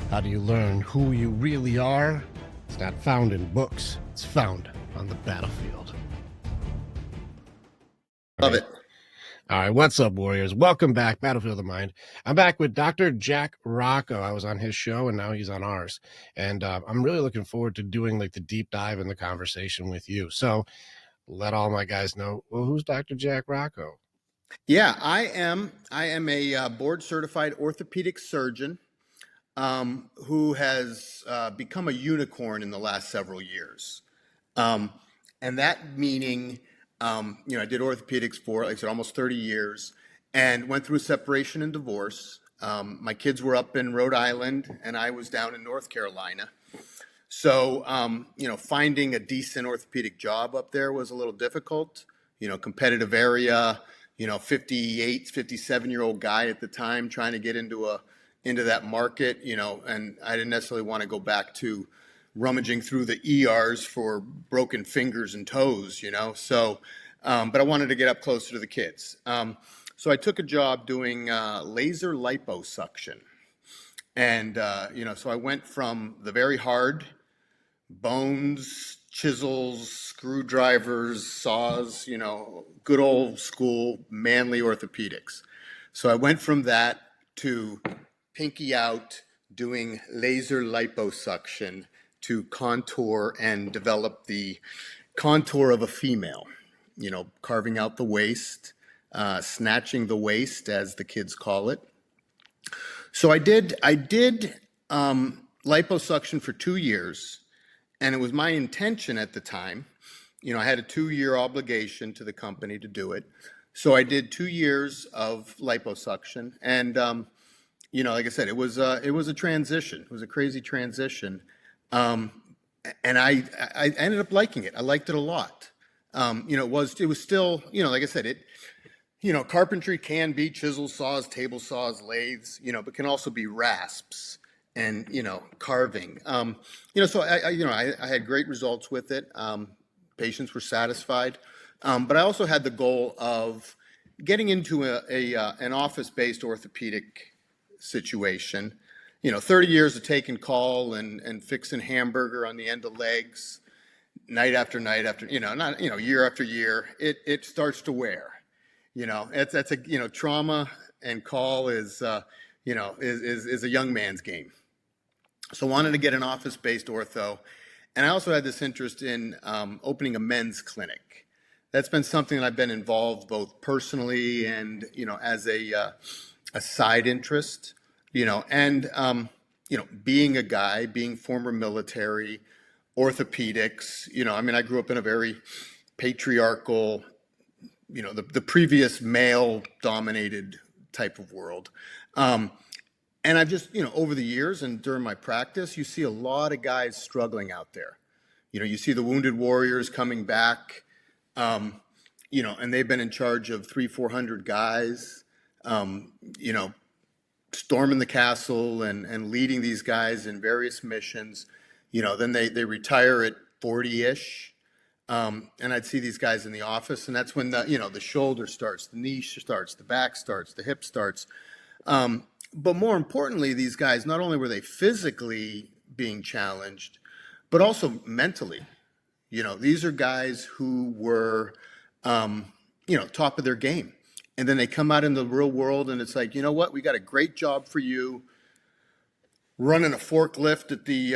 How do you learn who you really are? It's not found in books, it's found on the battlefield. Love it. All right, what's up, Warriors? Welcome back, Battlefield of the Mind. I'm back with Dr. Jack Rocco. I was on his show, and now he's on ours. And I'm really looking forward to doing like the deep dive in the conversation with you. So let all my guys know, well, who's Dr. Jack Rocco? Yeah, I am a board certified orthopedic surgeon who has become a unicorn in the last several years. And that meaning, I did orthopedics for, like I said, almost 30 years and went through separation and divorce. My kids were up in Rhode Island and I was down in North Carolina. So, finding a decent orthopedic job up there was a little difficult, competitive area, 58, 57-year-old guy at the time trying to get into that market, and I didn't necessarily want to go back to rummaging through the ERs for broken fingers and toes, so, but I wanted to get up closer to the kids. So I took a job doing laser liposuction. And, so I went from the very hard bones, chisels, screwdrivers, saws, good old school manly orthopedics. So I went from that to pinky out doing laser liposuction to contour and develop the contour of a female, carving out the waist, snatching the waist, as the kids call it. So I did liposuction for 2 years. And it was my intention at the time, I had a 2-year obligation to the company to do it. So I did 2 years of liposuction. And, like I said, it was a transition. It was a crazy transition. And I ended up liking it. I liked it a lot. It was still, like I said, carpentry can be chisels, saws, table saws, lathes, but can also be rasps and, carving. So I had great results with it. Patients were satisfied. But I also had the goal of getting into an office-based orthopedic situation. 30 years of taking call and fixing hamburger on the end of legs, night after night after, not, year after year, it starts to wear. That's a, trauma and call is a young man's game. So I wanted to get an office-based ortho. And I also had this interest in opening a men's clinic. That's been something that I've been involved both personally and, as a side interest, and, being a guy, being former military, orthopedics, I grew up in a very patriarchal, the previous male-dominated type of world. And I've just, over the years and during my practice, you see a lot of guys struggling out there. You see the wounded warriors coming back, and they've been in charge of 300-400 guys, storming the castle and leading these guys in various missions. Then they retire at 40-ish. And I'd see these guys in the office, and that's when the shoulder starts, the knee starts, the back starts, the hip starts. But more importantly, these guys, not only were they physically being challenged, but also mentally. These are guys who were, top of their game. And then they come out in the real world and it's like, you know what, we got a great job for you running a forklift at the,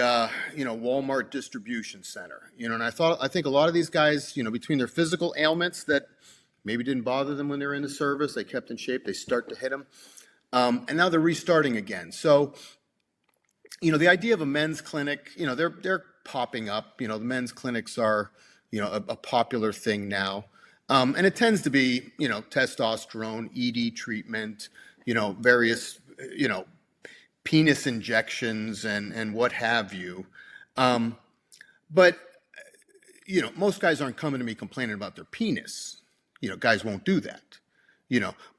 Walmart distribution center. And I think a lot of these guys, between their physical ailments that maybe didn't bother them when they were in the service, they kept in shape, they start to hit them. And now they're restarting again. So, the idea of a men's clinic, they're popping up. The men's clinics are, a popular thing now. And it tends to be, testosterone, ED treatment, various, penis injections and what have you. But, most guys aren't coming to me complaining about their penis. Guys won't do that.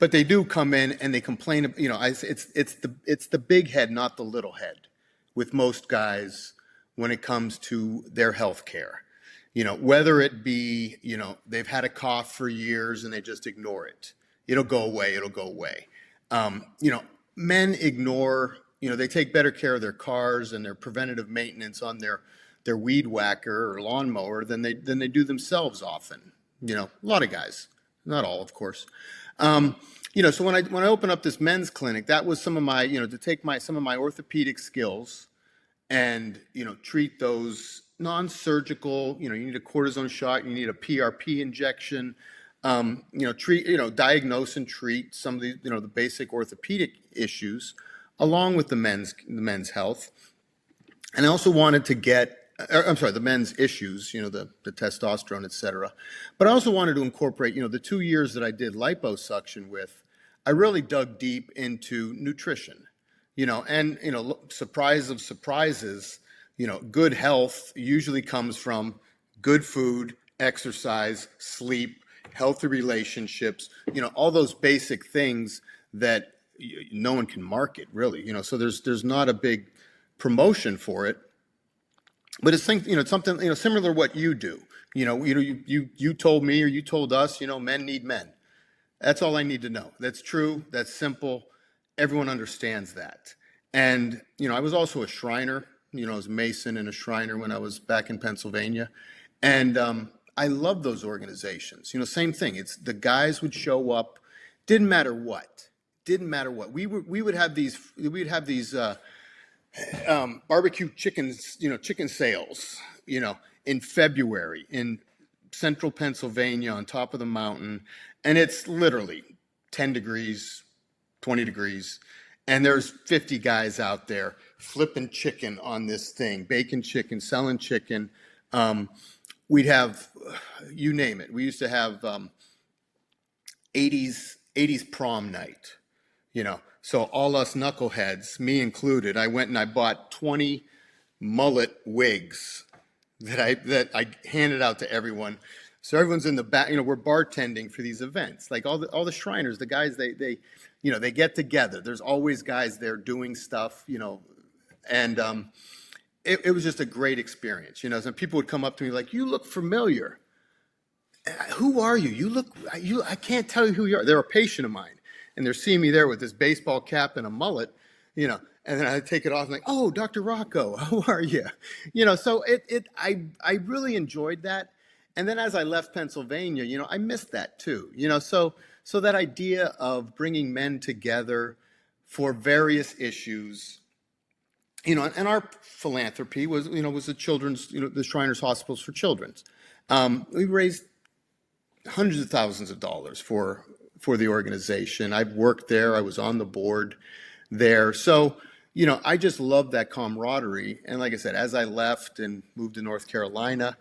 But they do come in and they complain. It's the big head, not the little head, with most guys when it comes to their health care. Whether it be, they've had a cough for years and they just ignore it. It'll go away. Men ignore, they take better care of their cars and their preventative maintenance on their weed whacker or lawnmower than they do themselves often. A lot of guys, not all, of course. So when I opened up this men's clinic, that was some of my, to take some of my orthopedic skills and, treat those non-surgical, you need a cortisone shot, you need a PRP injection, diagnose and treat some of the, the basic orthopedic issues along with the men's health. And I also wanted to get, the men's issues, the testosterone, et cetera. But I also wanted to incorporate, the 2 years that I did liposuction with, I really dug deep into nutrition, and, surprise of surprises, good health usually comes from good food, exercise, sleep, healthy relationships, all those basic things that no one can market really, so there's not a big promotion for it. But it's something, similar to what you do. You told me or you told us, men need men. That's all I need to know. That's true. That's simple. Everyone understands that. And, I was also a Shriner. I was a Mason and a Shriner when I was back in Pennsylvania. And I love those organizations. Same thing. It's the guys would show up. Didn't matter what. We would have these barbecue chickens, chicken sales, in February in central Pennsylvania on top of the mountain. And it's literally 10 degrees, 20 degrees. And there's 50 guys out there flipping chicken on this thing, baking chicken, selling chicken. We'd have, you name it. We used to have 80s prom night, So all us knuckleheads, me included, I went and I bought 20 mullet wigs that I handed out to everyone. So everyone's in the back, we're bartending for these events. Like all the Shriners, the guys, they get together. There's always guys there doing stuff, and it was just a great experience, So people would come up to me like, "You look familiar. Who are you? I can't tell you who you are." They're a patient of mine. And they're seeing me there with this baseball cap and a mullet, and then I take it off and like, "Oh, Dr. Rocco, how are you?" So I really enjoyed that. And then as I left Pennsylvania, I missed that too, so that idea of bringing men together for various issues, and our philanthropy was the children's, the Shriners Hospitals for Children's. We raised hundreds of thousands of dollars for the organization. I've worked there. I was on the board there. So, I just love that camaraderie. And like I said, as I left and moved to North Carolina,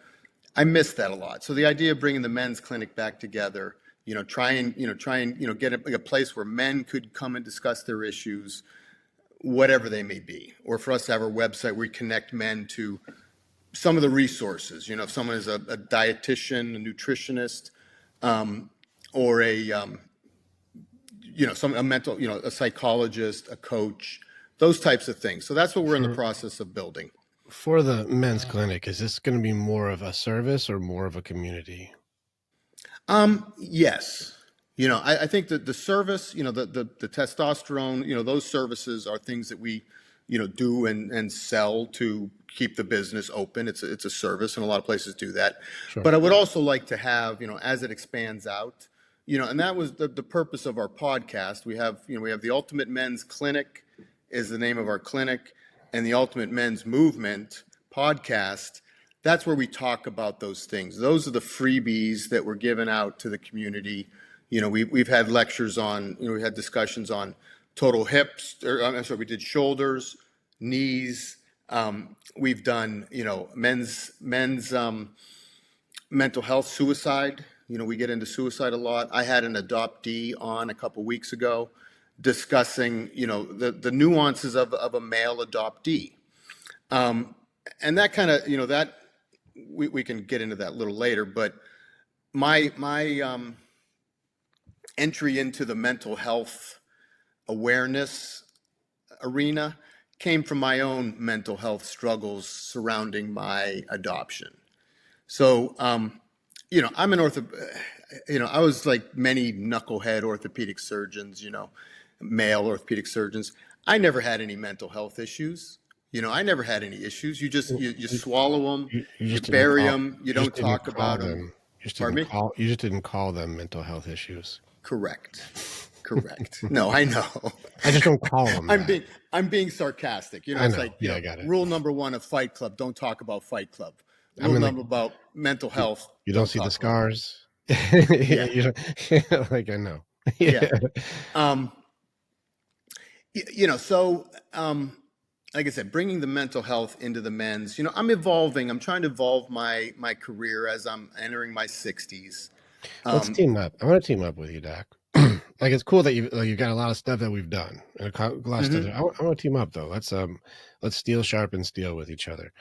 I missed that a lot. So the idea of bringing the men's clinic back together, try and get a place where men could come and discuss their issues, whatever they may be, or for us to have our website where we connect men to some of the resources. If someone is a dietitian, a nutritionist, or a mental, a psychologist, a coach, those types of things. So that's what we're in the process of building. For the men's clinic, is this going to be more of a service or more of a community? Yes. I think that the service, the testosterone, those services are things that we, do and sell to keep the business open. It's a service, and a lot of places do that. Sure. But I would also like to have, as it expands out, and that was the purpose of our podcast. We have the Ultimate Men's Clinic is the name of our clinic, and the Ultimate Men's Movement podcast. That's where we talk about those things. Those are the freebies that we're giving out to the community. We've had lectures on, we had discussions on total hips, we did shoulders, knees. We've done, men's mental health, suicide. We get into suicide a lot. I had an adoptee on a couple weeks ago discussing, the nuances of a male adoptee. And that kind of, that we can get into that a little later, but my entry into the mental health awareness arena came from my own mental health struggles surrounding my adoption. So, I'm an I was like many knucklehead orthopedic surgeons, male orthopedic surgeons. I never had any mental health issues. I never had any issues. You swallow them, You you just didn't bury call. them, you You just don't didn't talk call about them. them. You just Pardon didn't me? call. You just didn't call them mental health issues. Correct. Correct. No, I know. I just don't call them I'm that. being I'm being sarcastic. I It's know. like, Yeah, I got it. rule number one of Fight Club, don't talk about Fight Club. I Rule mean, like number about mental you, health, you don't don't see the talk about it. scars. Yeah. You don't, like I know. Yeah. Yeah. Um, so like I said, bringing the mental health into the men's, I'm evolving. I'm trying to evolve my career as I'm entering my 60s. Let's Um, team up. I want to team up with you, Doc. Like it's cool that you've got a lot of stuff that we've done and a lot of stuff. mhm. I want to team up though. Let's steel sharpen steel with each other.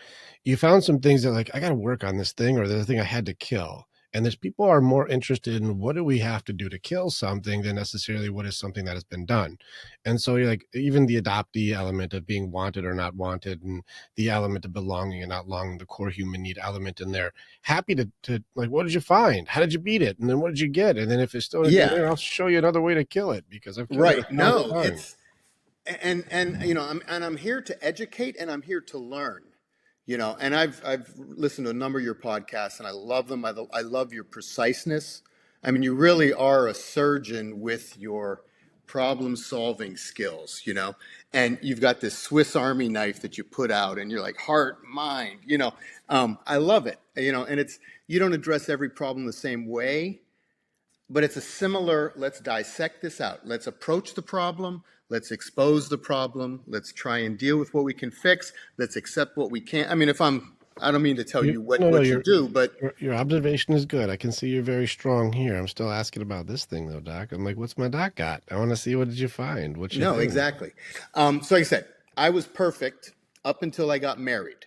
You found some things that like I got to work on this thing or the thing I had to kill. And there's people are more interested in what do we have to do to kill something than necessarily what is something that has been done. And so you're like even the adoptee element of being wanted or not wanted and the element of belonging and not belonging, the core human need element in there. Happy to like, what did you find? How did you beat it? And then what did you get? And then if it's still Yeah, I'll show you another way to kill it because I've killed it right. 1,000 No, times. I'm here to educate and I'm here to learn. And I've listened to a number of your podcasts and I love them. I love your preciseness. I mean, you really are a surgeon with your problem solving skills, and you've got this Swiss Army knife that you put out and you're like heart, mind, I love it, and you don't address every problem the same way, but it's a similar, let's dissect this out. Let's approach the problem. Let's expose the problem. Let's try and deal with what we can fix. Let's accept what we can't. I mean, I don't mean to tell you No, no, what you do, but your observation is good. I can see you're very strong here. I'm still asking about this thing though, Doc. I'm like, what's my doc got? I want to see what did you find? What's your no, thing? exactly. So like I said, I was perfect up until I got married.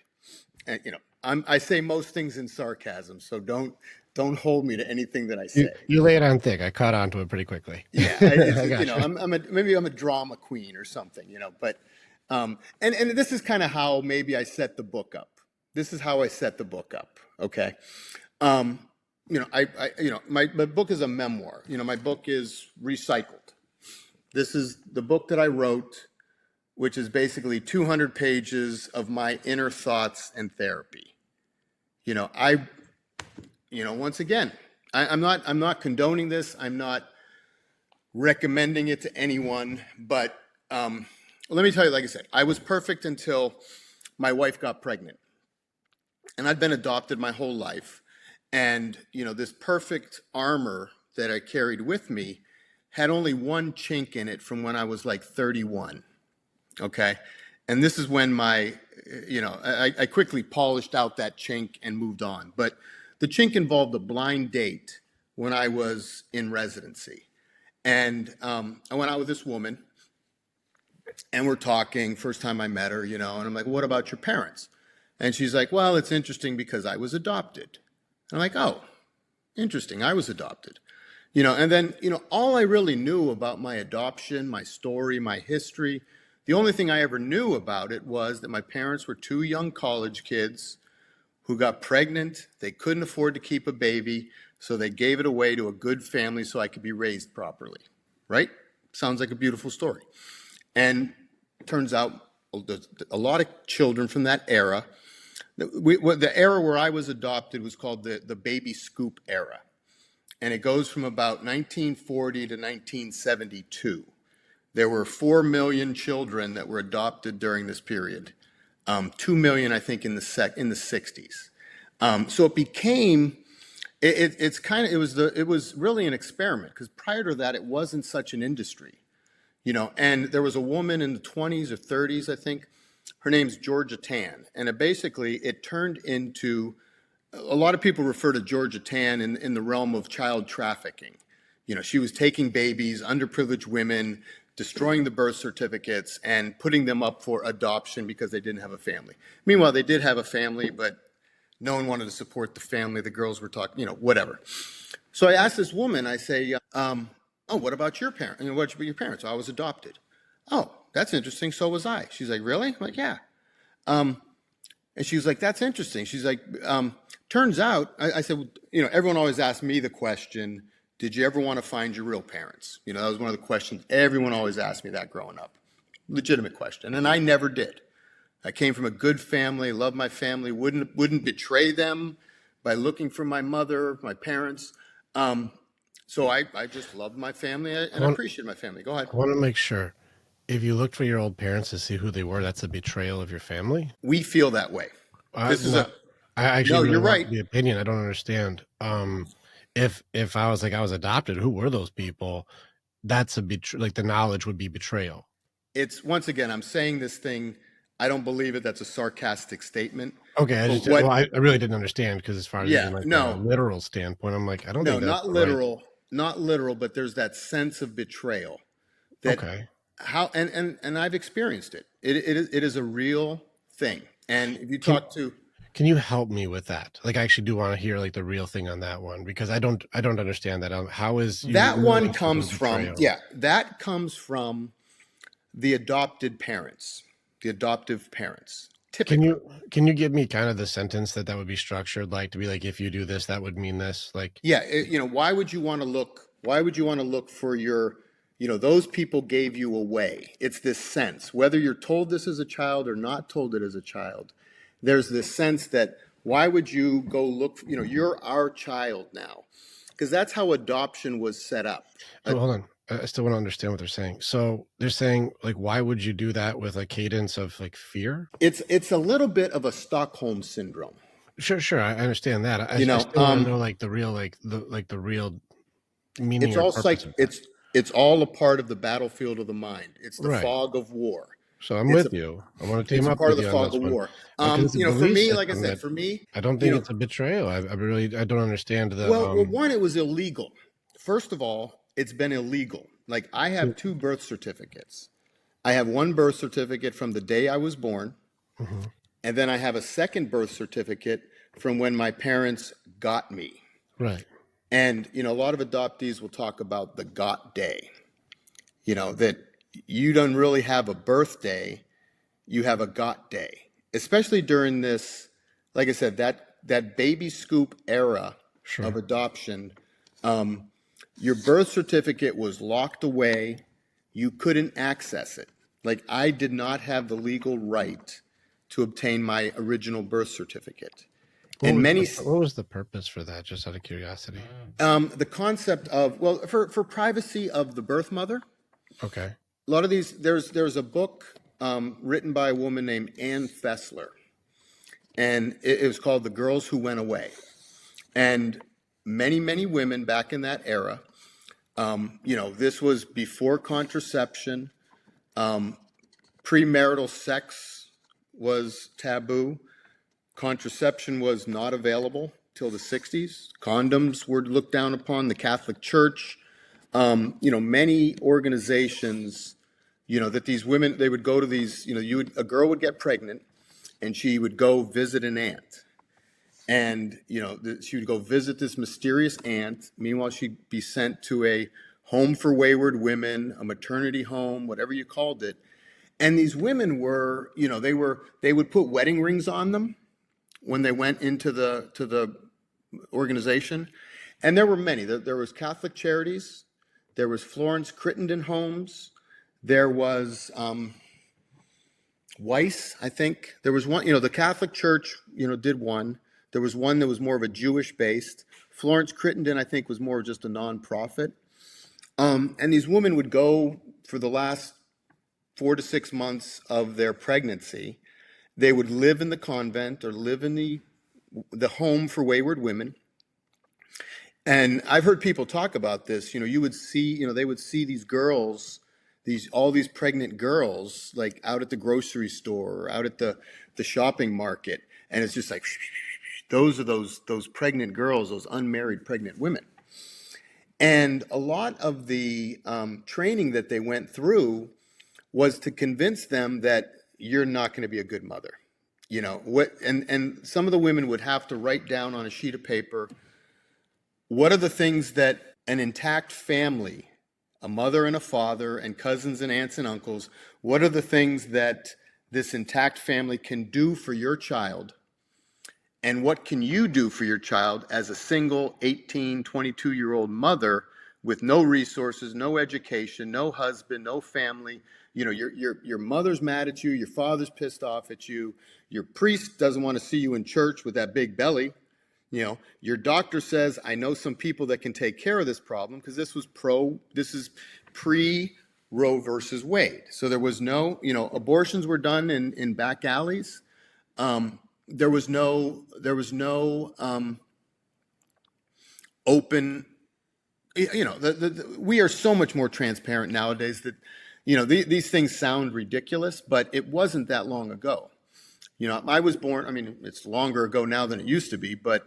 And, I say most things in sarcasm, so don't hold me to anything that I say. You lay it on thick. I caught on to it pretty quickly. Yeah, I got you. maybe I'm a drama queen or something, but and this is kind of how maybe I set the book up. This is how I set the book up. Okay, um, my book is a memoir. My book is recycled. This is the book that I wrote, which is basically 200 pages of my inner thoughts and therapy. I once again, I'm not condoning this. I'm not recommending it to anyone, but let me tell you, like I said, I was perfect until my wife got pregnant. And I'd been adopted my whole life. And, this perfect armor that I carried with me had only one chink in it from when I was like 31. Okay. And this is when I quickly polished out that chink and moved on. But the chink involved a blind date when I was in residency. And I went out with this woman and we're talking, first time I met her, and I'm like, what about your parents? And she's like, well, it's interesting because I was adopted. And I'm like, oh, interesting. I was adopted. And then, all I really knew about my adoption, my story, my history, the only thing I ever knew about it was that my parents were two young college kids who got pregnant. They couldn't afford to keep a baby, so they gave it away to a good family so I could be raised properly. Right? Sounds like a beautiful story. And turns out a lot of children from that era, the era where I was adopted was called the baby scoop era. And it goes from about 1940 to 1972. There were 4 million children that were adopted during this period. 2 million, I think, in the 60s. So it became, it was really an experiment because prior to that, it wasn't such an industry, and there was a woman in the 20s or 30s, I think. Her name's Georgia Tan, and it turned into, a lot of people refer to Georgia Tan in the realm of child trafficking. She was taking babies, underprivileged women, destroying the birth certificates and putting them up for adoption because they didn't have a family. Meanwhile, they did have a family, but no one wanted to support the family. The girls were talking, whatever. So I asked this woman, I say, oh, what about your parents? What about your parents? I was adopted. Oh, that's interesting. So was I. She's like, really? I'm like, yeah. And she was like, that's interesting. She's like, turns out, I said, well, everyone always asks me the question, did you ever want to find your real parents? That was one of the questions. Everyone always asked me that growing up. Legitimate question. And I never did. I came from a good family, loved my family, wouldn't betray them by looking for my mother, my parents. Um, so I just loved my family I and want appreciated my family. Go ahead. I want to make sure if you looked for your old parents to see who they were, that's a betrayal of your family. We feel that way. This is No, a I actually no. really You're want right. the opinion. I don't understand. If I was like I was adopted, who were those people? That's a like the knowledge would be betrayal. It's once again. I'm saying this thing. I don't believe it. That's a sarcastic statement. Okay, But what? I really didn't understand because as far as Yeah. even like a No. literal standpoint, I'm like I don't No. think that's Not the right. literal. Not literal. But there's that sense of betrayal that Okay, how and I've experienced it. It is a real thing. And if you can talk to can you help me with that? Like I actually do want to hear like the real thing on that one because I don't understand that. How is you that one knowing something comes from, betrayal? yeah, that comes from the adopted parents, the adoptive parents, typically. Can you give me kind of the sentence that would be structured like to be like if you do this that would mean this like Yeah, why would you want to look? Why would you want to look for your, those people gave you away? It's this sense, whether you're told this as a child or not told it as a child, there's this sense that why would you go look? You're our child now, because that's how adoption was set up. Uh, oh, hold on. I still want to understand what they're saying. So they're saying like why would you do that with a cadence of like fear? it's a little bit of a Stockholm syndrome. Sure, I understand that. You I know, still want to know like the real the real meaning it's or all purpose psych. of that. It's all a part of the battlefield of the mind. It's the Right. fog of war. So I'm It's a with you. I want to it's team a up part of with the you on fog this of one war. because it's a For belief me, like I system said, that for me, I don't you think know, it's a betrayal. I really I don't understand the well, one, it was illegal. First of all, it's been illegal. Like I have two birth certificates. I have one birth certificate from the day I was born, Mhm. and then I have a second birth certificate from when my parents got me. Right. And a lot of adoptees will talk about the got day. That you don't really have a birthday, you have a got day. Especially during this, like I said, that baby scoop era of Sure. adoption. Your birth certificate was locked away. You couldn't access it. Like I did not have the legal right to obtain my original birth certificate. And What was the purpose for that? Just out of curiosity. the concept of, well, for privacy of the birth mother, Okay. a lot of these, there's a book written by a woman named Ann Fessler, and it was called The Girls Who Went Away. And many women back in that era, this was before contraception, premarital sex was taboo, contraception was not available till the 60s, condoms were looked down upon, the Catholic Church, many organizations, that these women, they would go to these, a girl would get pregnant and she would go visit an aunt. And, she would go visit this mysterious aunt. Meanwhile, she'd be sent to a home for wayward women, a maternity home, whatever you called it. And these women were, they would put wedding rings on them when they went into the organization. And there were many. There was Catholic Charities. There was Florence Crittenden Homes. There was Weiss, I think. There was one, the Catholic Church, did one. There was one that was more of a Jewish based. Florence Crittenden, I think, was more just a nonprofit. And these women would go for the last 4 to 6 months of their pregnancy. They would live in the convent or live in the home for wayward women. And I've heard people talk about this. You would see, they would see these girls, all these pregnant girls, like out at the grocery store or out at the shopping market, and it's just like those are those pregnant girls, those unmarried pregnant women. And a lot of the training that they went through was to convince them that you're not going to be a good mother. And some of the women would have to write down on a sheet of paper, what are the things that an intact family, a mother and a father and cousins and aunts and uncles, what are the things that this intact family can do for your child? And what can you do for your child as a single 18, 22-year-old mother with no resources, no education, no husband, no family. You know, your mother's mad at you, your father's pissed off at you, your priest doesn't want to see you in church with that big belly. You know, your doctor says, I know some people that can take care of this problem, because this is pre Roe versus Wade. So there was no, you know, abortions were done in back alleys. There was no open, you know, we are so much more transparent nowadays that, you know, these things sound ridiculous, but it wasn't that long ago. You know, I was born, I mean, it's longer ago now than it used to be, but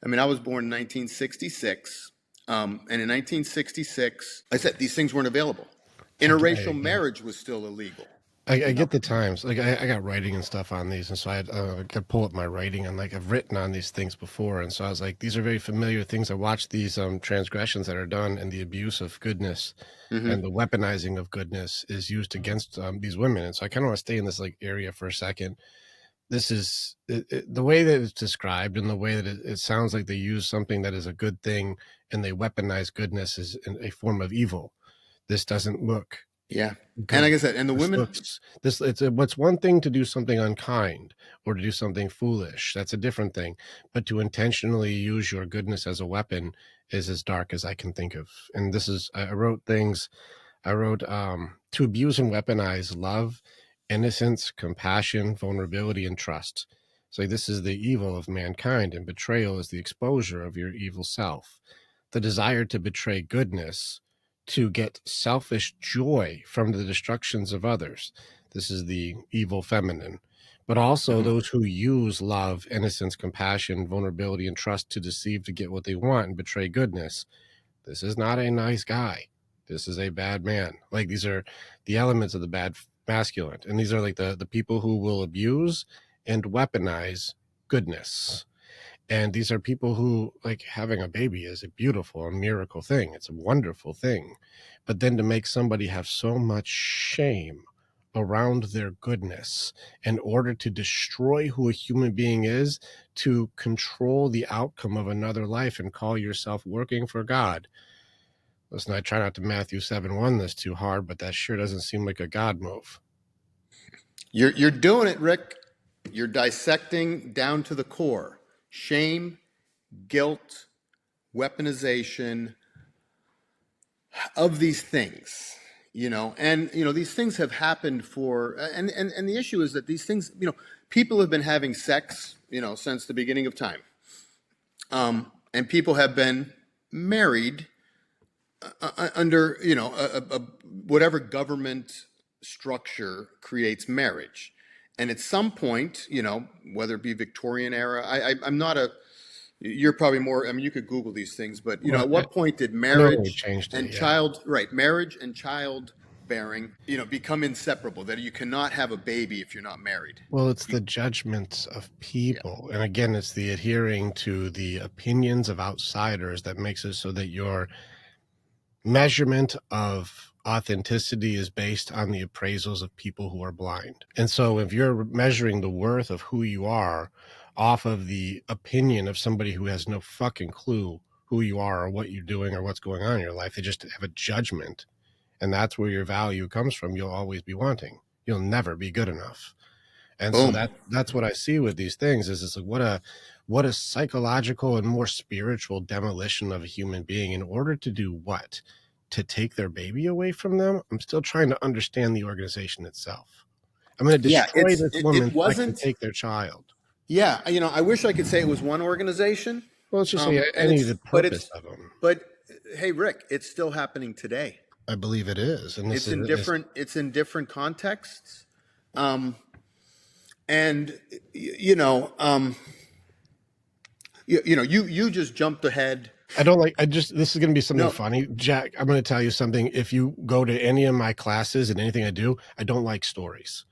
I mean, I was born in 1966. And in 1966, I said these things weren't available. Interracial marriage was still illegal. I You know, get the times. Like I got writing and stuff on these, and so I could pull up my writing, and like I've written on these things before, and so I was like, these are very familiar things. I watched these transgressions that are done, and the abuse of goodness mm-hmm. and the weaponizing of goodness is used against these women, and so I kind of want to stay in this like area for a second. This is the way that it's described, and the way that it sounds like they use something that is a good thing, and they weaponize goodness as a form of evil. This doesn't look Yeah. And good. like I said, and the This women, looks this it's what's one thing to do something unkind or to do something foolish. That's a different thing. But to intentionally use your goodness as a weapon is as dark as I can think of. And this is I wrote things. I wrote to abuse and weaponize love, innocence, compassion, vulnerability, and trust. So this is the evil of mankind, and betrayal is the exposure of your evil self. The desire to betray goodness to get selfish joy from the destructions of others. This is the evil feminine. But also mm-hmm. those who use love, innocence, compassion, vulnerability, and trust to deceive to get what they want and betray goodness. This is not a nice guy. This is a bad man. Like these are the elements of the bad masculine. And these are like the people who will abuse and weaponize goodness. And these are people who, like, having a baby is a beautiful, a miracle thing. It's a wonderful thing. But then to make somebody have so much shame around their goodness in order to destroy who a human being is, to control the outcome of another life and call yourself working for God. Listen, I try not to Matthew 7:1 this too hard, but that sure doesn't seem like a God move. You're doing it, Rick. You're dissecting down to the core. Shame, guilt, weaponization of these things, you know, and you know these things have happened for, and the issue is that these things, you know, people have been having sex, you know, since the beginning of time, and people have been married under, you know, whatever government structure creates marriage. And at some point, you know, whether it be Victorian era, I'm not a, you're probably more, I mean, you could Google these things, but, you know, Well, at what point did I know they marriage changed it, and yeah. marriage and childbearing, you know, become inseparable, that you cannot have a baby if you're not married? Well, it's the judgments of Yeah. people. And again, it's the adhering to the opinions of outsiders that makes it so that your measurement of authenticity is based on the appraisals of people who are blind. And so if you're measuring the worth of who you are off of the opinion of somebody who has no fucking clue who you are or what you're doing or what's going on in your life, they just have a judgment. And that's where your value comes from. You'll always be wanting. You'll never be good enough. And so Boom. that's what I see with these things is it's like what a psychological and more spiritual demolition of a human being in order to do what? To take their baby away from them? I'm still trying to understand the organization itself. I'm going to Yeah. destroy this woman It so I can wasn't, take their child. yeah. You know, I wish I could say it was one organization. Well, let's just say And any the purpose of them. but hey, Rick, it's still happening today. I believe it is, and this is It's in different contexts. And you know, you know, you just jumped ahead. I don't like. This is going to be something No, funny, Jack. I'm going to tell you something. If you go to any of my classes and anything I do, I don't like stories.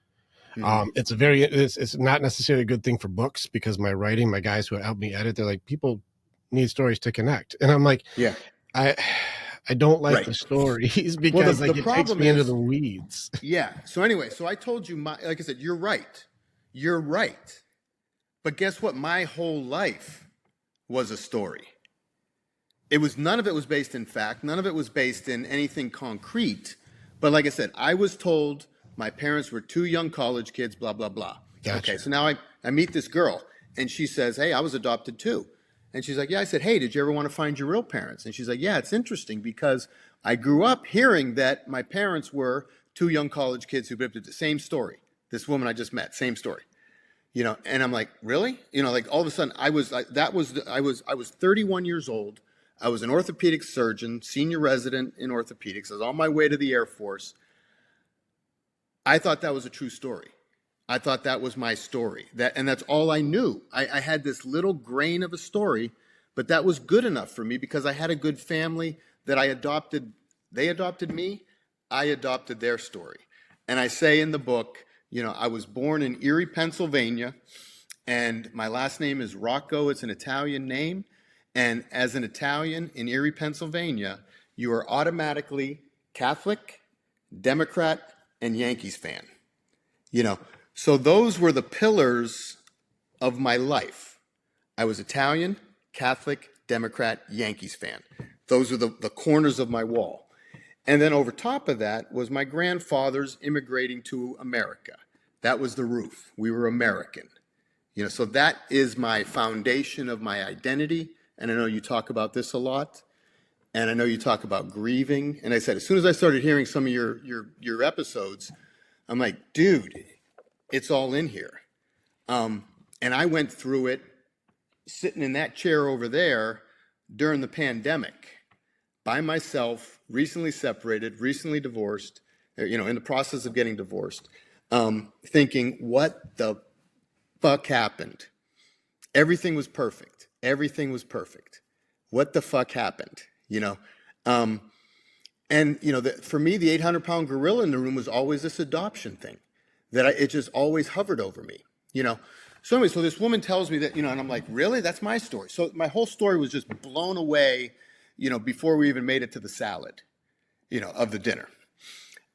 mm-hmm. It's not necessarily a good thing for books because my writing, my guys who help me edit, they're like, people need stories to connect. And I'm like, Yeah, I don't like right. the stories Well, because like the it takes problem me into is, the weeds. yeah. So anyway, so I told you, like I said, you're right. But guess what? My whole life was a story. None of it was based in fact. None of it was based in anything concrete. But like I said, I was told my parents were two young college kids, blah, blah, blah. Okay, Gotcha. so now I meet this girl and she says, hey, I was adopted too. And she's like, yeah. I said, hey, did you ever want to find your real parents? And she's like, yeah, it's interesting because I grew up hearing that my parents were two young college kids who lived the same story. This woman I just met, same story. And I'm like, really? Like all of a sudden I was 31 years old. I was an orthopedic surgeon, senior resident in orthopedics. I was on my way to the Air Force. I thought that was a true story. I thought that was my story. And that's all I knew. I had this little grain of a story, but that was good enough for me because I had a good family that I adopted. They adopted me. I adopted their story. And I say in the book, I was born in Erie, Pennsylvania, and my last name is Rocco. It's an Italian name. And as an Italian in Erie, Pennsylvania, you are automatically Catholic, Democrat, and Yankees fan. So those were the pillars of my life. I was Italian, Catholic, Democrat, Yankees fan. Those are the corners of my wall. And then over top of that was my grandfather's immigrating to America. That was the roof. We were American. So that is my foundation of my identity. And I know you talk about this a lot. And I know you talk about grieving. And I said, as soon as I started hearing some of your episodes, I'm like, dude, it's all in here. And I went through it sitting in that chair over there during the pandemic by myself, recently separated, recently divorced, in the process of getting divorced, thinking, what the fuck happened? Everything was perfect. Everything was perfect. What the fuck happened? For me, the 800-pound gorilla in the room was always this adoption thing it just always hovered over me, So anyway, so this woman tells me that, and I'm like, really? That's my story. So my whole story was just blown away, before we even made it to the salad, of the dinner.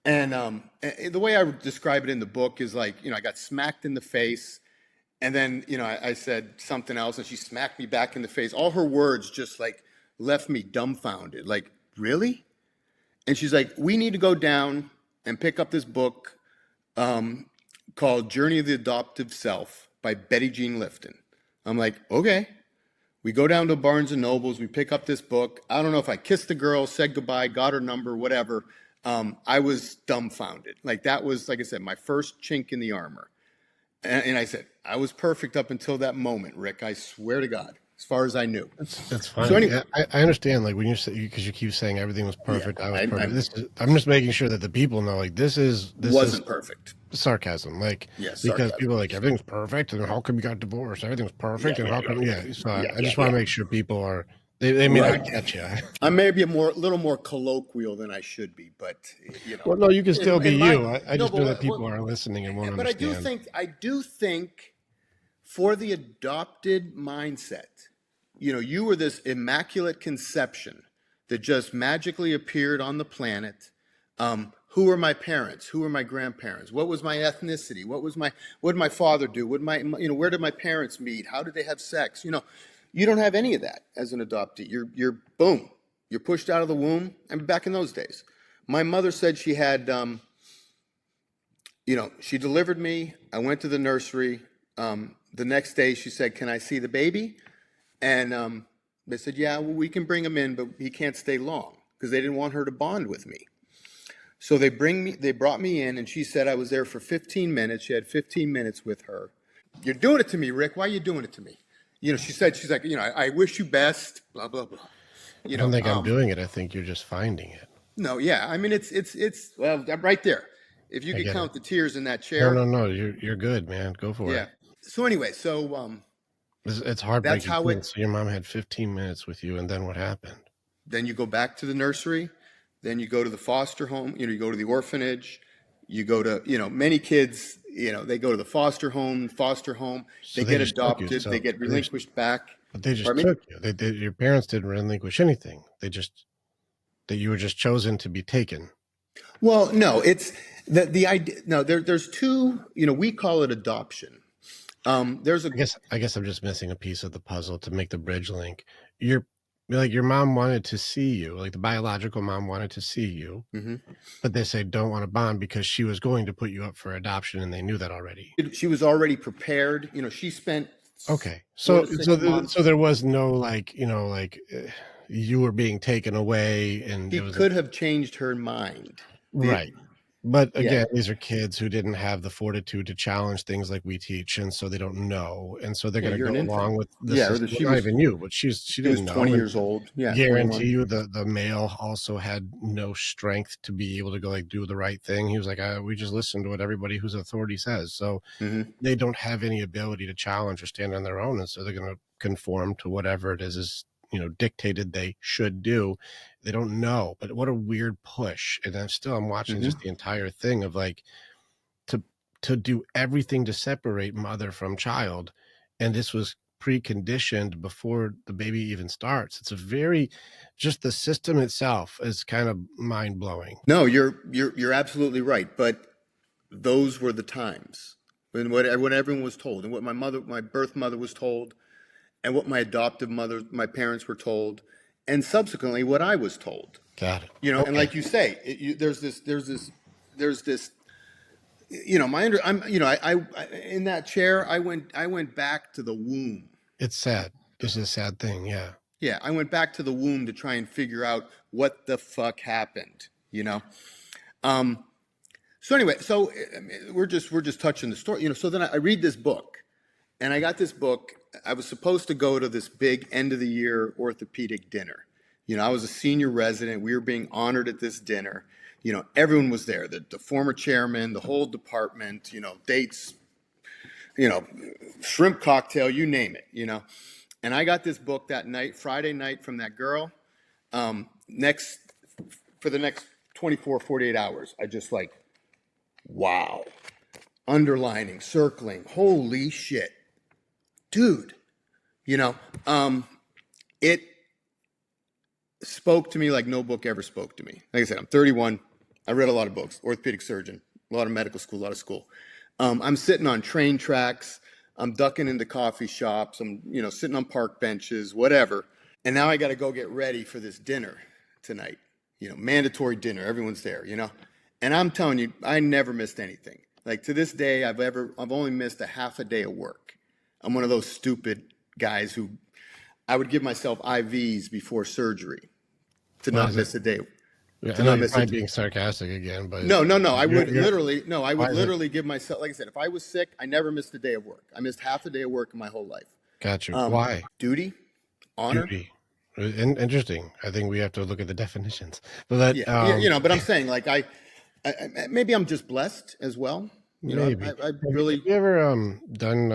And the way I would describe it in the book is like, I got smacked in the face. And then, I said something else and she smacked me back in the face. All her words just like left me dumbfounded. Like, really? And she's like, we need to go down and pick up this book called Journey of the Adoptive Self by Betty Jean Lifton. I'm like, okay. We go down to Barnes and Nobles. We pick up this book. I don't know if I kissed the girl, said goodbye, got her number, whatever. I was dumbfounded. Like that was, like I said, my first chink in the armor. And I said, I was perfect up until that moment, Rick. I swear to God, as far as I knew. That's fine. So anyway, yeah, I understand. Like when you say, because you keep saying everything was perfect, yeah, I was perfect. I'm just making sure that the people know, like this wasn't perfect. Sarcasm, like Yes, because people are like everything's perfect, and how come you got divorced? Everything's perfect, and how come? Yeah, so I just want to make sure people are. They may not catch you. I may be little more colloquial than I should be, but Well, no, you can still be you. I no, just know that but people are listening and won't but understand. I do think for the adopted mindset, you were this immaculate conception that just magically appeared on the planet. Who were my parents? Who were my grandparents? What was my ethnicity? What did my father do? Where did my parents meet? How did they have sex? You don't have any of that as an adoptee. You're boom. You're pushed out of the womb. And back in those days, my mother said she had, she delivered me. I went to the nursery. The next day she said, can I see the baby? And they said, yeah, well, we can bring him in, but he can't stay long because they didn't want her to bond with me. So they brought me in and she said I was there for 15 minutes. She had 15 minutes with her. You're doing it to me, Rick. Why are you doing it to me? She's like, I wish you best, blah, blah, blah. I don't think I'm doing it. I think you're just finding it. No, yeah. I mean, it's well, I'm right there. If you could count the tears in that chair. No, you're good, man. Go for it. Yeah. So anyway, it's heartbreaking. That's how it. So your mom had 15 minutes with you, and then what happened? Then you go back to the nursery. Then you go to the foster home. You go to the orphanage. You go to, many kids, they go to the foster home. So they get adopted. They get relinquished back. But they just took you. Your parents didn't relinquish anything. That you were just chosen to be taken. Well, no, it's the idea. No, there's two, we call it adoption. I guess I'm just missing a piece of the puzzle to make the bridge link. Your Like your mom wanted to see you, like the biological mom wanted to see you, Hmm. but they say don't want to bond because she was going to put you up for adoption, and they knew that already. She was already prepared. She spent Okay, four so to six so months. there was no like you were being taken away, and She it was a could have changed her mind. The right. But Yeah, again, these are kids who didn't have the fortitude to challenge things like we teach, and so they don't know, and so they're yeah, going to you're go an infant. along with the Yeah, or system. that Well, not even you, but she she was didn't know, 20 and years old. Yeah, guarantee 21. you the male also had no strength to be able to go like do the right thing. He was like, we just listen to what everybody whose authority says, so Hmm. they don't have any ability to challenge or stand on their own, and so they're going to conform to whatever it is dictated they should do. They don't know, but what a weird push. And I'm watching just Hmm. the entire thing of like to do everything to separate mother from child, and this was preconditioned before the baby even starts. It's a very just the system itself is kind of mind-blowing. No, you're absolutely right. But those were the times when everyone was told, and what my birth mother was told, and what my adoptive mother, my parents were told, and subsequently what I was told. Got it. And Okay. like you say, there's this. My under, I'm, in that chair, I went back to the womb. It's sad. This is a sad thing. Yeah. Yeah, I went back to the womb to try and figure out what the fuck happened. Um, so anyway, we're just touching the story. So then I read this book, and I got this book. I was supposed to go to this big end of the year orthopedic dinner. I was a senior resident. We were being honored at this dinner. Everyone was there. The former chairman, the whole department. Dates. Shrimp cocktail. You name it. And I got this book that night, Friday night, from that girl. Next For the next 24, 48 hours, I just like, wow, underlining, circling, holy shit, dude. You know, it spoke to me like no book ever spoke to me. Like I said, I'm 31. I read a lot of books, orthopedic surgeon, a lot of medical school, a lot of school. I'm sitting on train tracks. I'm ducking into coffee shops. I'm, sitting on park benches, whatever. And now I got to go get ready for this dinner tonight. Mandatory dinner. Everyone's there. And I'm telling you, I never missed anything. Like to this day, I've only missed a half a day of work. I'm one of those stupid guys who I would give myself IVs before surgery to What not is it? miss a day. Yeah, I To know not you're miss a probably day. being sarcastic again, but No, no, no. I would you're literally, no, I why would is it? literally give myself, like I said, if I was sick, I never missed a day of work. I missed half a day of work in my whole life. Got you. Why? Duty, honor. Duty. Interesting. I think we have to look at the definitions. But Yeah, yeah, that but I'm saying like maybe I'm just blessed as well. maybe. I Have really, you ever done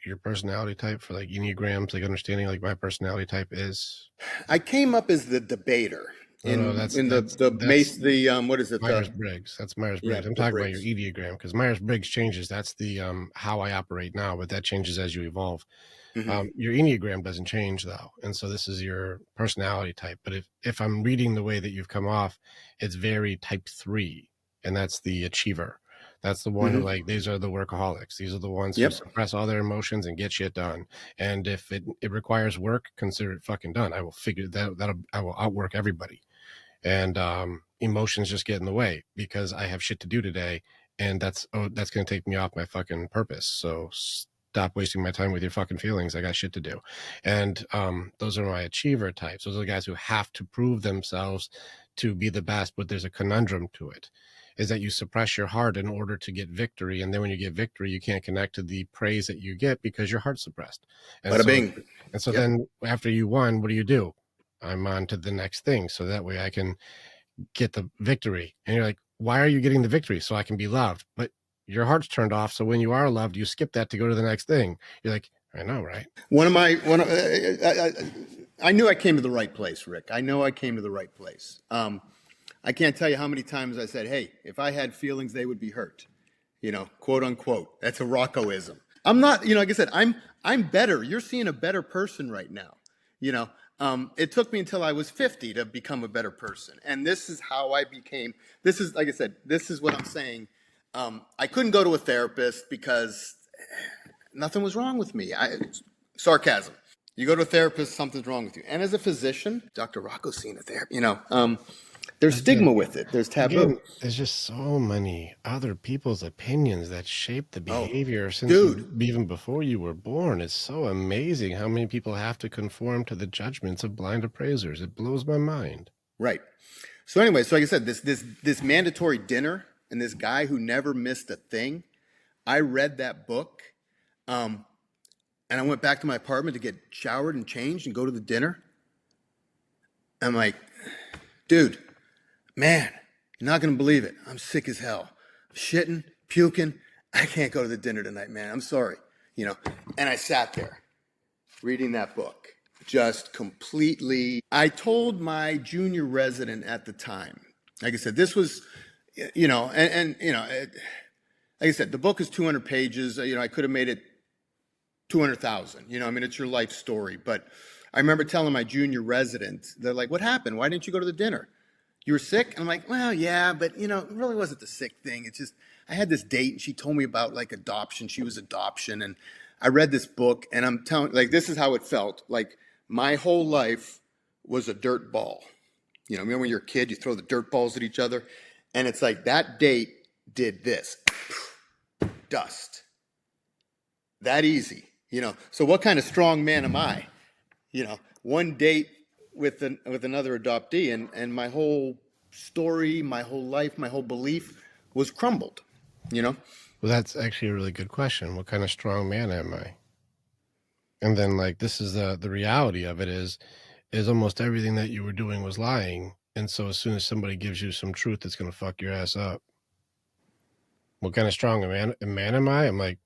your personality type for like Enneagrams, like understanding like my personality type is? I came up as the debater No, no, in the that's mace, what is it? Myers Briggs. That's Myers Yeah, Briggs. I'm the talking about your Briggs. Enneagram because Myers Briggs changes. That's the how I operate now, but that changes as you evolve. Hmm. Your Enneagram doesn't change though, and so this is your personality type. But if I'm reading the way that you've come off, it's very type 3, and that's the achiever. That's the one who Hmm. like these are the workaholics. These are the ones who Yep. suppress all their emotions and get shit done. And if it requires work, consider it fucking done. I will figure that I will outwork everybody. And emotions just get in the way because I have shit to do today, and that's going to take me off my fucking purpose. So stop wasting my time with your fucking feelings. I got shit to do. And those are my achiever types. Those are the guys who have to prove themselves to be the best, but there's a conundrum to it, is that you suppress your heart in order to get victory, and then when you get victory you can't connect to the praise that you get because your heart's suppressed. and Bada so bing. and so Yep. then after you won, what do? I'm on to the next thing, so that way I can get the victory. And you're like, why are you getting the victory? So I can be loved. But your heart's turned off, so when you are loved you skip that to go to the next thing. You're like, I know, right? One of my one. I knew I came to the right place, Rick. I know I came to the right place. I can't tell you how many times I said, "Hey, if I had feelings, they would be hurt." Quote unquote. That's a Roccoism. I'm not. Like I said, I'm better. You're seeing a better person right now. It took me until I was 50 to become a better person, and this is how I became. This is, like I said, this is what I'm saying. I couldn't go to a therapist because nothing was wrong with me. Sarcasm. You go to a therapist, something's wrong with you. And as a physician, Dr. Rocco's seen a therapist, there's Again, stigma with it. There's taboo. again, there's just so many other people's opinions that shape the Oh, behavior since dude. even before you were born. It's so amazing how many people have to conform to the judgments of blind appraisers. It blows my mind. Right. So anyway, so like I said, this mandatory dinner and this guy who never missed a thing. I read that book, and I went back to my apartment to get showered and changed and go to the dinner. I'm like, dude, man, you're not gonna believe it. I'm sick as hell. I'm shitting, puking. I can't go to the dinner tonight, man. I'm sorry. And I sat there reading that book, just completely. I told my junior resident at the time, like I said, this was, like I said, the book is 200 pages. I could have made it 200,000. It's your life story. But I remember telling my junior resident, they're like, what happened? Why didn't you go to the dinner? You were sick? And I'm like, well, yeah, but it really wasn't the sick thing. It's just, I had this date and she told me about like adoption. She was adoption. And I read this book and I'm telling, like, this is how it felt. Like my whole life was a dirt ball. Remember when you're a kid, you throw the dirt balls at each other? And it's like that date did this. Dust. That easy. So what kind of strong man am I? One date with another adoptee and my whole story, my whole life, my whole belief was crumbled. Well, that's actually a really good question. What kind of strong man am I? And then like this is the reality of it is almost everything that you were doing was lying. And so as soon as somebody gives you some truth, it's gonna fuck your ass up. What kind of strong man am I? I'm like,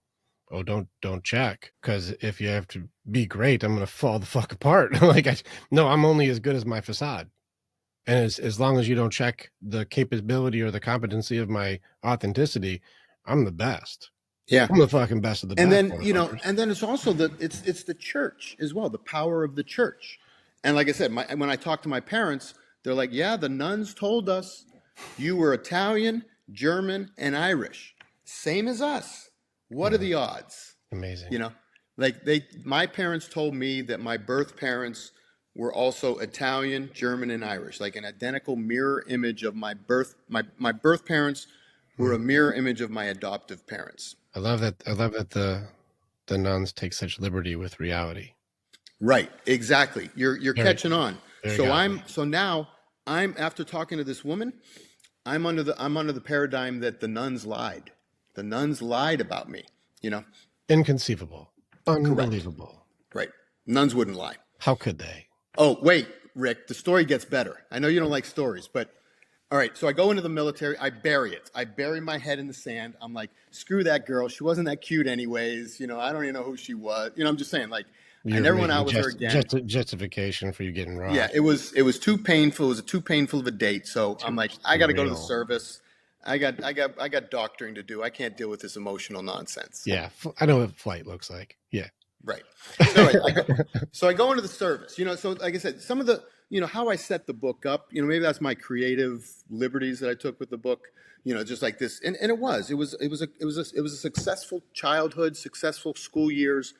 oh, don't check, because if you have to be great, I'm gonna fall the fuck apart. No, I'm only as good as my facade, and as long as you don't check the capability or the competency of my authenticity, I'm the best. Yeah. I'm the fucking best of the And best. then, and then it's also it's the church as well, the power of the church. And like I said, when I talk to my parents, they're like, yeah, the nuns told us you were Italian, German, and Irish. Same as us. What are the odds? Amazing. My parents told me that my birth parents were also Italian, German, and Irish, like an identical mirror image of my birth. My birth parents were a mirror image of my adoptive parents. I love that the nuns take such liberty with reality. Right, exactly. You're catching on. So now I'm after talking to this woman, I'm under the paradigm that the nuns lied. The nuns lied about me, Inconceivable. Unbelievable. Correct. Right. Nuns wouldn't lie. How could they? Oh, wait, Rick, the story gets better. I know you don't like stories, but all right. So I go into the military. I bury it. I bury my head in the sand. I'm like, screw that girl. She wasn't that cute anyways. I don't even know who she was. I'm just saying, like, I never went out with her again. Justification for you getting robbed. Yeah, it was too painful. It was too painful of a date. So I'm like, I got to go to the service. I got doctoring to do. I can't deal with this emotional nonsense. Yeah, I know what flight looks like. Yeah. Right. So I go into the service. So like I said, some of the, how I set the book up, maybe that's my creative liberties that I took with the book. Just like this, and it was a successful childhood, successful school years.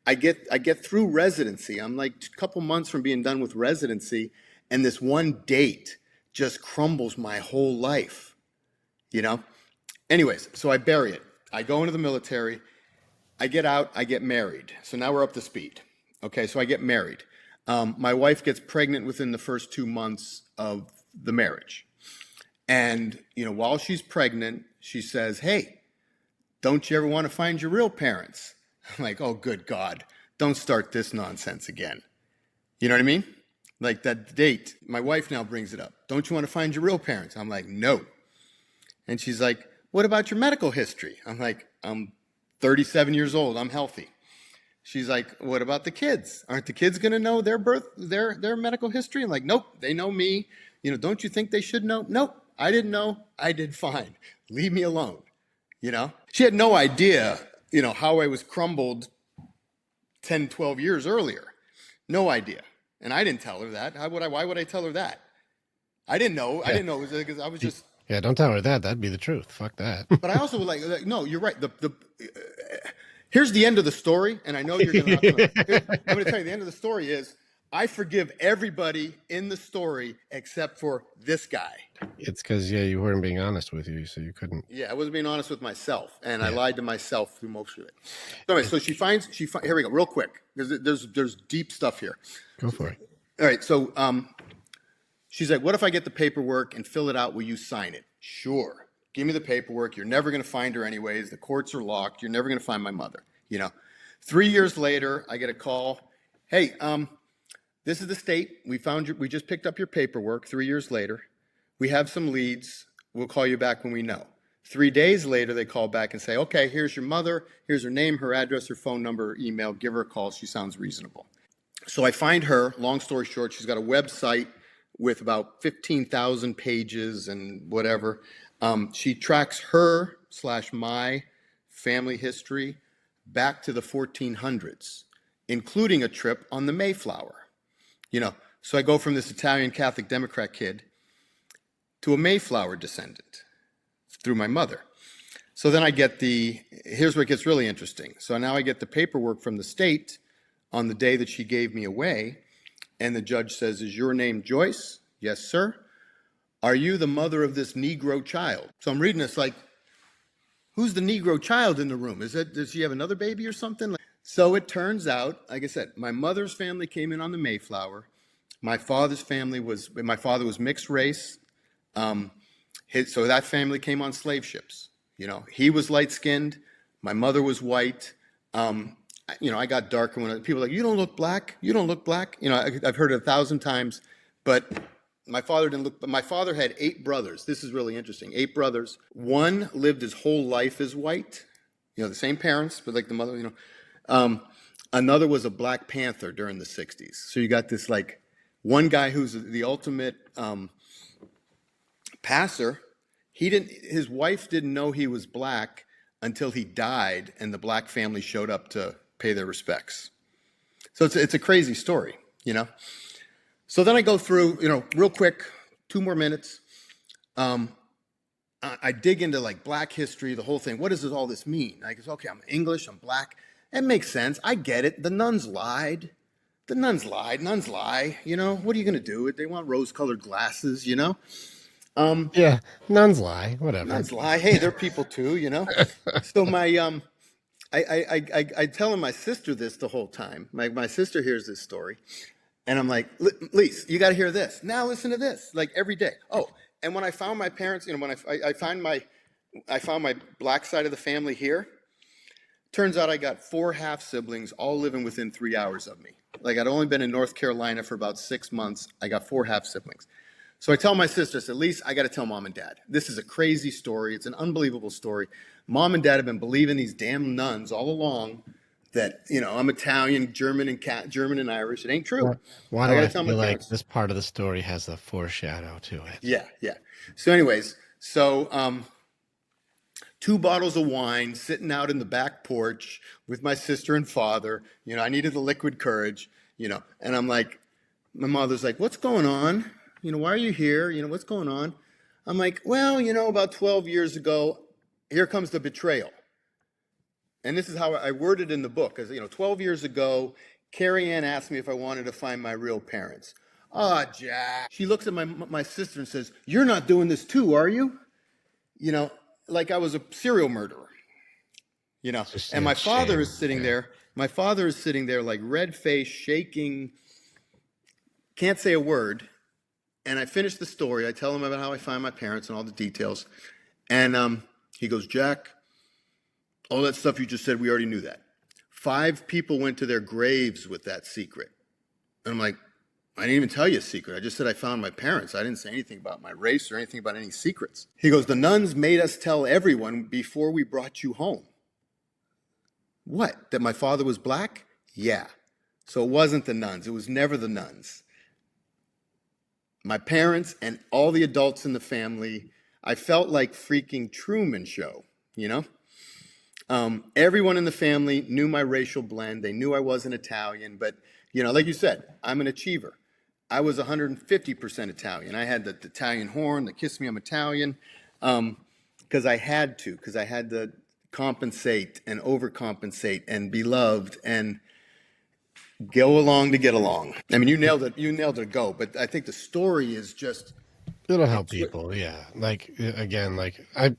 I get through residency. I'm like a couple months from being done with residency, and this one date just crumbles my whole life. Anyways, so I bury it. I go into the military. I get out. I get married. So now we're up to speed. Okay, so I get married. My wife gets pregnant within the first 2 months of the marriage. And, while she's pregnant, she says, hey, don't you ever want to find your real parents? I'm like, oh, good God, don't start this nonsense again. You know what I mean? Like that date, my wife now brings it up. Don't you want to find your real parents? I'm like, no. And she's like, what about your medical history? I'm like, I'm 37 years old. I'm healthy. She's like, what about the kids? Aren't the kids going to know their medical history? I'm like, nope, they know me. Don't you think they should know? Nope, I didn't know. I did fine. Leave me alone. She had no idea, how I was crumbled 10, 12 years earlier. No idea. And I didn't tell her that. Why would I tell her that? I didn't know. Yeah. I didn't know it was because I was just. Yeah, don't tell her that. That'd be the truth. Fuck that. But I also was like, no, you're right. Here's the end of the story, and I know you're not going to. I'm going to tell you the end of the story is I forgive everybody in the story except for this guy. It's because you weren't being honest with you, so you couldn't. Yeah, I wasn't being honest with myself, and I Yeah. lied to myself through most of it. So anyway, so here we go, real quick, because there's deep stuff here. Go for it. All right, so she's like, what if I get the paperwork and fill it out? Will you sign it? Sure. Give me the paperwork. You're never going to find her anyways. The courts are locked. You're never going to find my mother. 3 years later, I get a call. Hey, this is the state. We found you. We just picked up your paperwork 3 years later. We have some leads. We'll call you back when we know. 3 days later, they call back and say, okay, here's your mother. Here's her name, her address, her phone number, her email. Give her a call. She sounds reasonable. So I find her. Long story short, she's got a website with about 15,000 pages and whatever. She tracks her/my family history back to the 1400s, including a trip on the Mayflower. So I go from this Italian Catholic Democrat kid to a Mayflower descendant through my mother. So then I get here's where it gets really interesting. So now I get the paperwork from the state on the day that she gave me away, and the judge says, is your name Joyce? Yes, sir. Are you the mother of this Negro child? So I'm reading this like, who's the Negro child in the room? Does she have another baby or something? So it turns out, like I said, my mother's family came in on the Mayflower. My father was mixed race. So that family came on slave ships. He was light-skinned. My mother was white. I got darker when people were like, you don't look black. You don't look black. I've heard it 1,000 times, but my father didn't look. But my father had 8 brothers. This is really interesting. 8 brothers. One lived his whole life as white. The same parents, but like the mother. Another was a Black Panther during the 60s. So you got this like one guy who's the ultimate passer. His wife didn't know he was black until he died, and the black family showed up to pay their respects. So it's a crazy story, So then I go through, real quick, 2 more minutes. I dig into like black history, the whole thing. What does all this mean? I go, okay, I'm English, I'm black. It makes sense. I get it. The nuns lied. Nuns lie. What are you going to do? They want rose-colored glasses, Yeah, nuns lie. Whatever. Nuns lie. Hey, they're people too, So I telling my sister this the whole time. My sister hears this story, and I'm like, Lise, you got to hear this. Now listen to this, like every day. Oh, and when I found my parents, when I found my black side of the family here. Turns out I got 4 half siblings, all living within 3 hours of me. Like I'd only been in North Carolina for about 6 months. I got 4 half siblings. So I tell my sister, I said, Lise, I got to tell mom and dad. This is a crazy story. It's an unbelievable story. Mom and dad have been believing these damn nuns all along that, I'm Italian, German and Irish. It ain't true. Why do I feel like this part of the story has a foreshadow to it? Yeah. So anyways, 2 bottles of wine sitting out in the back porch with my sister and father. I needed the liquid courage, and I'm like, my mother's like, what's going on? Why are you here? What's going on? I'm like, well, about 12 years ago, here comes the betrayal. And this is how I worded in the book. As 12 years ago, Carrie Ann asked me if I wanted to find my real parents. Jack. She looks at my sister and says, you're not doing this too, are you? Like I was a serial murderer, and my father is sitting there. My father is sitting there like red face, shaking, can't say a word. And I finish the story. I tell him about how I find my parents and all the details. And he goes, Jack, all that stuff you just said, we already knew that. 5 people went to their graves with that secret. And I'm like, I didn't even tell you a secret. I just said I found my parents. I didn't say anything about my race or anything about any secrets. He goes, the nuns made us tell everyone before we brought you home. What? That my father was black? Yeah. So it wasn't the nuns. It was never the nuns. My parents and all the adults in the family, I felt like freaking Truman Show, Everyone in the family knew my racial blend. They knew I wasn't Italian, but, like you said, I'm an achiever. I was 150% Italian. I had the Italian horn, the kiss me, I'm Italian, because I had to compensate and overcompensate and be loved and go along to get along. I mean, you nailed it. You nailed it. Go. But I think the story is just It'll help it's people, yeah. Like again, like I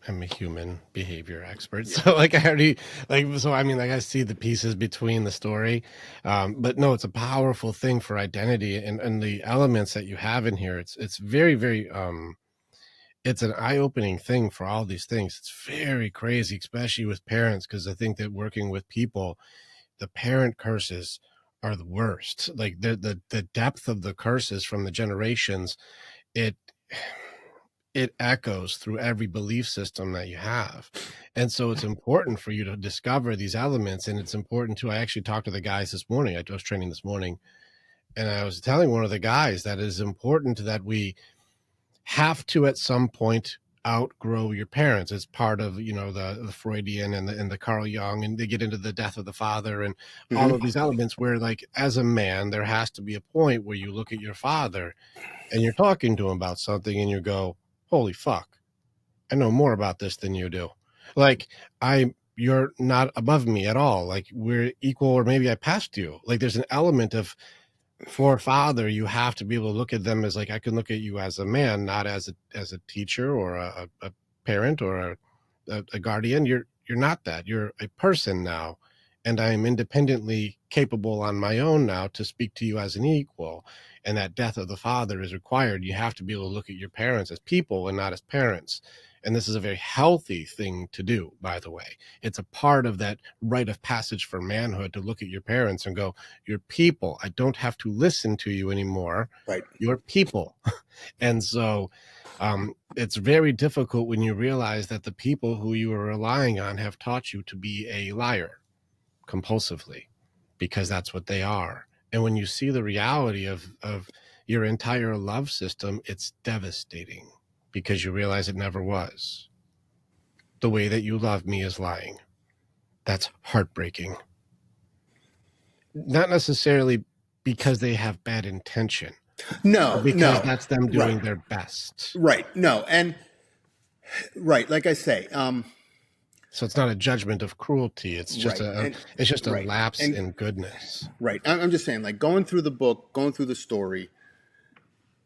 am a human behavior expert, so like I already like so I mean like I see the pieces between the story, but no, it's a powerful thing for identity and the elements that you have in here. It's very very it's an eye-opening thing for all these things. It's very crazy, especially with parents, because I think that working with people, the parent curses are the worst. Like the depth of the curses from the generations, it it echoes through every belief system that you have. And so it's important for you to discover these elements. And it's important to, I actually talked to the guys this morning. I was training this morning and I was telling one of the guys that it is important that we have to, at some point, outgrow your parents. It's part of, you know, the Freudian and the Carl Jung, and they get into the death of the father and all of Mhm. these elements where, like, as a man, there has to be a point where you look at your father and you're talking to him about something and you go, holy fuck, I know more about this than you do. Like, you're not above me at all. Like, we're equal, or maybe I passed you. Like, there's an element of, for a father, you have to be able to look at them as, like, I can look at you as a man, not as a teacher or a parent or a guardian. You're not that. You're a person now, and I am independently capable on my own now to speak to you as an equal. And that death of the father is required. You have to be able to look at your parents as people and not as parents. And this is a very healthy thing to do, by the way. It's a part of that rite of passage for manhood to look at your parents and go, you're people. I don't have to listen to you anymore. Right. You're people. And so it's very difficult when you realize that the people who you are relying on have taught you to be a liar compulsively, because that's what they are. And when you see the reality of your entire love system, it's devastating because you realize it never was. The way that you love me is lying. That's heartbreaking. Not necessarily because they have bad intention, but No, because no. that's them Right. doing their best. Right. No. And right. Like I say, So it's not a judgment of cruelty. It's just right. And it's just a right. lapse And in goodness. right. I'm just saying, like going through the book, going through the story,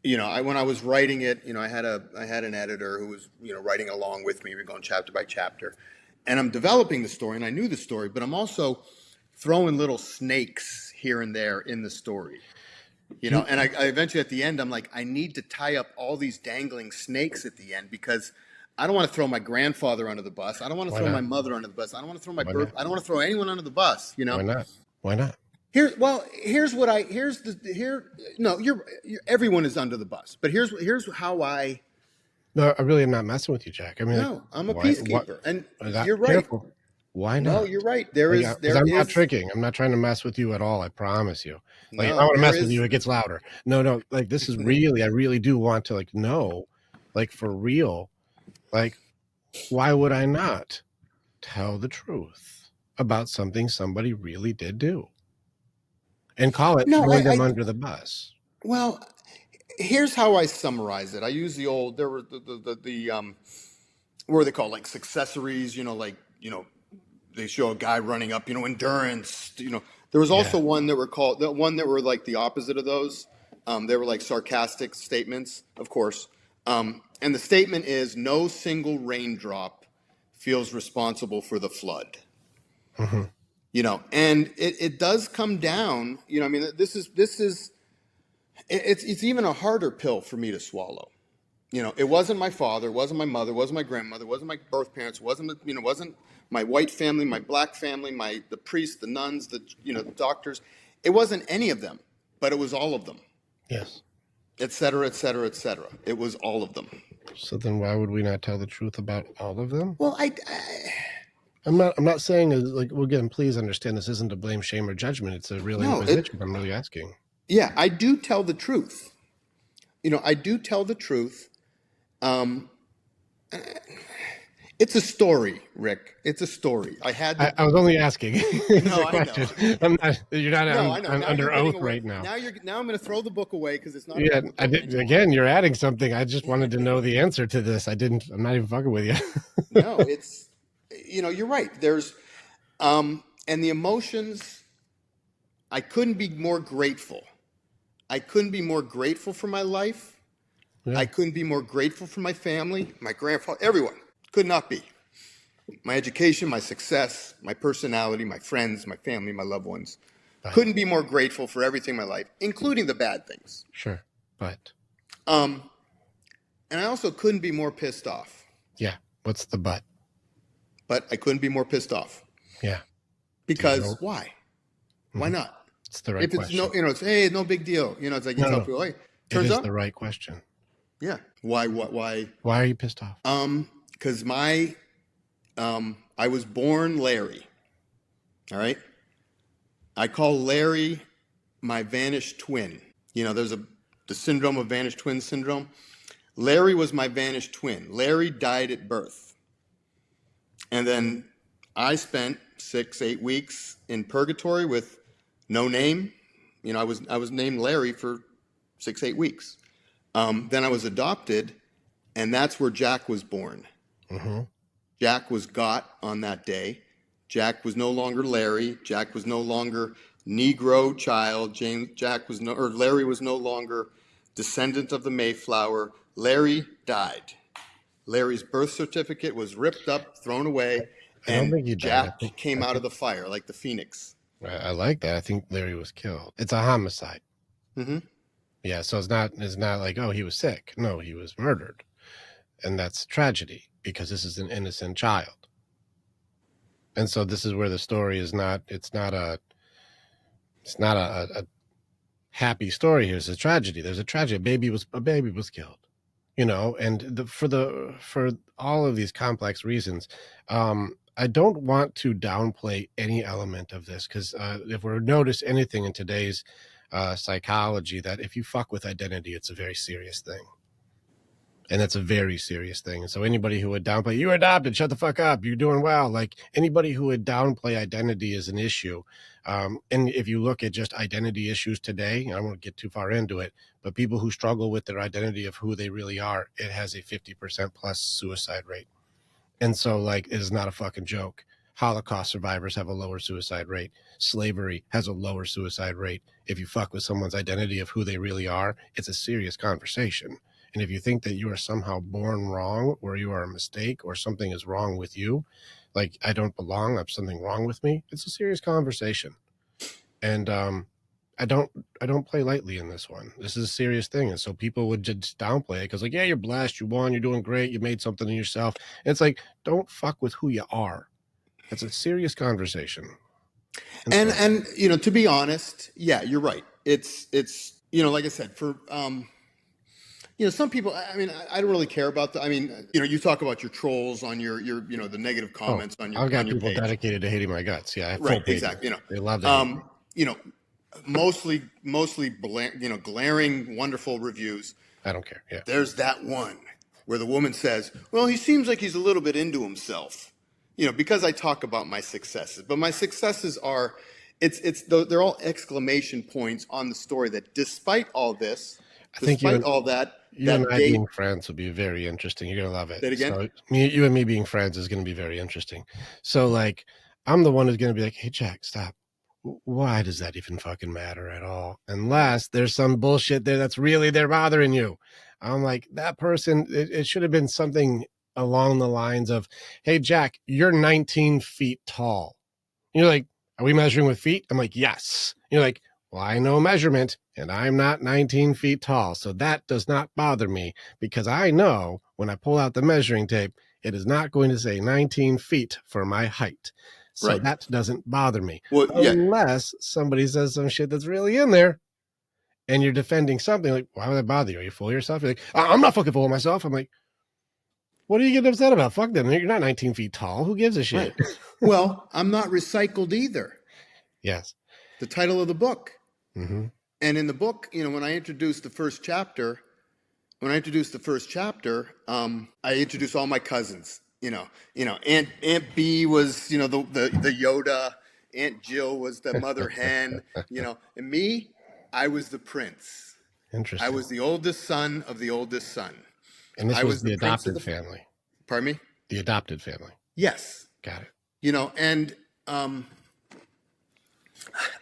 when I was writing it, I had an editor who was, writing along with me. We're going chapter by chapter, and I'm developing the story, and I knew the story, but I'm also throwing little snakes here and there in the story, You and I eventually at the end, I'm like, I need to tie up all these dangling snakes at the end because I don't want to throw my grandfather under the bus. I don't want to why throw my not? mother under the bus. I don't want to throw Why not? I don't want to throw anyone under the bus. Why not? Why not? Here's what I here's the here no you're everyone is under the bus, but here's how I No, I really am not messing with you, Jack. I mean, like, no, I'm a why? What? peacekeeper, and That you're right. careful. Why No, not? you're right. Like, because There I'm not is tricking. I'm not trying to mess with you at all. I promise you. Like, if I no want to there mess with you, is it gets louder. No, no. Like, this is really, I really do want to, like, know, like, for real. Like, why would I not tell the truth about something somebody really did do and call it no throwing them I under the bus? well here's how I summarize it. I use the old there were the what are they called, like successories, they show a guy running up, endurance, there was Yeah. also one that were called the one that were like the opposite of those. They were like sarcastic statements, of course. And the statement is no single raindrop feels responsible for the flood. Hmm. And it does come down, I mean, it's even a harder pill for me to swallow. It wasn't my father, it wasn't my mother, it wasn't my grandmother, it wasn't my birth parents, it wasn't my white family, my black family, the priests, the nuns, the doctors. It wasn't any of them, but it was all of them, Yes. et cetera, et cetera, et cetera. It was all of them. So then why would we not tell the truth about all of them? Well, I'm not saying like, well, again, please understand this isn't a blame, shame, or judgment. It's a real no, inquisition. I'm really asking. yeah, I do tell the truth. I do tell the truth. Um, it's a story, Rick. It's a story. I had I, to. I was only asking. It's No, a I know. question. I'm not. You're not No, I know. Now you're under getting oath away. right now. Now I'm going to throw the book away because it's not Yeah, about the I book did. anymore. Again, you're adding something. I just wanted to know the answer to this. I didn't. I'm not even fucking with you. No, it's you're right. And the emotions, I couldn't be more grateful. I couldn't be more grateful for my life. Yeah. I couldn't be more grateful for my family, my grandfather, everyone. Could not be. My education, my success, my personality, my friends, my family, my loved ones. But Couldn't be more grateful for everything in my life, including the bad things. sure. But Um, and I also couldn't be more pissed off. yeah. What's the but? But I couldn't be more pissed off. Yeah. Do you Because know? why? Why Mhm. not? It's the right If it's question. no, it's hey, no big deal. It's like you No, no, tell no. people, hey, It turns is the out, right question. yeah. Why? What? Why? Why are you pissed off? Because I was born Larry. All right. I call Larry my vanished twin. There's the syndrome of vanished twin syndrome. Larry was my vanished twin. Larry died at birth. And then I spent 6, 8 weeks in purgatory with no name. I was named Larry for 6, 8 weeks. Then I was adopted, and that's where Jack was born. Mm-hmm. Jack was got on that day. Jack was no longer Larry. Jack was no longer Negro child. Larry was no longer descendant of the Mayflower. Larry died. Larry's birth certificate was ripped up, thrown away, I don't and think you died. Jack came I out of think the fire like the phoenix. I like that. I think Larry was killed. It's a homicide. Mm-hmm. Yeah, so it's not like, oh, he was sick. No, he was murdered. And that's tragedy because this is an innocent child. And so this is where the story is not a happy story here. It's a tragedy. There's a tragedy. A baby was killed. And for all of these complex reasons, I don't want to downplay any element of this because if we're notice anything in today's psychology, that if you fuck with identity, it's a very serious thing. And that's a very serious thing. And so anybody who would downplay, you're adopted, shut the fuck up, you're doing well. Like anybody who would downplay identity is an issue. And if you look at just identity issues today, I won't get too far into it, but people who struggle with their identity of who they really are, it has a 50% plus suicide rate. And so, like, it is not a fucking joke. Holocaust survivors have a lower suicide rate. Slavery has a lower suicide rate. If you fuck with someone's identity of who they really are, it's a serious conversation. And if you think that you are somehow born wrong or you are a mistake or something is wrong with you, like I don't belong, I have something wrong with me, it's a serious conversation. And I don't play lightly in this one. This is a serious thing. And so people would just downplay it because like, yeah, you're blessed, you won, you're doing great, you made something of yourself. And it's like, don't fuck with who you are. It's a serious conversation. And to be honest, yeah, you're right. It's like I said, for some people, I mean, I don't really care about that. I mean, you talk about your trolls on your the negative Oh, comments on your I've got people page. dedicated to hating my guts. Yeah, I have full Right, pages. exactly. They love to hate me. You know, mostly glaring, wonderful reviews. I don't care. Yeah. There's that one where the woman says, "Well, he seems like he's a little bit into himself." Because I talk about my successes, but my successes are, they're all exclamation points on the story that despite all this, I think despite all that, you and that I date. being friends will be very interesting. You're gonna love it. Say it again? So you and me being friends is gonna be very interesting. So like, I'm the one who's gonna be like, "Hey Jack, stop. Why does that even fucking matter at all? Unless there's some bullshit there that's really they're bothering you." I'm like, that person. It should have been something along the lines of, "Hey Jack, you're 19 feet tall." You're like, "Are we measuring with feet?" I'm like, "Yes." You're like, "Well, I know measurement and I'm not 19 feet tall. So that does not bother me because I know when I pull out the measuring tape, it is not going to say 19 feet for my height. So Right. that doesn't bother me Well, yeah. unless somebody says some shit that's really in there and you're defending something like, why would that bother you? Are you full of yourself? You're like, I'm not fucking full of myself. I'm like, what are you getting upset about? Fuck them. You're not 19 feet tall. Who gives a shit? Right. Well, I'm not recycled either. Yes. The title of the book. Mm-hmm. And in the book, when I introduced the first chapter, I introduced all my cousins. Aunt B was, the Yoda. Aunt Jill was the mother hen. And me, I was the prince. Interesting. I was the oldest son of the oldest son. And this I was was the the prince of adopted family. Pardon me? The adopted family. Yes. Got it. And um,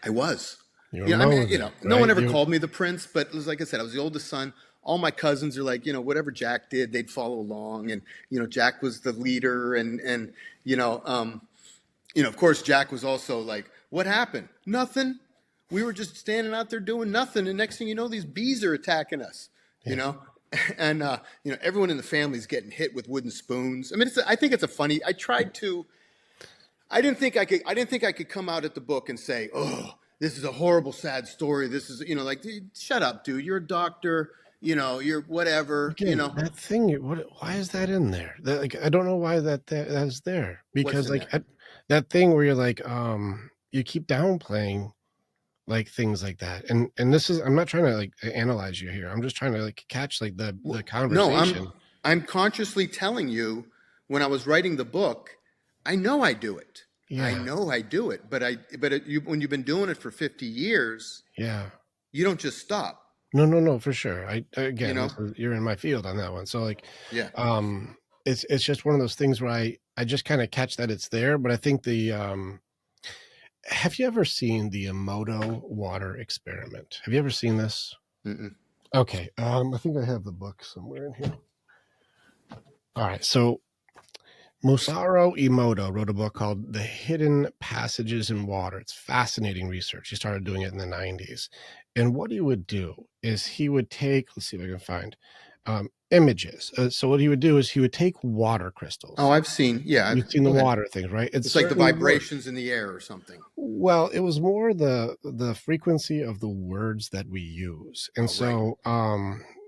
I was. You were I mean, Moses, no one right? ever You, called me the prince, but it was like I said, I was the oldest son. All my cousins are like, whatever Jack did, they'd follow along, and Jack was the leader, and you know, um, of course, Jack was also like, what happened? Nothing. We were just standing out there doing nothing, and next thing you know, these bees are attacking us. You yeah. know, and everyone in the family's getting hit with wooden spoons. I mean, I think it's a funny. I tried to. I didn't think I could. I didn't think I could come out at the book and say, "Oh, this is a horrible, sad story." This is, like, shut up, dude. You're a doctor. You're whatever. Again, that thing. What? Why is that in there? That, like, I don't know why that's there. What's Because in there? that thing where you're like, you keep downplaying like things like that, and this is, I'm not trying to like analyze you here. I'm just trying to like catch like the No, conversation. I'm consciously telling you. When I was writing the book, I know I do it. I Yeah, know I do it. When you've been doing it for 50 years, yeah. you don't just stop. No, for sure. You Again, know? you're in my field on that one. So like, Yeah. um, it's just one of those things where I just kind of catch that it's there, but I think have you ever seen the Emoto water experiment? Have you ever seen this? Mm-mm. Okay, I think I have the book somewhere in here. All right, so Masaru Emoto wrote a book called The Hidden Passages in Water. It's fascinating research. He started doing it in the 90s. And what he would do is he would take, let's see if I can find images. So what he would do is he would take water Oh, crystals. I've seen. Yeah. You've seen the Go ahead. water things, right? It's It's like the certain words. vibrations in the air or something. Well, it was more the frequency of the words that we use. And Oh, right. so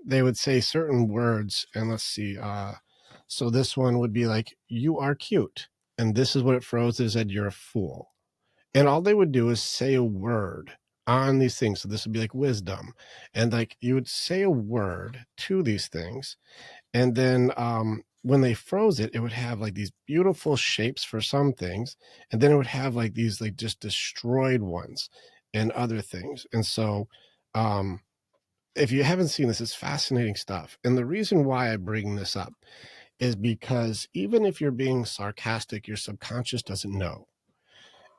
they would say certain words, and let's see, so this one would be like, you are cute. And this is what it froze is that you're a fool. And all they would do is say a word on these things. So this would be like wisdom. And like you would say a word to these things, and then when they froze it, it would have like these beautiful shapes for some things, and then it would have like these like just destroyed ones and other things. And so um, if you haven't seen this, it's fascinating stuff. And the reason why I bring this up is because even if you're being sarcastic, your subconscious doesn't know.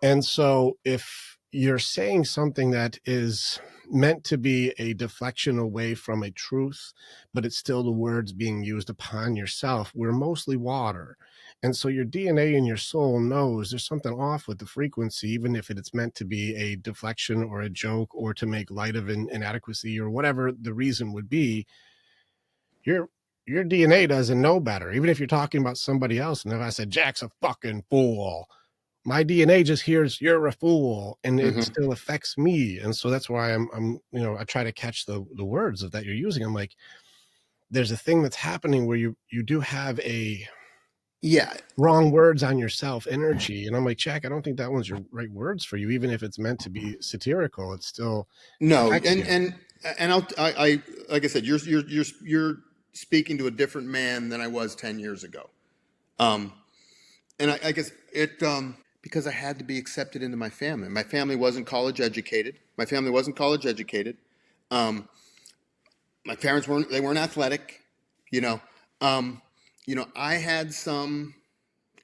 And so if you're saying something that is meant to be a deflection away from a truth, but it's still the words being used upon yourself, we're mostly water. And so your DNA and your soul knows there's something off with the frequency, even if it's meant to be a deflection or a joke or to make light of an inadequacy or whatever the reason would be. Your your DNA doesn't know better. Even if you're talking about somebody else, and if I said Jack's a fucking fool, my DNA just hears you're a fool, and it Mm-hmm. still affects me. And so that's why I'm I try to catch the words of that you're using. I'm like, there's a thing that's happening where you do have a Yeah. wrong words on yourself energy, and I'm like, Jack, I don't think that one's your right words for you. Even if it's meant to be satirical, it still No. affects And you. and and like I said, you're speaking to a different man than I was 10 years ago. Um, and I guess because I had to be accepted into my family. My family wasn't college educated. My family wasn't college educated. Um, my parents weren't athletic. You know, um, I had some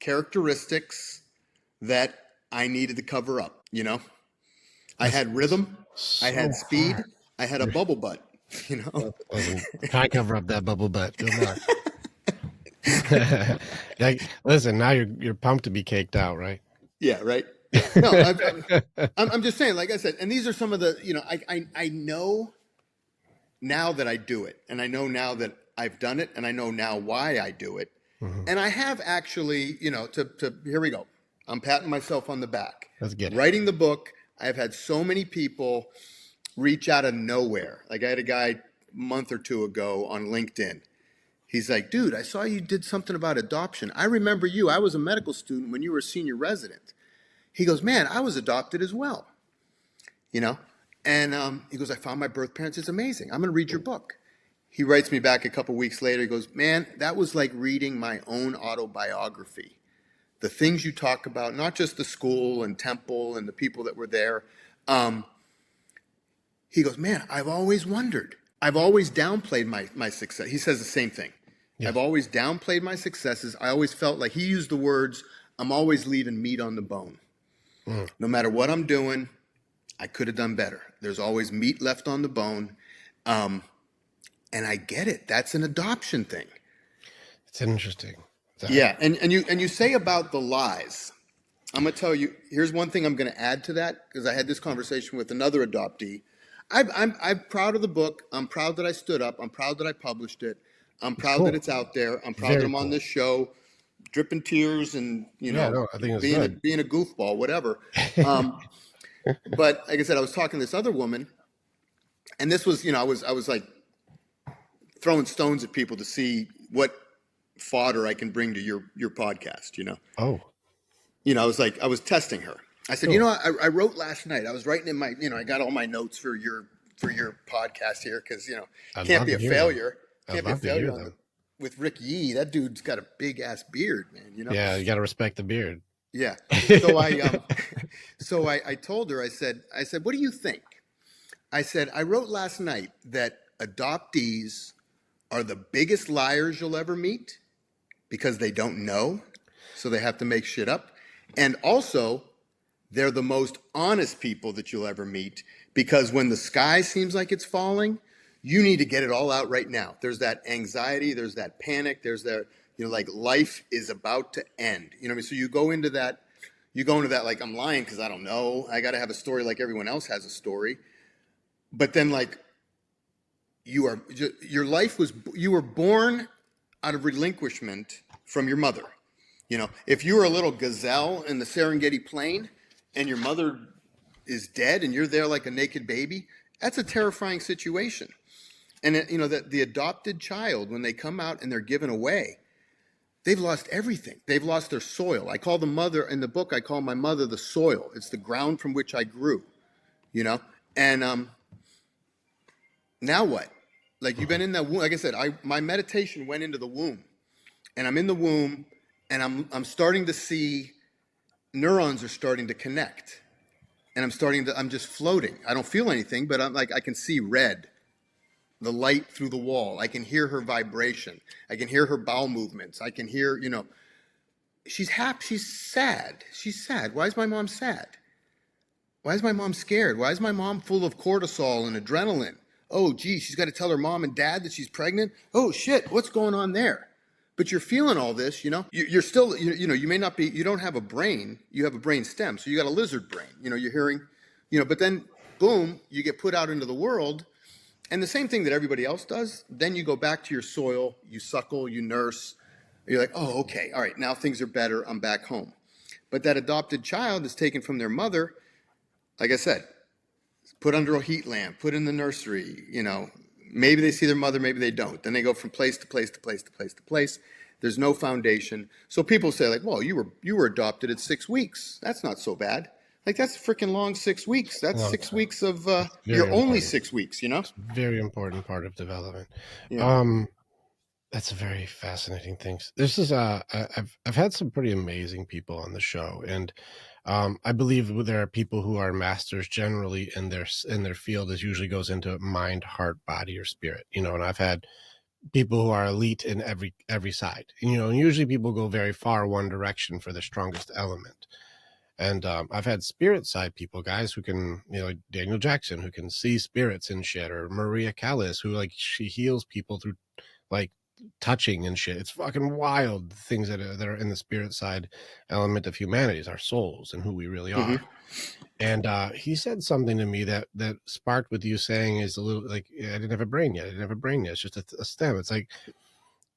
characteristics that I needed to cover up. I That's had rhythm, I so had hard. speed, I had a You're, bubble butt. You know, listen, try to cover up that bubble butt. Good luck. Like, listen, now you're pumped to be caked out, right? yeah, right, yeah. No, I'm just saying. Like I said, and these are some of the I know now that I do it, and I know now that I've done it, and I know now why I do it, Mhm. and I have actually, to here we go. I'm patting myself on the back. Let's get it. Writing the book, I've had so many people reach out of nowhere. Like I had a guy a month or two ago on LinkedIn. He's like, dude, I saw you did something about adoption. I remember you. I was a medical student when you were a senior resident. He goes, man, I was adopted as well. You know, and he goes, I found my birth parents. It's amazing. I'm going to read your book. He writes me back a couple weeks later. He goes, man, that was like reading my own autobiography. The things you talk about, not just the school and temple and the people that were there. Um, he goes, man, I've always wondered. I've always downplayed my success. He says the same thing. Yeah. I've always downplayed my successes. I always felt like he used the words, I'm always leaving meat on the bone. Mm. No matter what I'm doing, I could have done better. There's always meat left on the bone. Um, and I get it. That's an adoption thing. It's interesting. Yeah. And you say about the lies. I'm going to tell you, here's one thing I'm going to add to that, because I had this conversation with another adoptee. I'm proud of the book. I'm proud that I stood up. I'm proud that I published it. I'm It's proud that cool. it's out there. I'm proud that Very I'm on cool. this show, dripping tears and, Yeah, no, I think it's being a, good. being a goofball, whatever. Um, but like I said, I was talking to this other woman, and this was, I was like throwing stones at people to see what fodder I can bring to your podcast. Oh, I was testing her. I said, cool. I wrote last night. I was writing in my, I got all my notes for your podcast here, because I'd can't love be to a hear them. failure. I'd Can't be a love to hear failure them. with Rick Yee. That dude's got a big ass beard, man. Yeah, you got to respect the beard. Yeah. So I told her. I said, what do you think? I said, I wrote last night that adoptees are the biggest liars you'll ever meet because they don't know, so they have to make shit up. And also, they're the most honest people that you'll ever meet, because when the sky seems like it's falling, you need to get it all out right now. There's that anxiety, there's that panic, there's that, like life is about to end. You know what I mean? So you go into that like, I'm lying because I don't know. I got to have a story like everyone else has a story. But then, like, your life was, you were born out of relinquishment from your mother. If you were a little gazelle in the Serengeti plain and your mother is dead and you're there like a naked baby, that's a terrifying situation. And that the adopted child, when they come out and they're given away, they've lost everything. They've lost their soil. I call the mother in the book. I call my mother the soil. It's the ground from which I grew. And now what? Like, you've been in that womb. Like I said, my meditation went into the womb, and I'm in the womb, and I'm starting to see neurons are starting to connect, and I'm just floating. I don't feel anything, but I'm like, I can see red, the light through the wall. I can hear her vibration. I can hear her bowel movements. I can hear, she's happy. She's sad. She's sad. Why is my mom sad? Why is my mom scared? Why is my mom full of cortisol and adrenaline? Oh, gee, she's got to tell her mom and dad that she's pregnant. Oh, shit, what's going on there? But you're feeling all this, You're still, you may not be, you don't have a brain. You have a brain stem. So you got a lizard brain. You're hearing, but then, boom, you get put out into the world. And the same thing that everybody else does. Then you go back to your soil. You suckle, you nurse. You're like, oh, okay, all right, now things are better. I'm back home. But that adopted child is taken from their mother, like I said, put under a heat lamp, put in the nursery, maybe they see their mother, maybe they don't. Then they go from place to place to place to place to place. There's no foundation. So people say, like, well, you were adopted at 6 weeks. That's not so bad. Like, that's a freaking long 6 weeks. That's Long 6 time. weeks of Very you're only important. 6 weeks, Very important part of development. Yeah. That's a very fascinating thing. This is I've had some pretty amazing people on the show, and I believe there are people who are masters generally in their field. This usually goes into mind, heart, body, or spirit. And I've had people who are elite in every side. And usually people go very far one direction for the strongest element. And I've had spirit side people, guys who can, like Daniel Jackson, who can see spirits and shit, or Maria Callas, who, like, she heals people through, like, touching and shit. It's fucking wild, things that are in the spirit side element of humanity, is our souls and who we really are. Mm-hmm. And he said something to me that sparked what you saying, is a little like, I didn't have a brain yet. I didn't have a brain yet. It's just a stem. It's like,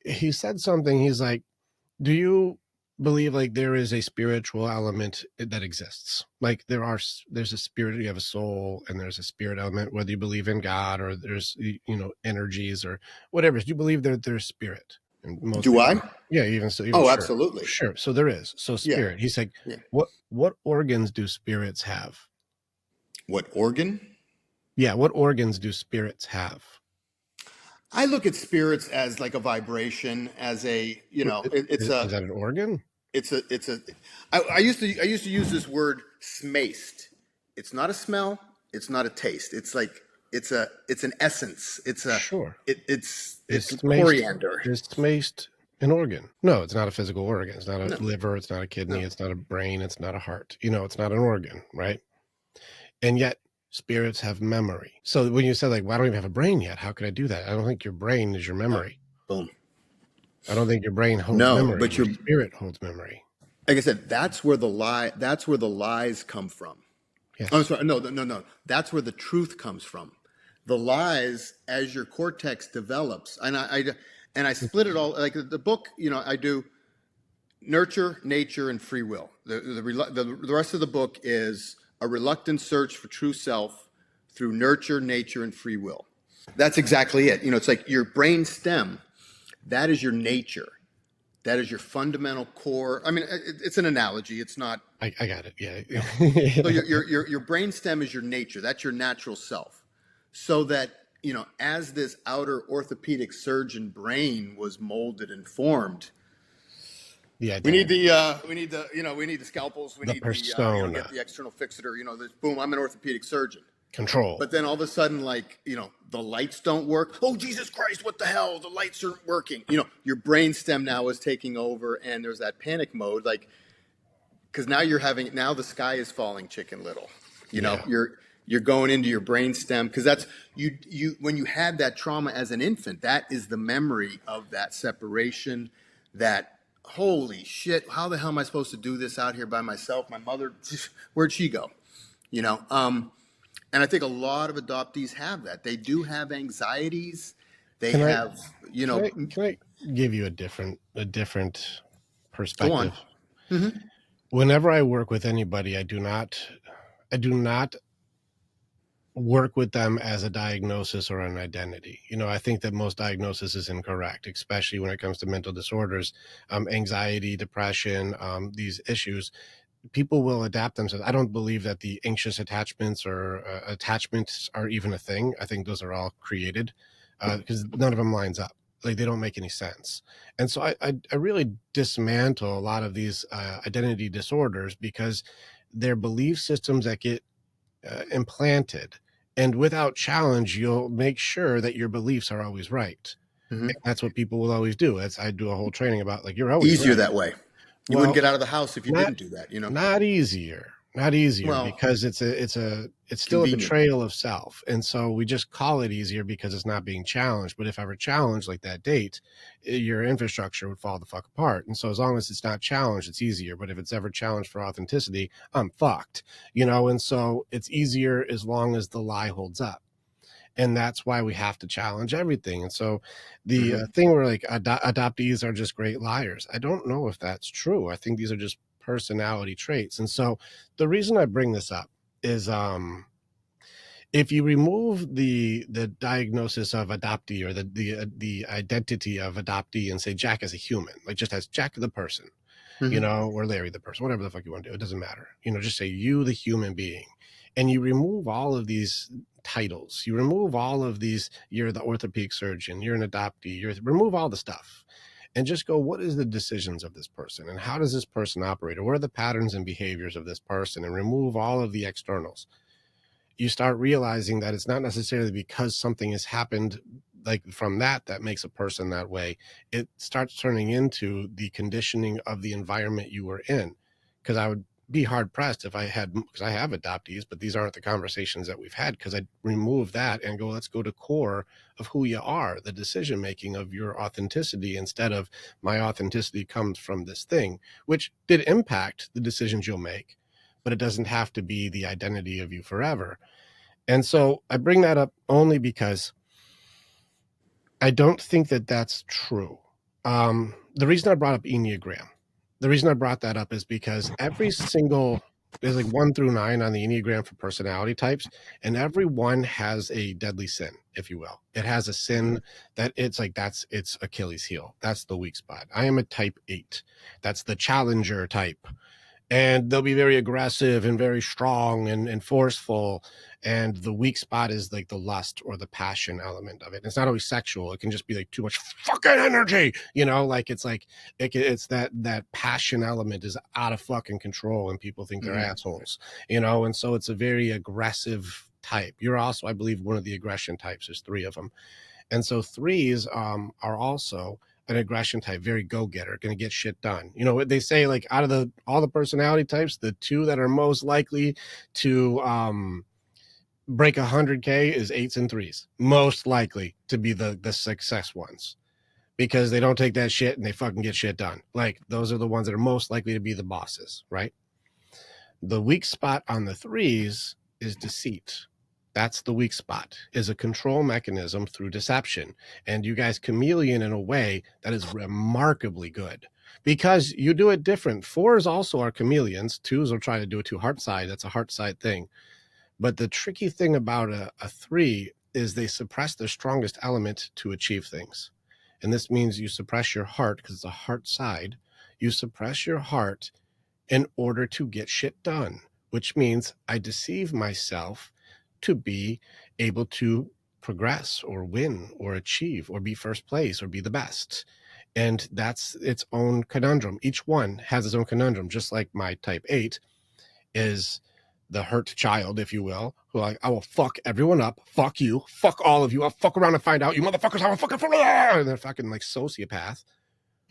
he said something. He's like, do you believe, like, there is a spiritual element that exists? Like, there's a spirit, you have a soul, and there's a spirit element, whether you believe in God or there's, energies or whatever. Do you believe that there's spirit? And most Do people, I? yeah, even so, even Oh, sure. absolutely. Sure. So there is. So Yeah. spirit. He's like, Yeah. what organs do spirits have? What organ? Yeah, what organs do spirits have? I look at spirits as like a vibration, as a, it's Is a, that an organ? I used to use this word smaced. It's not a smell. It's not a taste. It's like, it's an essence. Sure. It's Is coriander. smaced An organ. No, it's not a physical organ. It's not a No, liver. It's not a kidney. no. It's not a brain. It's not a heart. It's not an organ, right? And yet spirits have memory. So when you said like, why don't we have a brain yet? How could I do that? I don't think your brain is your Oh, memory. boom. I don't think your brain holds No, memory. but Your you're spirit holds memory. like I said. That's where the lie. That's where the lies come from. Oh, I'm Yes. sorry. No, no, no, no. That's where the truth comes from. The lies, as your cortex develops, and I split it all like the book. I do nurture, nature, and free will. The rest of the book is a reluctant search for true self through nurture, nature, and free will. That's exactly it. It's like your brain stem. That is your nature. That is your fundamental core. I mean, it's an analogy. It's not. I got it. Yeah. So your brain stem is your nature. That's your natural self. So that as this outer orthopedic surgeon brain was molded and formed, The we need identity. the scalpels. We The need get persona. the external fixator. This boom. I'm an orthopedic surgeon. Control. But then all of a sudden, the lights don't work. Oh, Jesus Christ, what the hell? The lights aren't working. Your brain stem now is taking over, and there's that panic mode, because now the sky is falling, Chicken Little. Yeah. You're going into your brain stem, because that's you when you had that trauma as an infant, that is the memory of that separation, that holy shit, how the hell am I supposed to do this out here by myself? My mother, where'd she go? And I think a lot of adoptees have that. They do have anxieties. They Can I have, can I give you a different go on. perspective? Whenever I work with anybody, I do not work with them as a diagnosis or an identity. I think that most diagnosis is incorrect, especially when it comes to mental disorders, anxiety, depression, these issues. People will adapt themselves. I don't believe that the anxious attachments or attachments are even a thing. I think those are all created because none of them lines up. Like they don't make any sense. And so I really dismantle a lot of these identity disorders because they're belief systems that get implanted. And without challenge, you'll make sure that your beliefs are always right. Mm-hmm. And that's what people will always do. I do a whole training about like, you're always Easier right. that way. You wouldn't Well, get out of the house if you not didn't do that, not easier Well, because it's still a convenient. betrayal of self. And so we just call it easier because it's not being challenged. But if ever challenged like that date, your infrastructure would fall the fuck apart. And so as long as it's not challenged, it's easier. But if it's ever challenged for authenticity, I'm fucked, and so it's easier as long as the lie holds up. And that's why we have to challenge everything. And so the Mm-hmm. thing where like adoptees are just great liars, I don't know if that's true. I think these are just personality traits. And so the reason I bring this up is if you remove the diagnosis of adoptee or the identity of adoptee and say Jack as a human, like just as Jack the person, Mm-hmm. or Larry the person, whatever the fuck you want to do, it doesn't matter. Just say you the human being, and you remove all of these titles, you remove all of these, you're the orthopedic surgeon, you're an adoptee, remove all the stuff and just go, what is the decisions of this person and how does this person operate, or what are the patterns and behaviors of this person, and remove all of the externals. You start realizing that it's not necessarily because something has happened like from that makes a person that way. It starts turning into the conditioning of the environment you were in. Because I would be hard pressed if I had, because I have adoptees, but these aren't the conversations that we've had, because I remove that and go, let's go to core of who you are, the decision making of your authenticity, instead of my authenticity comes from this thing, which did impact the decisions you'll make, but it doesn't have to be the identity of you forever. And so I bring that up only because I don't think that that's true. The reason I brought up Enneagram, the reason I brought that up is because there's like 1 through 9 on the Enneagram for personality types, and every one has a deadly sin, if you will. It has a sin that it's Achilles heel. That's the weak spot. I am a type 8. That's the challenger type. And they'll be very aggressive and very strong and forceful. And the weak spot is like the lust or the passion element of it. And it's not always sexual. It can just be like too much fucking energy, it's that passion element is out of fucking control and people think they're assholes, and so it's a very aggressive type. You're also, I believe, one of the aggression types. There's 3 of them. And so 3s are also an aggression type, very go-getter, going to get shit done. You know what they say, like out of all the personality types, the two that are most likely to break 100K is 8s and 3s, most likely to be the success ones, because they don't take that shit and they fucking get shit done. Like those are the ones that are most likely to be the bosses, right? The weak spot on the 3s is deceit. That's the weak spot, is a control mechanism through deception. And you guys chameleon in a way that is remarkably good because you do it different. 4s also are chameleons. 2s will try to do it to heart side. That's a heart side thing. But the tricky thing about a 3 is they suppress their strongest element to achieve things. And this means you suppress your heart because it's a heart side. You suppress your heart in order to get shit done, which means I deceive myself to be able to progress or win or achieve or be first place or be the best. And that's its own conundrum. Each one has its own conundrum, just like my type 8 is the hurt child, if you will, who like, I will fuck everyone up, fuck you, fuck all of you, I'll fuck around and find out, you motherfuckers, I'm a fucking, and they're fucking like sociopath.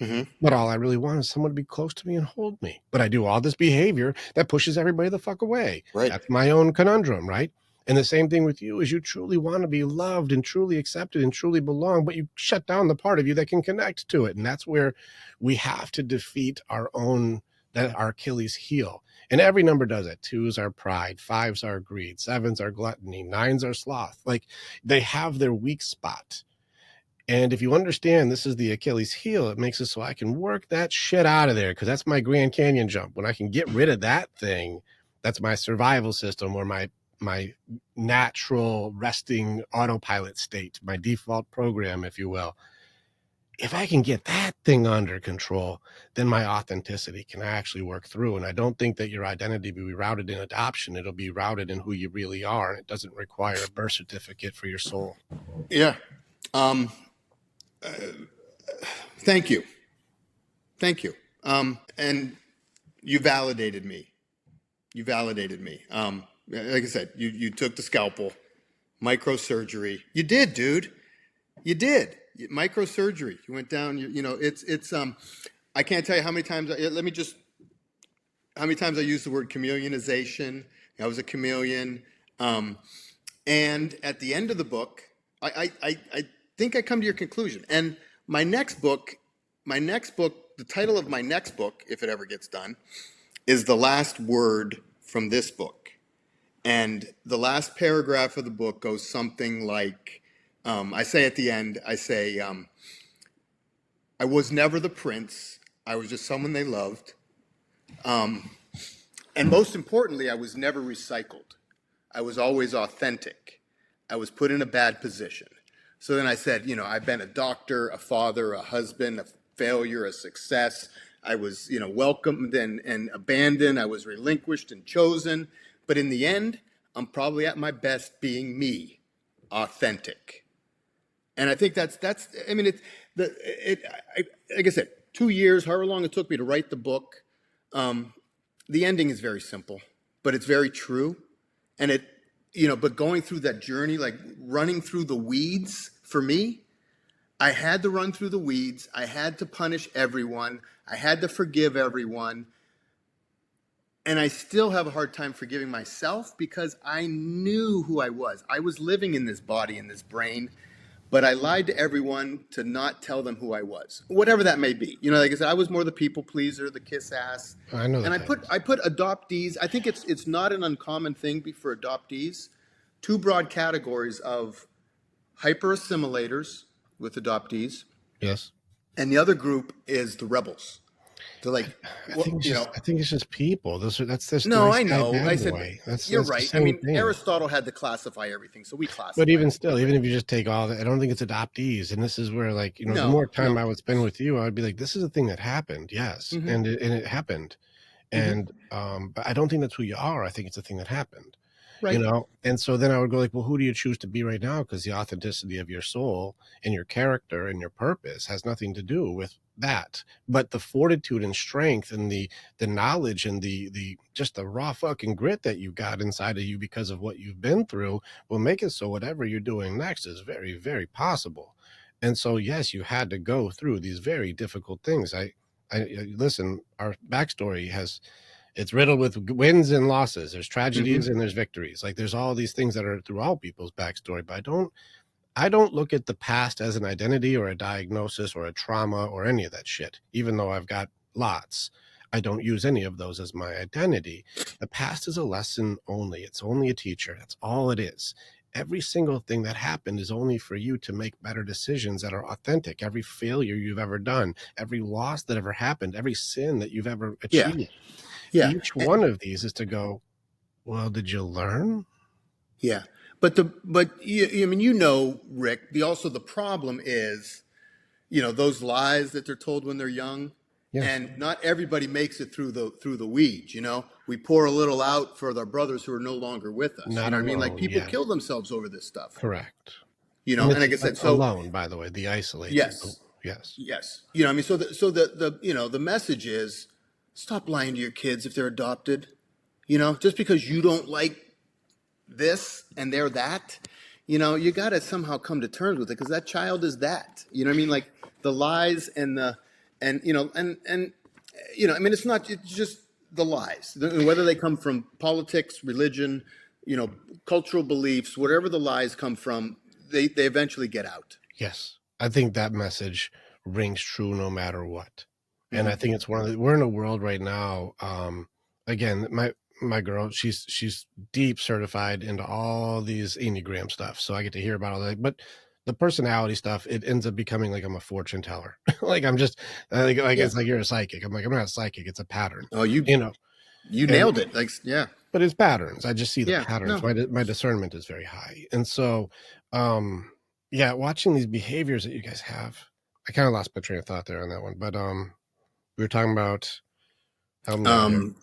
Mm-hmm. But all I really want is someone to be close to me and hold me. But I do all this behavior that pushes everybody the fuck away. Right. That's my own conundrum, right? And the same thing with you is you truly want to be loved and truly accepted and truly belong, but you shut down the part of you that can connect to it. And that's where we have to defeat our Achilles heel. And every number does it. 2s are pride, 5s are greed, 7s are gluttony, 9s are sloth. Like they have their weak spot. And if you understand this is the Achilles heel, it makes it so I can work that shit out of there, because that's my Grand Canyon jump. When I can get rid of that thing, that's my survival system, or my natural resting autopilot state, my default program, if you will. If I can get that thing under control, then my authenticity can actually work through. And I don't think that your identity will be routed in adoption. It'll be routed in who you really are. And it doesn't require a birth certificate for your soul. Yeah. Thank you. Thank you. And you validated me. You validated me. Like I said, you took the scalpel, microsurgery. You did, dude. You did. Microsurgery. You went down. It's. I can't tell you how many times. How many times I used the word chameleonization. I was a chameleon. And at the end of the book, I think I come to your conclusion. And my next book, the title of my next book, if it ever gets done, is The Last Word from This Book. And the last paragraph of the book goes something like, I say at the end, I was never the prince. I was just someone they loved. And most importantly, I was never recycled. I was always authentic. I was put in a bad position. So then I said, I've been a doctor, a father, a husband, a failure, a success. I was, welcomed and abandoned. I was relinquished and chosen. But in the end, I'm probably at my best being me, authentic. And I think like I said, 2 years, however long it took me to write the book. The ending is very simple, but it's very true. And but going through that journey, like running through the weeds for me, I had to run through the weeds. I had to punish everyone. I had to forgive everyone. And I still have a hard time forgiving myself because I knew who I was. I was living in this body, in this brain, but I lied to everyone to not tell them who I was, whatever that may be. Like I said, I was more the people pleaser, the kiss ass. I know. And I put adoptees. I think it's not an uncommon thing for adoptees. 2 broad categories of hyper assimilators with adoptees. Yes. And the other group is the rebels. They're like, I think it's just people. That's this. No, nice I know. guy, I said boy. you're that's right. The same thing. Aristotle had to classify everything, so we classify. But even still, even if you just take all that, I don't think it's adoptees. And this is where, like, the more time I would spend with you, I would be like, this is a thing that happened. Yes. Mm-hmm. And it happened. And but I don't think that's who you are. I think it's a thing that happened. Right. And so then I would go like, well, who do you choose to be right now? Because the authenticity of your soul and your character and your purpose has nothing to do with that. But the fortitude and strength and the knowledge and the just the raw fucking grit that you got inside of you because of what you've been through will make it so whatever you're doing next is very, very possible. And so, yes, you had to go through these very difficult things. Listen, our backstory it's riddled with wins and losses. There's tragedies Mm-hmm. and there's victories. Like there's all these things that are through all people's backstory, but I don't look at the past as an identity or a diagnosis or a trauma or any of that shit, even though I've got lots. I don't use any of those as my identity. The past is a lesson only. It's only a teacher. That's all it is. Every single thing that happened is only for you to make better decisions that are authentic. Every failure you've ever done, every loss that ever happened, every sin that you've ever Yeah. achieved. Yeah. Each one of these is to go, well, did you learn? Yeah. I mean, Rick, the problem is, those lies that they're told when they're young, Yes. and not everybody makes it through the weeds. We pour a little out for our brothers who are no longer with us. You Not know what I mean? Like alone. people Yes. kill themselves over this stuff. Correct. And And it's like I said, so alone, by the way, the isolated. Oh, yes, yes. yes. I mean, the message is stop lying to your kids if they're adopted. Just because you don't like this and they're that, you got to somehow come to terms with it because that child is that. You know what I mean? Like the lies and the and I mean, it's just the lies, whether they come from politics, religion, cultural beliefs, whatever the lies come from, they eventually get out. Yes. I think that message rings true no matter what. And I Hmm. think it's we're in a world right now. Again, my girl, she's deep certified into all these Enneagram stuff. So I get to hear about all that. But the personality stuff, it ends up becoming like I'm a fortune teller. Like I'm just like Yeah. it's like you're a psychic. I'm like, I'm not a psychic, it's a pattern. Oh, you You know, you and nailed it. Like, yeah, but it's patterns. I just see the yeah. patterns. No. My discernment is very high. And so yeah, watching these behaviors that you guys have, I kind of lost my train of thought there on that one. But we were talking about, help me out here. Um,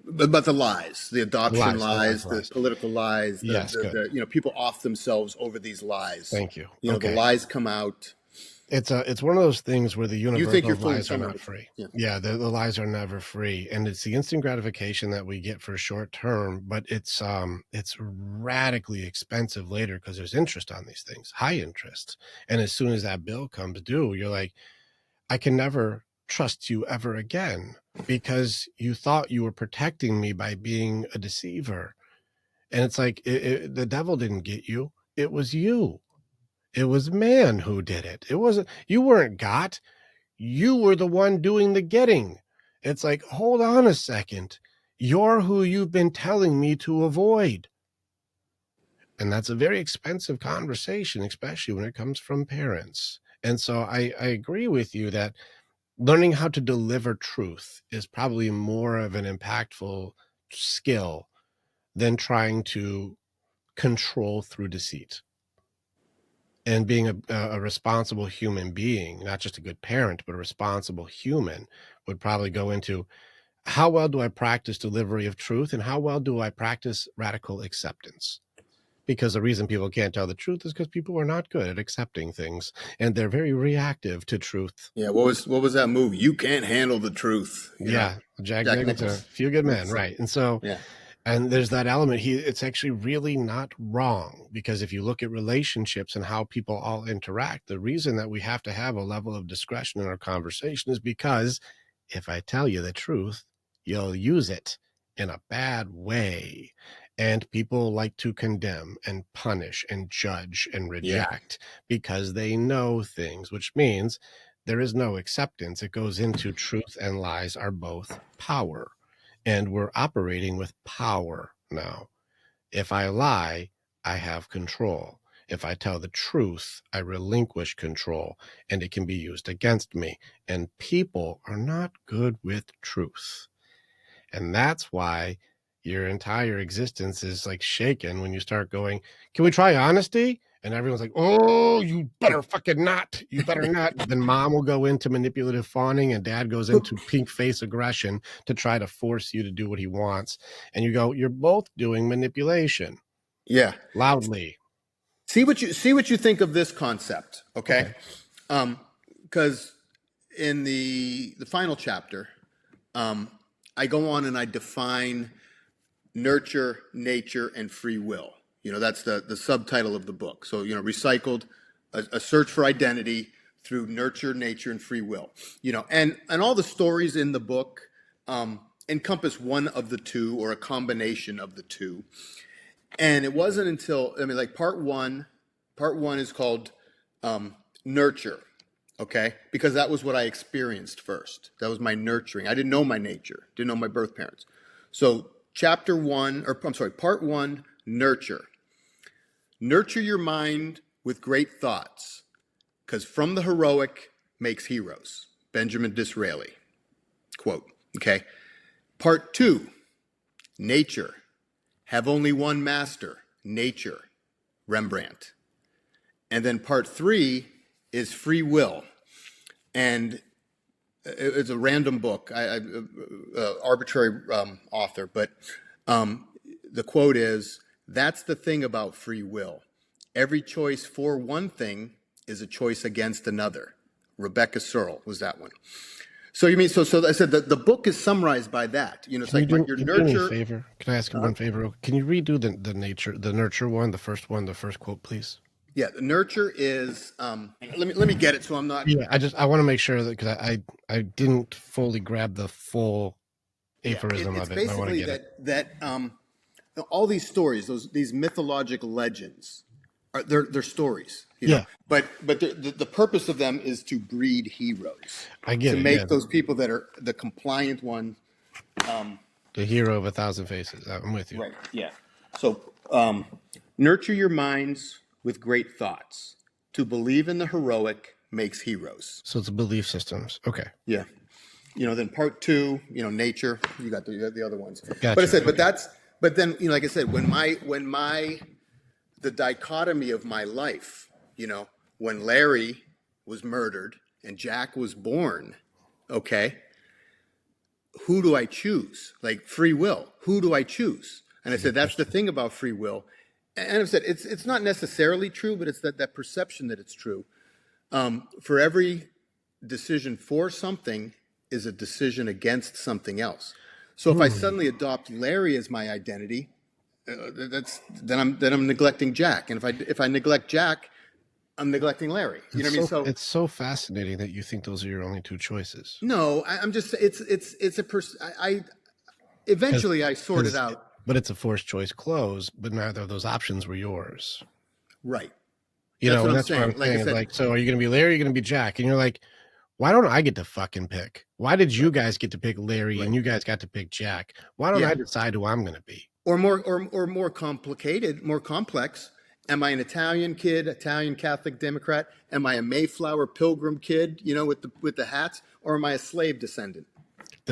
but the lies, the adoption The lies, the lies. political lies, Yes, good. people off themselves over these lies. Thank you. The Okay. lies come out. It's one of those things where the You think universal you're fooling lies are someone, not but free. yeah, Yeah, the lies are never free, and it's the instant gratification that we get for short term, but it's radically expensive later because there's interest on these things, high interest, and as soon as that bill comes due, you're like, I can never trust you ever again because you thought you were protecting me by being a deceiver, and it's like the devil didn't get you; it was you. It was man who did it. It wasn't you weren't got. You were the one doing the getting. It's like, hold on a second. You're who you've been telling me to avoid. And that's a very expensive conversation, especially when it comes from parents. And so I agree with you that learning how to deliver truth is probably more of an impactful skill than trying to control through deceit. And being a responsible human being, not just a good parent, but a responsible human, would probably go into how well do I practice delivery of truth and how well do I practice radical acceptance? Because the reason people can't tell the truth is because people are not good at accepting things and they're very reactive to truth. yeah. What was that movie? You can't handle the truth. Yeah, Jack Jack Nicholson, A Nichols. Few Good Men, Yes. right? And so, Yeah. and there's that element. It's actually really not wrong because if you look at relationships and how people all interact, the reason that we have to have a level of discretion in our conversation is because if I tell you the truth, you'll use it in a bad way. And people like to condemn and punish and judge and Yeah. reject because they know things, which means there is no acceptance. It goes into truth and lies are both power. And we're operating with power now. If I lie, I have control. If I tell the truth, I relinquish control and it can be used against me. And people are not good with truth. And that's why your entire existence is like shaken when you start going, can we try honesty? And everyone's like, oh, you better fucking not. You better not. Then mom will go into manipulative fawning and dad goes into pink face aggression to try to force you to do what he wants. And you go, you're both doing manipulation Yeah. loudly. See what you think of this concept, okay? Okay. Because in the final chapter, I go on and I define nurture, nature, and free will. That's the subtitle of the book. So recycled, a search for identity through nurture, nature, and free will. And all the stories in the book encompass one of the two or a combination of the two. And it wasn't until, like part one is called nurture, okay? Because that was what I experienced first. That was my nurturing. I didn't know my nature, didn't know my birth parents. So part one, nurture. Nurture your mind with great thoughts, because from the heroic makes heroes. Benjamin Disraeli, quote, okay? Part two, nature. Have only one master, nature, Rembrandt. And then part three is free will. And it's a random book, arbitrary author, but the quote is, that's the thing about free will. Every choice for one thing is a choice against another. Rebecca Searle was that one. So you mean, so I said that the book is summarized by that. It's Can like your you do me a nurture. favor? Can I ask you one favor? Can you redo the nurture one, the first quote, please? Yeah, the nurture is, let me get it so I'm not. Yeah, I want to make sure that, because I didn't fully grab the full aphorism It's of it, and I want to basically get it. that all these stories, these mythological legends, they're stories, Yeah. But the purpose of them is to breed heroes, I get to it. make Yeah, those people that are the compliant one. the hero of a thousand faces. I'm with you. Right. Yeah. So nurture your minds with great thoughts. To believe in the heroic makes heroes. So it's belief systems. Okay. Yeah. Then part two, nature, you got the other ones. Gotcha. But I said, Okay. but then, like I said, the dichotomy of my life, when Larry was murdered and Jack was born, okay, who do I choose? Like free will, who do I choose? And I said, that's the thing about free will. And I've said, it's not necessarily true, but it's that perception that it's true. For every decision for something is a decision against something else. So if I suddenly adopt Larry as my identity, then I'm neglecting Jack, and if I neglect Jack, I'm neglecting Larry. You know what I mean? So it's so fascinating that you think those are your only two choices. no, I'm just it's I eventually I sorted out. But it's a forced choice close, but neither of those options were yours. Right. That's what I'm saying. saying. Like I said, so are you going to be Larry? Or are you going to be Jack? And you're like, why don't I get to fucking pick? Why did you guys get to pick Larry and you guys got to pick Jack? Why don't I decide who I'm going to be? Or more complicated, more complex. Am I an Italian kid, Italian Catholic Democrat? Am I a Mayflower Pilgrim kid, with the hats? Or am I a slave descendant?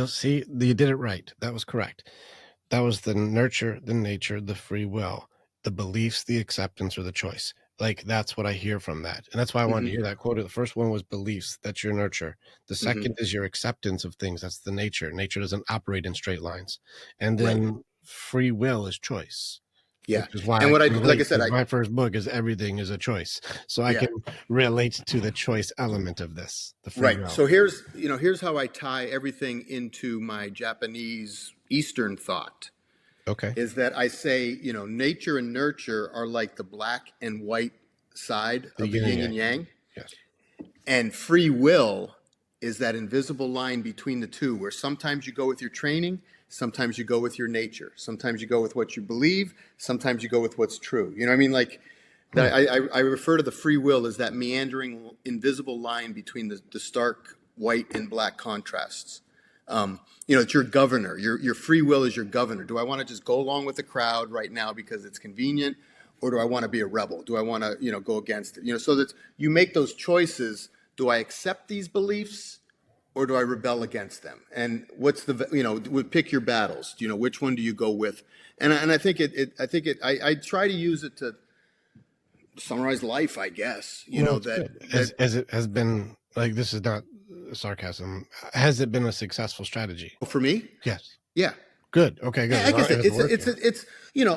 See, you did it right. That was correct. That was the nurture, the nature, the free will, the beliefs, the acceptance, or the choice. Like, that's what I hear from that. And that's why I wanted to hear that quote. The first one was beliefs. That's your nurture. The second is your acceptance of things. That's the nature. Nature doesn't operate in straight lines. And then free will is choice. Yeah. Which is why and like I said, my first book is Everything is a Choice. So I can relate to the choice element of this. The free will. So here's how I tie everything into my Japanese Eastern thought. Okay. Is that I say, nature and nurture are like the black and white side of the yin and yang. Yes. And free will is that invisible line between the two, where sometimes you go with your training, sometimes you go with your nature, sometimes you go with what you believe, sometimes you go with what's true. You know what I mean? Like, I refer to the free will as that meandering, invisible line between the stark white and black contrasts. It's your governor. Your free will is your governor. Do I want to just go along with the crowd right now because it's convenient, or do I want to be a rebel? Do I want to, go against it? So that you make those choices. Do I accept these beliefs, or do I rebel against them? And what's pick your battles. Which one do you go with? And I think I try to use it to summarize life, I guess. As it has been, like, this is not sarcasm. Has it been a successful strategy? For me? Yes. Yeah. Good. Okay, good. Yeah, like I said, it's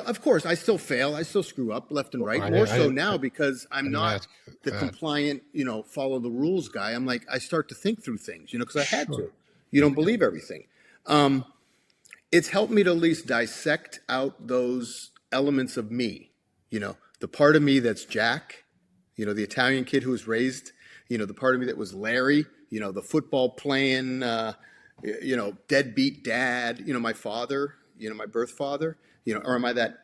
of course I still fail. I still screw up left and right. More so now because I'm not the compliant, follow the rules guy. I'm like, I start to think through things, because I had to. You don't believe everything. It's helped me to at least dissect out those elements of me, the part of me that's Jack, the Italian kid who was raised, the part of me that was Larry, the football playing, deadbeat dad, my father, my birth father, or am I that,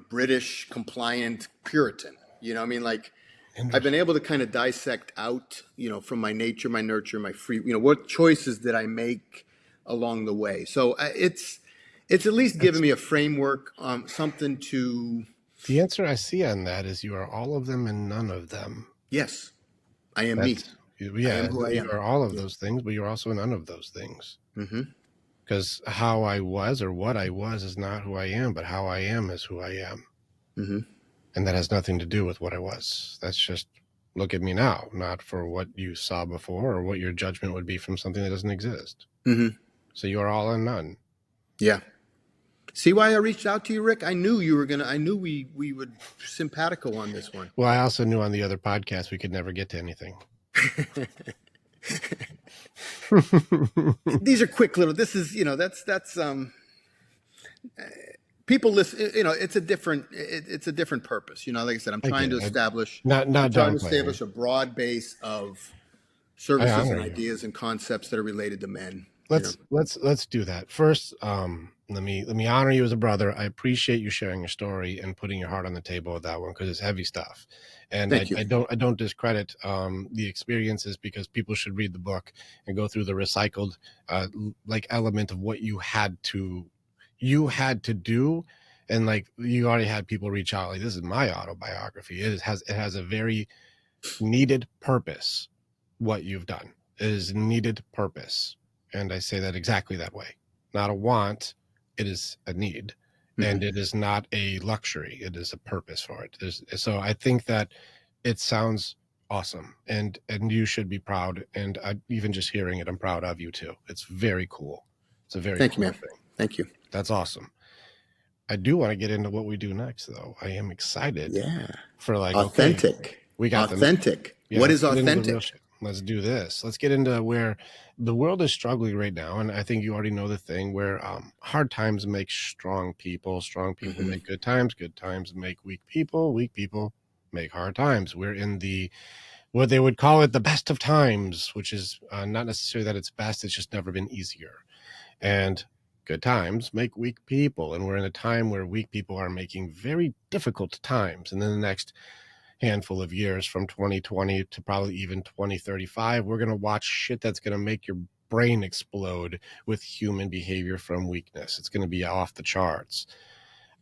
British compliant Puritan? I mean, like, I've been Interesting. able to kind of dissect out, from my nature, my nurture, my free, what choices did I make along the way. So it's at least given That's me a framework, something to, the answer I see on that is you are all of them and none of them. yes, I am me. That's I am yeah, who I you am. are all of Yeah. those things, but you're also none of those things. Mm-hmm. Because how I was or what I was is not who I am, but how I am is who I am. Mm-hmm. And that has nothing to do with what I was. That's just look at me now, not for what you saw before or what your judgment would be from something that doesn't exist. Mm-hmm. So you are all and none. Yeah. See why I reached out to you, Rick? I knew you were gonna. I knew we would simpatico on this one. Well, I also knew on the other podcast we could never get to anything. These are quick little. This is that's people listen. It's a different purpose. Like I said, I'm I trying get to it. establish. I'm Not trying to downplaying. establish a broad base of I services honor and you. ideas and concepts that are related to men. Let's do that first. Let me honor you as a brother. I appreciate you sharing your story and putting your heart on the table with that one because it's heavy stuff, and Thank you. I don't discredit the experiences because people should read the book and go through the recycled like element of what you had to do, and like you already had people reach out like this is my autobiography. It has a very needed purpose. What you've done is needed purpose, and I say that exactly that way. Not a want, it is a need, Mm-hmm. and it is not a luxury. It is a purpose for it. So I think that it sounds awesome, and you should be proud. And even just hearing it, I'm proud of you too. It's very cool. It's a very Thank you, cool man. thing. Thank you. That's awesome. I do want to get into what we do next, though. I am excited Yeah. for like, okay, Authentic. we got them. Authentic. Yeah, What let's is get into the real authentic? shit. Let's do this. Let's get into where the world is struggling right now. And I think you already know the thing where hard times make strong people Mm-hmm. make good times make weak people make hard times. We're in what they would call it the best of times, which is not necessarily that it's best, it's just never been easier. And good times make weak people. And we're in a time where weak people are making very difficult times. And then the next handful of years from 2020 to probably even 2035, we're going to watch shit that's going to make your brain explode with human behavior from weakness. It's going to be off the charts.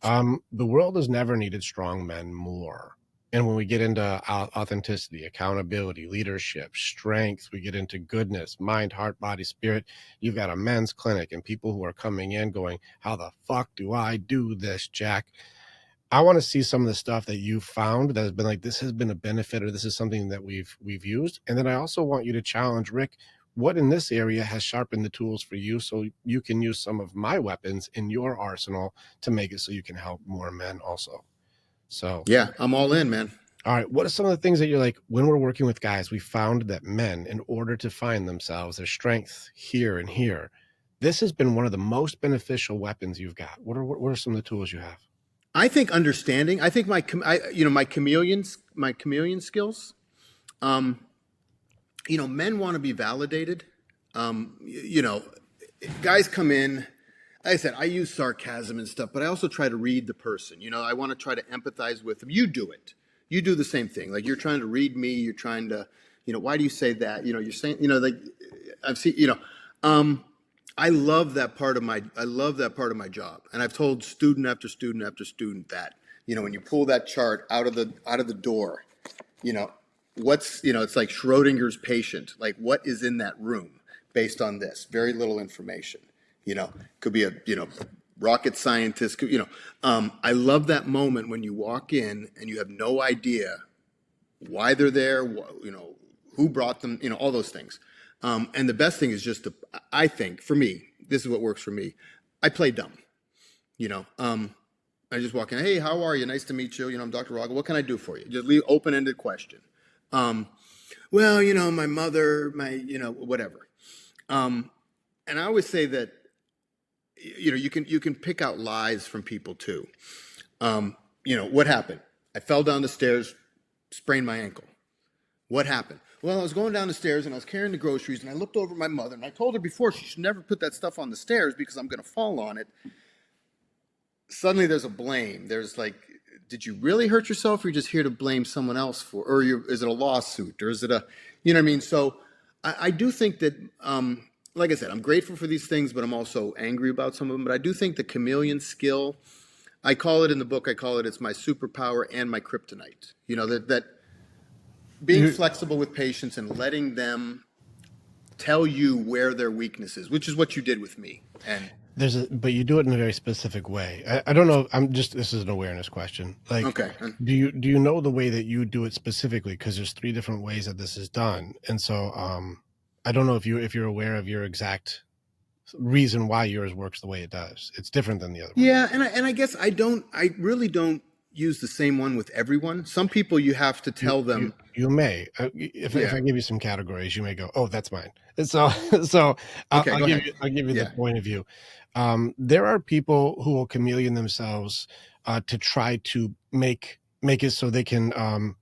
The world has never needed strong men more. And when we get into authenticity, accountability, leadership, strength, we get into goodness, mind, heart, body, spirit. You've got a men's clinic and people who are coming in going, how the fuck do I do this, Jack? I want to see some of the stuff that you found that has been like, this has been a benefit, or this is something that we've used. And then I also want you to challenge Rick, what in this area has sharpened the tools for you so you can use some of my weapons in your arsenal to make it so you can help more men also. So, Yeah, I'm all in, man. all right, what are some of the things that you're like, when we're working with guys, we found that men, in order to find themselves, their strength here and here, this has been one of the most beneficial weapons you've got. What are some of the tools you have? I think understanding. I think my chameleon skills. Men want to be validated. Guys come in. Like I said, I use sarcasm and stuff, but I also try to read the person. I want to try to empathize with them. You do it. You do the same thing. Like you're trying to read me. You're trying to, why do you say that? You're saying, like I've seen, I love that part of my job. And I've told student after student after student that, when you pull that chart out of the door, you know, it's like Schrodinger's patient. Like what is in that room based on this? Very little information. Could be a, rocket scientist, I love that moment when you walk in and you have no idea why they're there, who brought them, all those things. And the best thing is just I think for me, this is what works for me. I play dumb, you know. I just walk in, hey, how are you? Nice to meet you. I'm Dr. Rocco. What can I do for you? Just leave open-ended question. Well, my mother, whatever. And I always say that, you can pick out lies from people too. What happened? I fell down the stairs, sprained my ankle. What happened? Well, I was going down the stairs and I was carrying the groceries and I looked over at my mother and I told her before she should never put that stuff on the stairs because I'm going to fall on it. Suddenly there's a blame. There's like, did you really hurt yourself or are you just here to blame someone else for, or is it a lawsuit or is it a, you know what I mean? So I do think that, like I said, I'm grateful for these things, but I'm also angry about some of them. But I do think the chameleon skill, I call it in the book, it's my superpower and my kryptonite. You know, that being flexible with patients and letting them tell you where their weakness is, which is what you did with me. And but you do it in a very specific way. I don't know. This is an awareness question. Like, okay. do you know the way that you do it specifically? Because there's 3 different ways that this is done. And so, I don't know if you're aware of your exact reason why yours works the way it does. It's different than the other one. Yeah. And I guess I really don't use the same one with everyone. Some people you have to tell them. You may, if I give you some categories, you may go, "Oh, that's mine." And so, I'll give you the point of view. There are people who will chameleon themselves to try to make it so they can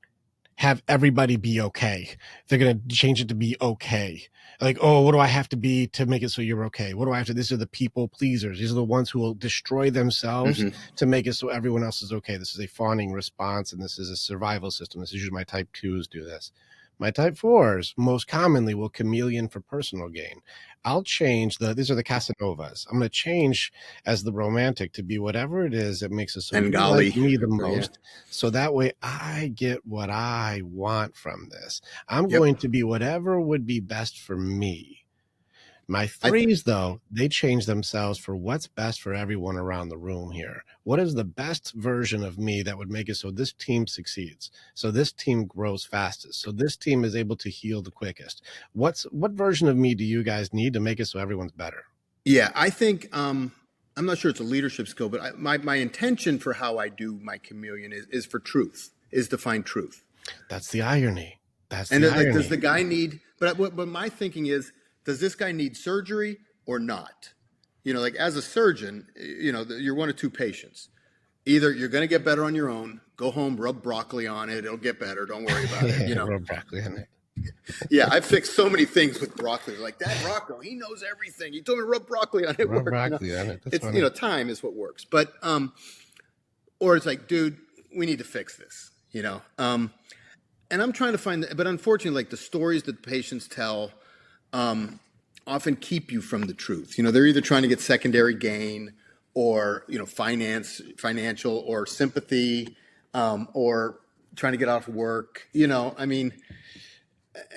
have everybody be okay. They're going to change it to be okay. Like, oh, what do I have to be to make it so you're okay? What do I have to? These are the people pleasers. These are the ones who will destroy themselves to make it so everyone else is okay. This is a fawning response, and this is a survival system. This is usually my type 2s do this. My type 4s most commonly will chameleon for personal gain. I'll change these are the Casanovas. I'm going to change as the romantic to be whatever it is that makes us so like me the most. So that way I get what I want from this. I'm going to be whatever would be best for me. My 3s, though, they change themselves for what's best for everyone around the room here. What is the best version of me that would make it so this team succeeds, so this team grows fastest, so this team is able to heal the quickest? What version of me do you guys need to make it so everyone's better? Yeah, I think I'm not sure it's a leadership skill, but my intention for how I do my chameleon is for truth, is to find truth. That's the irony. Does the guy need? But my thinking is, does this guy need surgery or not? You know, like as a surgeon, you know, you're one of 2 patients. Either you're going to get better on your own, go home, rub broccoli on it, it'll get better, don't worry about it. You know, rub broccoli on it. Yeah, I've fixed so many things with broccoli. Like that Rocco, he knows everything. He told me to rub broccoli on it. Rub broccoli on it. That's funny. You know, time is what works. But or it's like, dude, we need to fix this. You know, and I'm trying to find. But unfortunately, like the stories that the patients tell often keep you from the truth. You know, they're either trying to get secondary gain or, you know, financial or sympathy, or trying to get off work. You know, I mean,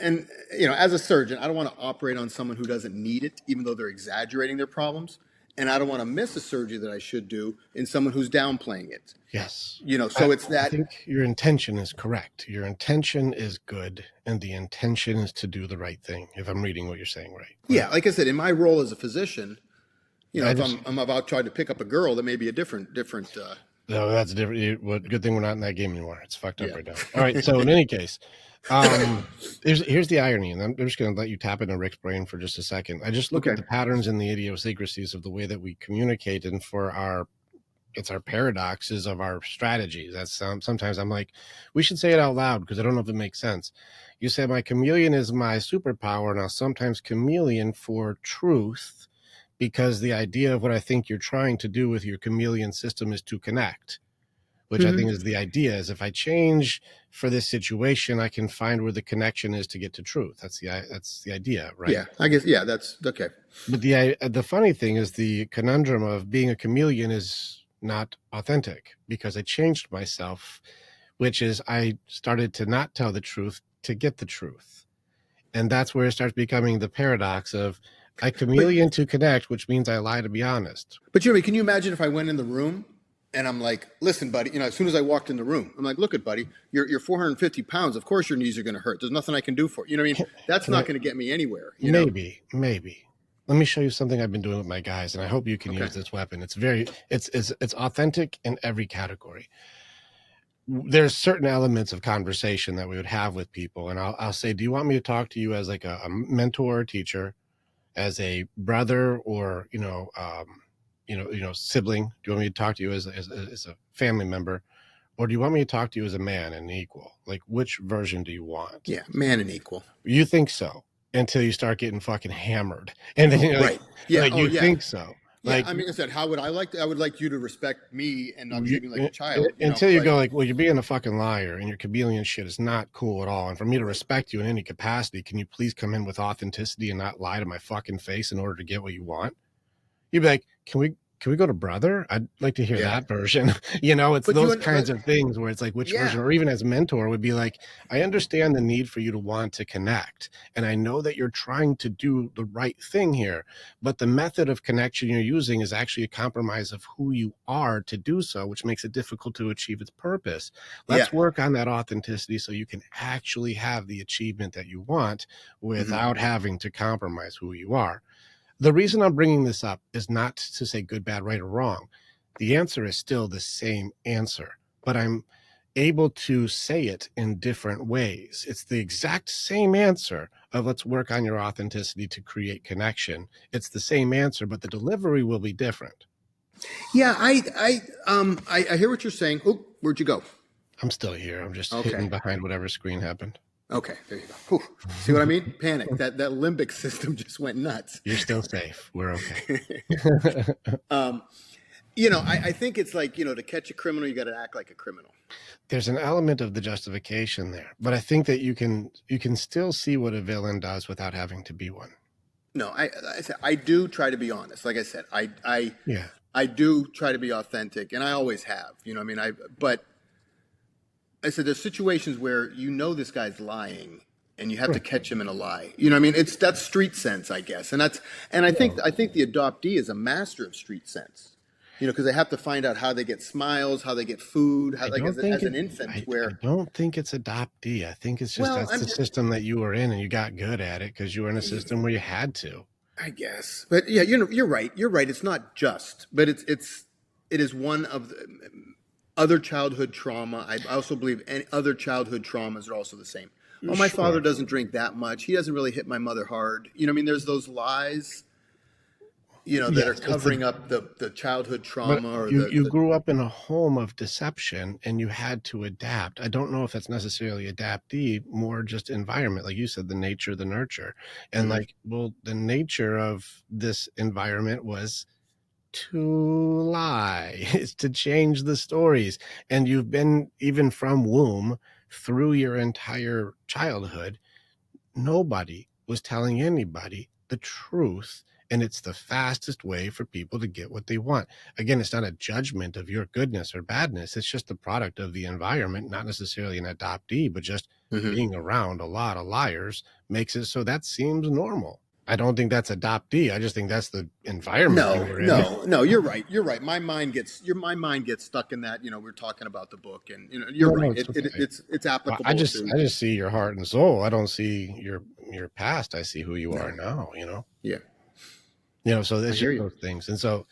and, you know, as a surgeon, I don't want to operate on someone who doesn't need it, even though they're exaggerating their problems. And I don't want to miss a surgery that I should do in someone who's downplaying it. Yes. You know, so it's that. I think your intention is correct. Your intention is good, and the intention is to do the right thing, if I'm reading what you're saying right. Yeah, like I said, in my role as a physician, you know, if I'm about trying to pick up a girl, that may be a different. No, that's different. Good thing we're not in that game anymore. It's fucked up right now. All right, so in any case, here's the irony, and I'm just going to let you tap into Rick's brain for just a second. I just look at the patterns and the idiosyncrasies of the way that we communicate, and it's our paradoxes of our strategies. That's sometimes I'm like, we should say it out loud because I don't know if it makes sense. You say my chameleon is my superpower, and I'll sometimes chameleon for truth, because the idea of what I think you're trying to do with your chameleon system is to connect, which I think is the idea, is if I change for this situation, I can find where the connection is to get to truth. That's the idea, right? Yeah, I guess. Yeah, that's okay. But the funny thing is the conundrum of being a chameleon is not authentic, because I changed myself, which is I started to not tell the truth to get the truth. And that's where it starts becoming the paradox of I chameleon to connect, which means I lie to be honest. But Jeremy, can you imagine if I went in the room and I'm like, listen, buddy, you know, as soon as I walked in the room, I'm like, look at buddy, you're 450 pounds. Of course your knees are going to hurt. There's nothing I can do for you. You know what I mean? That's not going to get me anywhere. Maybe. Let me show you something I've been doing with my guys, and I hope you can use this weapon. It's authentic in every category. There's certain elements of conversation that we would have with people, and I'll say, do you want me to talk to you as like a mentor or teacher, as a brother, or sibling? Do you want me to talk to you as a family member, or do you want me to talk to you as a man and equal? Like, which version do you want? Yeah, man and equal. You think so until you start getting fucking hammered, and then you're Right. Yeah. like Oh, you yeah. think so, Yeah. like I mean, I said, how would I like to? I would like you to respect me and not you, treat me like a child, until you But go like, well, you're being a fucking liar and your chameleon shit is not cool at all. And for me to right. respect you in any capacity, can you please come in with authenticity and not lie to my fucking face in order to get what you want? You'd be like, can we go to brother? I'd like to hear Yeah. that version. It's But those kinds of things where it's like, which yeah. version, or even as mentor would be like, I understand the need for you to want to connect. And I know that you're trying to do the right thing here, but the method of connection you're using is actually a compromise of who you are to do so, which makes it difficult to achieve its purpose. Yeah. Let's work on that authenticity so you can actually have the achievement that you want Hmm. without having to compromise who you are. The reason I'm bringing this up is not to say good, bad, right, or wrong. The answer is still the same answer, but I'm able to say it in different ways. It's the exact same answer of let's work on your authenticity to create connection. It's the same answer, but the delivery will be different. Yeah. I hear what you're saying. Oh, where'd you go? I'm still here. I'm just Okay. hidden behind whatever screen happened. Okay. There you go. Whew. See what I mean? Panic. That limbic system just went nuts. You're still safe. We're okay. um, I think it's like, to catch a criminal, you got to act like a criminal. There's an element of the justification there, but I think that you can still see what a villain does without having to be one. No, I do try to be honest. Like I said, Yeah. I do try to be authentic, and I always have. I mean, but I said there's situations where this guy's lying, and you have to Right. catch him in a lie. I mean, that's street sense, I guess, and I think the adoptee is a master of street sense. Because they have to find out how they get smiles, how they get food, how I like don't think as it. an infant, I where don't think it's adoptee. I think it's just well, that's I'm the just system that you were in, and you got good at it because you were in a system where you had to. I guess, but yeah, you're right. You're right. It's not just, but it is one of the other childhood trauma. I also believe any other childhood traumas are also the same. Oh, my father Sure, doesn't drink that much. He doesn't really hit my mother hard. I mean, there's those lies, that are yes, it's the covering up the childhood but trauma or you the grew up in a home of deception, and you had to adapt. I don't know if that's necessarily adaptee, more just environment, like you said, the nature, the nurture, and Mhm. like, well, the nature of this environment was to lie. It's to change the stories. And you've been, even from womb through your entire childhood, nobody was telling anybody the truth. And it's the fastest way for people to get what they want. Again, it's not a judgment of your goodness or badness. It's just the product of the environment, not necessarily an adoptee, but just Mhm. being around a lot of liars makes it so that seems normal. I don't think that's adoptee. I just think that's the environment you No, were in. no. You're right. You're right. My mind gets stuck in that. We're talking about the book, and you're No, no, right. it's okay. It's Well, I applicable just to I just see your heart and soul. I don't see your past. I see who you no. are now. Yeah, So I it's hear just you. those things. And so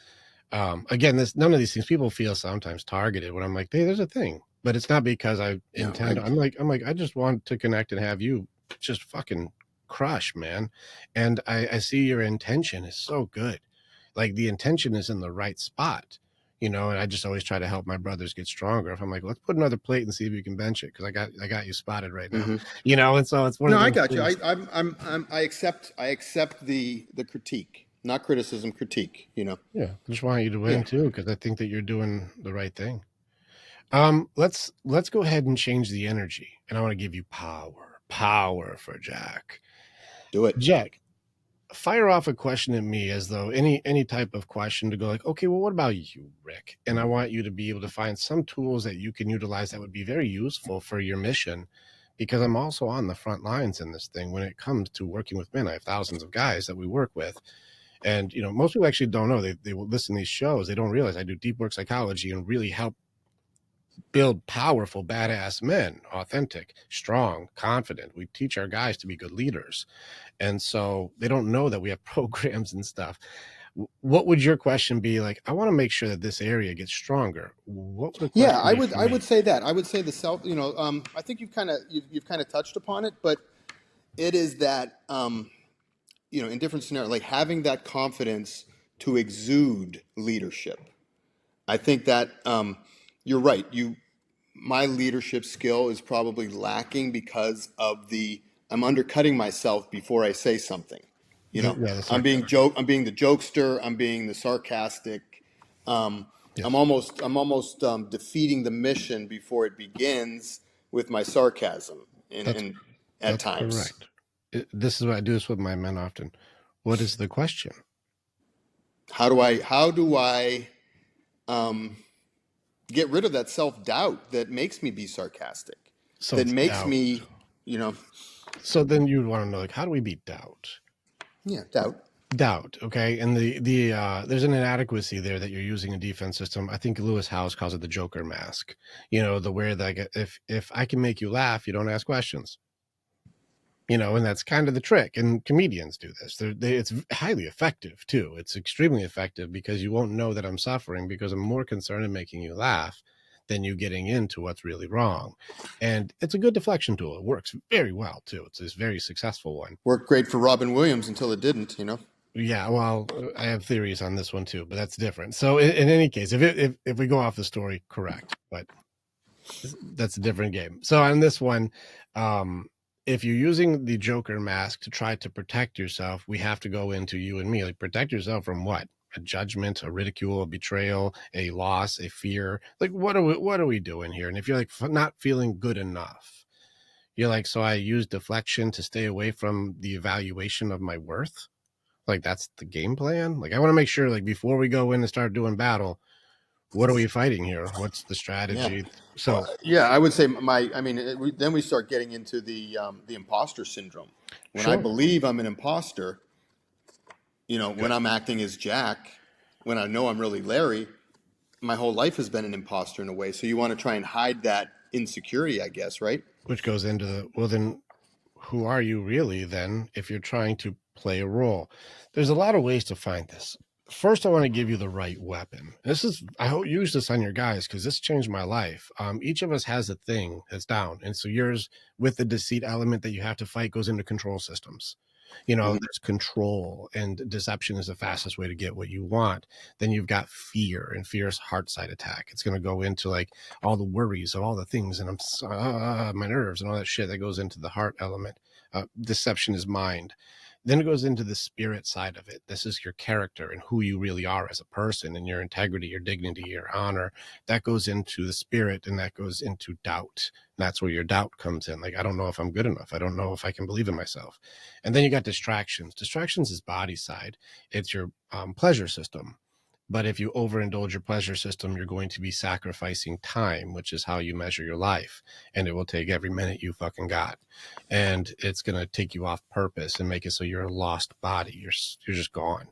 again, this none of these things people feel sometimes targeted when I'm like, hey, there's a thing. But it's not because I No, intend. I'm like, I just want to connect and have you just fucking crush, man. And I see your intention is so good. Like the intention is in the right spot. And I just always try to help my brothers get stronger. If I'm like, let's put another plate and see if you can bench it, because I got you spotted right now. hmm And so it's one No, of I those got you. things. I accept the critique, not criticism, critique. Yeah, I just want you to Yeah. win too, because I think that you're doing the right thing. Let's go ahead and change the energy, and I want to give you power for Jack. Do it. Jack, fire off a question at me as though any type of question to go like, okay, well, what about you, Rick? And I want you to be able to find some tools that you can utilize that would be very useful for your mission, because I'm also on the front lines in this thing when it comes to working with men. I have thousands of guys that we work with. And most people actually don't know. They will listen to these shows. They don't realize I do deep work psychology and really help build powerful, badass men, authentic, strong, confident. We teach our guys to be good leaders. And so they don't know that we have programs and stuff. What would your question be? Like, I want to make sure that this area gets stronger. What would a Yeah, question I be would. for I would me? say that. I would say the self. I think you've kind of touched upon it, but it is that in different scenarios, like having that confidence to exude leadership. I think that you're right. my leadership skill is probably lacking because of I'm undercutting myself before I say something. You know, The sarcasm. I'm being the jokester, I'm being the sarcastic. Yes, I'm almost defeating the mission before it begins with my sarcasm that's and at that's times. correct. This is what I do this with my men often. What is the question? How do I get rid of that self-doubt that makes me be sarcastic, So that it's makes doubt. me, you know, So then you'd want to know, like, how do we beat doubt? yeah, doubt. Doubt, okay, and there's an inadequacy there that you're using a defense system. I think Lewis Howes calls it the Joker mask. You know, the where that if I can make you laugh, you don't ask questions. You know, and that's kind of the trick. And comedians do this. It's highly effective too. It's extremely effective because you won't know that I'm suffering because I'm more concerned in making you laugh than you getting into what's really wrong. And it's a good deflection tool. It works very well too. It's this very successful one. Worked great for Robin Williams until it didn't, you know. Yeah, well, I have theories on this one too, but that's different. So in any case, if we go off the story, correct, but that's a different game. So on this one, um, if you're using the Joker mask to try to protect yourself, we have to go into you and me. Like, protect yourself from what? A judgment, a ridicule, a betrayal, a loss, a fear. Like, what are we doing here? And if you're like not feeling good enough, you're like, so I use deflection to stay away from the evaluation of my worth. Like, that's the game plan. Like, I want to make sure, like, before we go in and start doing battle, what are we fighting here? What's the Yeah. strategy? Well, So yeah, I would say I mean, then we start getting into the imposter syndrome. When I sure. believe I'm an imposter, you know, when Good. I'm acting as Jack, when I know I'm really Larry, my whole life has been an imposter in a way. So you want to try and hide that insecurity, I guess, right? Which goes into the, well, then who are you really then if you're trying to play a role? There's a lot of ways to find this. First, I want to give you the right weapon. I hope you use this on your guys because this changed my life. Each of us has a thing that's down. And so yours, with the deceit element that you have to fight, goes into control systems. You know, Hmm. there's control, and deception is the fastest way to get what you want. Then you've got fear, and fear is heart side attack. It's going to go into like all the worries of all the things, and my nerves and all that shit that goes into the heart element. Deception is mind. Then it goes into the spirit side of it. This is your character and who you really are as a person, and your integrity, your dignity, your honor. That goes into the spirit, and that goes into doubt. And that's where your doubt comes in. Like, I don't know if I'm good enough. I don't know if I can believe in myself. And then you got distractions. Distractions is body side. It's your pleasure system. But if you overindulge your pleasure system, you're going to be sacrificing time, which is how you measure your life. And it will take every minute you fucking got. And it's going to take you off purpose and make it so you're a lost body. You're just gone.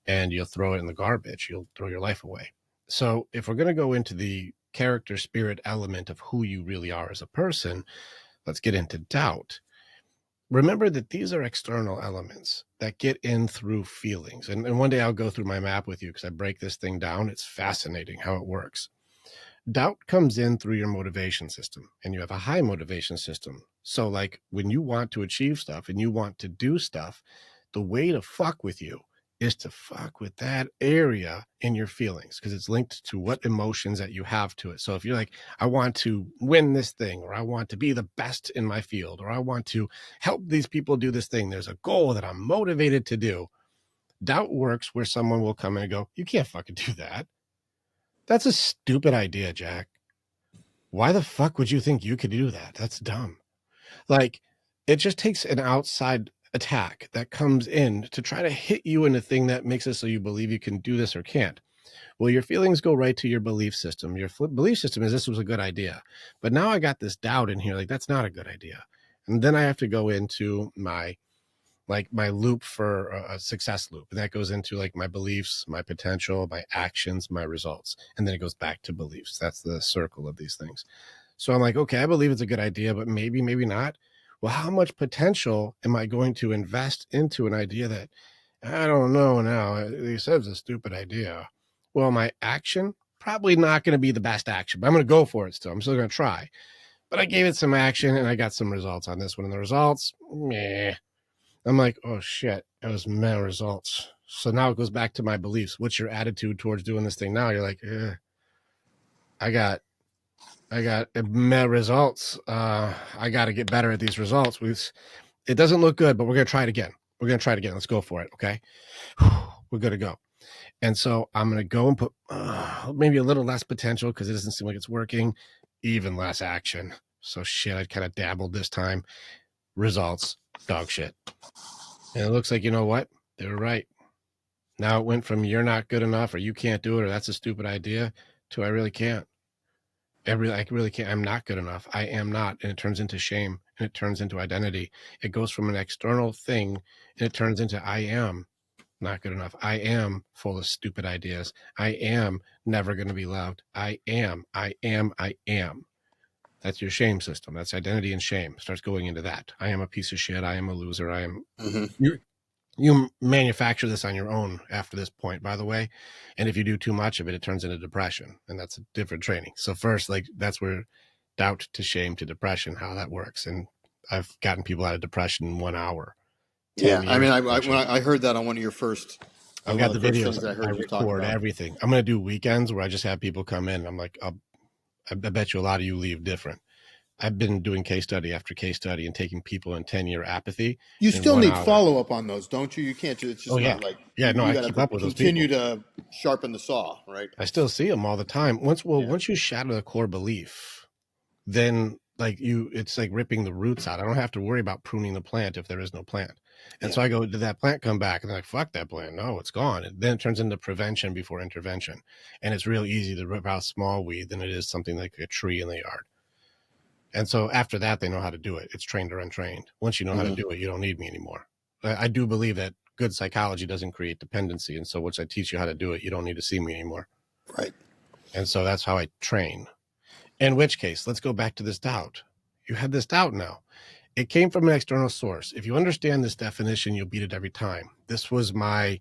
And you'll throw it in the garbage. You'll throw your life away. So if we're going to go into the character spirit element of who you really are as a person, let's get into doubt. Remember that these are external elements that get in through feelings. And one day I'll go through my map with you because I break this thing down. It's fascinating how it works. Doubt comes in through your motivation system, and you have a high motivation system. So, like, when you want to achieve stuff and you want to do stuff, the way to fuck with you is to fuck with that area in your feelings because it's linked to what emotions that you have to it. So if you're like, I want to win this thing, or I want to be the best in my field, or I want to help these people do this thing, there's a goal that I'm motivated to do. Doubt works where someone will come in and go, you can't fucking do that. That's a stupid idea, Jack. Why the fuck would you think you could do that? That's dumb. Like, it just takes an outside attack that comes in to try to hit you in a thing that makes it so you believe you can do this or can't. Well, your feelings go right to your belief system. Your belief system is this was a good idea. But now I got this doubt in here, like, that's not a good idea. And then I have to go into my loop for a success loop. And that goes into like my beliefs, my potential, my actions, my results. And then it goes back to beliefs. That's the circle of these things. So I'm like, okay, I believe it's a good idea, but maybe not. Well, how much potential am I going to invest into an idea that I don't know now? He says it's a stupid idea. Well, my action, probably not going to be the best action, but I'm going to go for it still. I'm still going to try. But I gave it some action and I got some results on this one. And the results, meh. I'm like, oh shit, it was meh results. So now it goes back to my beliefs. What's your attitude towards doing this thing now? You're like, I got I got results. I got to get better at these results. It doesn't look good, but we're going to try it again. We're going to try it again. Let's go for it. Okay. We're going to go. And so I'm going to go and put maybe a little less potential because it doesn't seem like it's working, even less action. So shit, I kind of dabbled this time. Results, dog shit. And it looks like, you know what? They were right. Now it went from you're not good enough or you can't do it or that's a stupid idea to I really can't. I really can't. I'm not good enough. I am not. And it turns into shame and it turns into identity. It goes from an external thing and it turns into I am not good enough. I am full of stupid ideas. I am never going to be loved. I am. That's your shame system. That's identity and shame. Starts going into that. I am a piece of shit. I am a loser. I am. You manufacture this on your own after this point, by the way. And if you do too much of it, it turns into depression. And that's a different training. So first, like that's where doubt to shame to depression, how that works. And I've gotten people out of depression in 1 hour. Yeah, 10 I years mean, depression. I heard that on one of your first, I've one got of the the first videos. things I I heard you talk record about. everything. I'm going to do weekends where I just have people come in. I'm like, I bet you a lot of you leave different. I've been doing case study after case study and taking people in 10-year apathy You in still 1 need hour. follow up on those, don't you? You can't. It's Oh just yeah. not like Yeah, no, you I got keep to up with those continue people. to sharpen the saw, right? I still see them all the time. Yeah. Once you shatter the core belief, then like it's like ripping the roots out. I don't have to worry about pruning the plant if there is no plant. And Yeah. so I go, did that plant come back? And they're like, fuck that plant. No, it's gone. And then it turns into prevention before intervention. And it's real easy to rip out small weed than it is something like a tree in the yard. And so after that, they know how to do it. It's trained or untrained. Once you know how to do it, you don't need me anymore. I do believe that good psychology doesn't create dependency. And so once I teach you how to do it, you don't need to see me anymore. Right. And so that's how I train. In which case, let's go back to this doubt. You had this doubt now. It came from an external source. If you understand this definition, you'll beat it every time. This was my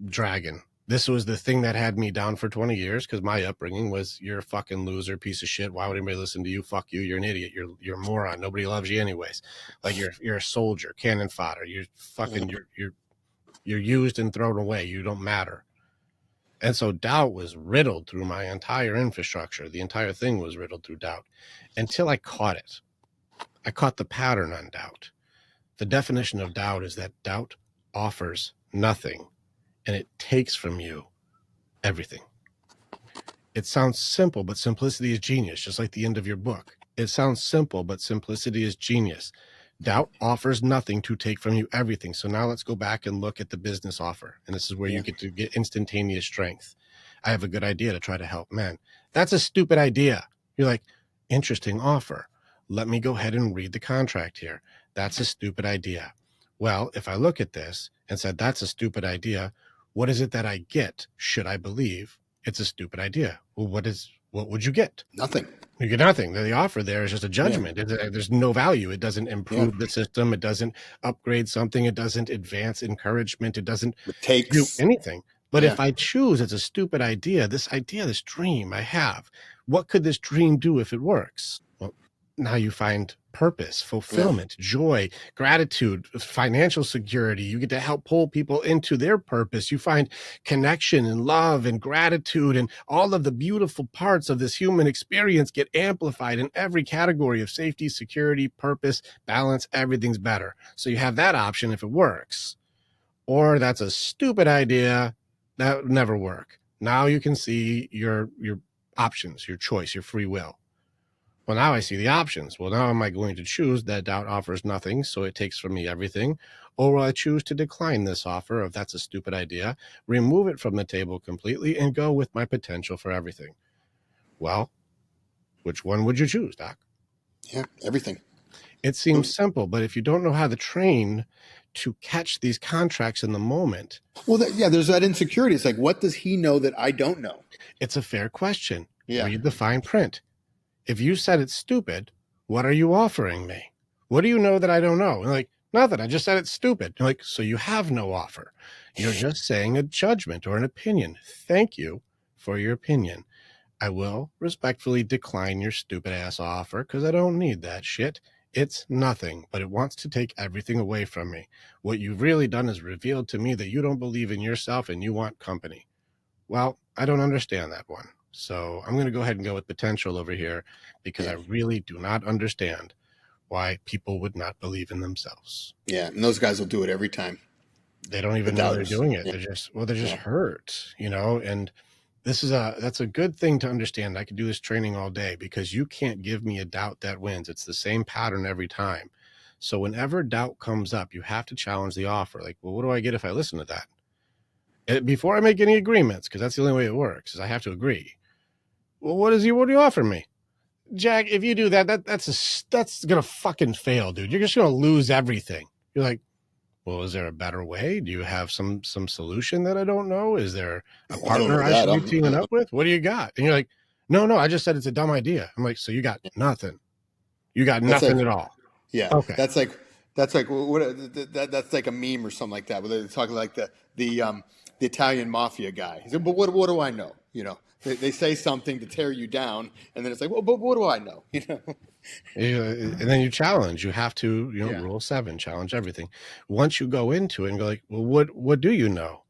dragon. This was the thing that had me down for 20 years because my upbringing was you're a fucking loser, piece of shit. Why would anybody listen to you? Fuck you. You're an idiot. You're a moron. Nobody loves you anyways. Like you're a soldier, cannon fodder. You're fucking you're used and thrown away. You don't matter. And so doubt was riddled through my entire infrastructure. The entire thing was riddled through doubt until I caught it. I caught the pattern on doubt. The definition of doubt is that doubt offers nothing and it takes from you everything. It sounds simple, but simplicity is genius, just like the end of your book. It sounds simple, but simplicity is genius. Doubt offers nothing to take from you everything. So now let's go back and look at the business offer. And this is where you get to get instantaneous strength. I have a good idea to try to help men. That's a stupid idea. You're like, interesting offer. Let me go ahead and read the contract here. That's a stupid idea. Well, if I look at this and said, that's a stupid idea, what is it that I get? Should I believe it's a stupid idea? Well, what would you get? Nothing. You get nothing. The offer there is just a judgment. There's no value. It doesn't improve the system. It doesn't upgrade something. It doesn't advance encouragement. It doesn't do anything. But if I choose, it's a stupid idea. This dream I have, what could this dream do if it works? Well, now you find purpose, fulfillment, joy, gratitude, financial security. You get to help pull people into their purpose. You find connection and love and gratitude, and all of the beautiful parts of this human experience get amplified in every category of safety, security, purpose, balance. Everything's better. So you have that option if it works. Or that's a stupid idea that would never work. Now you can see your options, your choice, your free will. Well, now I see the options. Well, now am I going to choose that doubt offers nothing, so it takes from me everything? Or will I choose to decline this offer of that's a stupid idea, remove it from the table completely, and go with my potential for everything? Well, which one would you choose, Doc? Yeah, everything. It seems simple, but if you don't know how to train to catch these contracts in the moment. Well, there's that insecurity. It's like, what does he know that I don't know? It's a fair question. Yeah. Read the fine print. If you said it's stupid, what are you offering me? What do you know that I don't know? Like, nothing. I just said it's stupid. You're like, so you have no offer. You're just saying a judgment or an opinion. Thank you for your opinion. I will respectfully decline your stupid ass offer because I don't need that shit. It's nothing, but it wants to take everything away from me. What you've really done is revealed to me that you don't believe in yourself and you want company. Well, I don't understand that one. So I'm going to go ahead and go with potential over here because I Yeah. really do not understand why people would not believe in themselves. Yeah. And those guys will do it every time. They don't The even know they're doubters. doing it. Yeah. They're just Yeah. hurt, and that's a good thing to understand. I could do this training all day because you can't give me a doubt that wins. It's the same pattern every time. So whenever doubt comes up, you have to challenge the offer. Like, well, what do I get if I listen to that? Before I make any agreements, because that's the only way it works, is I have to agree. Well, what do you offer me? Jack, if you do that's gonna fucking fail, dude. You're just gonna lose everything. You're like, well, is there a better way? Do you have some solution that I don't know? Is there a Well, I don't partner know I that. should be teaming up with? What do you got? And you're like, no, I just said it's a dumb idea. I'm like, so you got nothing. You got That's like, nothing at all. yeah, Okay. that's like that's like a meme or something like that. Where they're talking like the Italian mafia guy. He said, but what do I know? They say something to tear you down, and then it's like, well, but what do I know? And then you challenge. You have to, Yeah, rule 7, challenge everything. Once you go into it and go like, well, what do you know?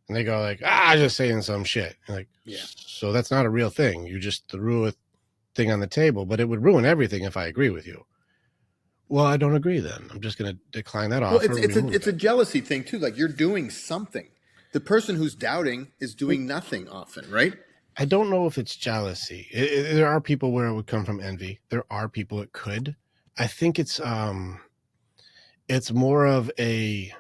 And they go like, just saying some shit. And like, yeah. so that's not a real thing. You just threw a thing on the table, but it would ruin everything if I agree with you. Well, I don't agree then. I'm just going to decline that Well, offer, remove it's a it. jealousy thing too. Like you're doing something. The person who's doubting is doing nothing often, right? I don't know if it's jealousy. There are people where it would come from envy. There are people it could. I think it's more of a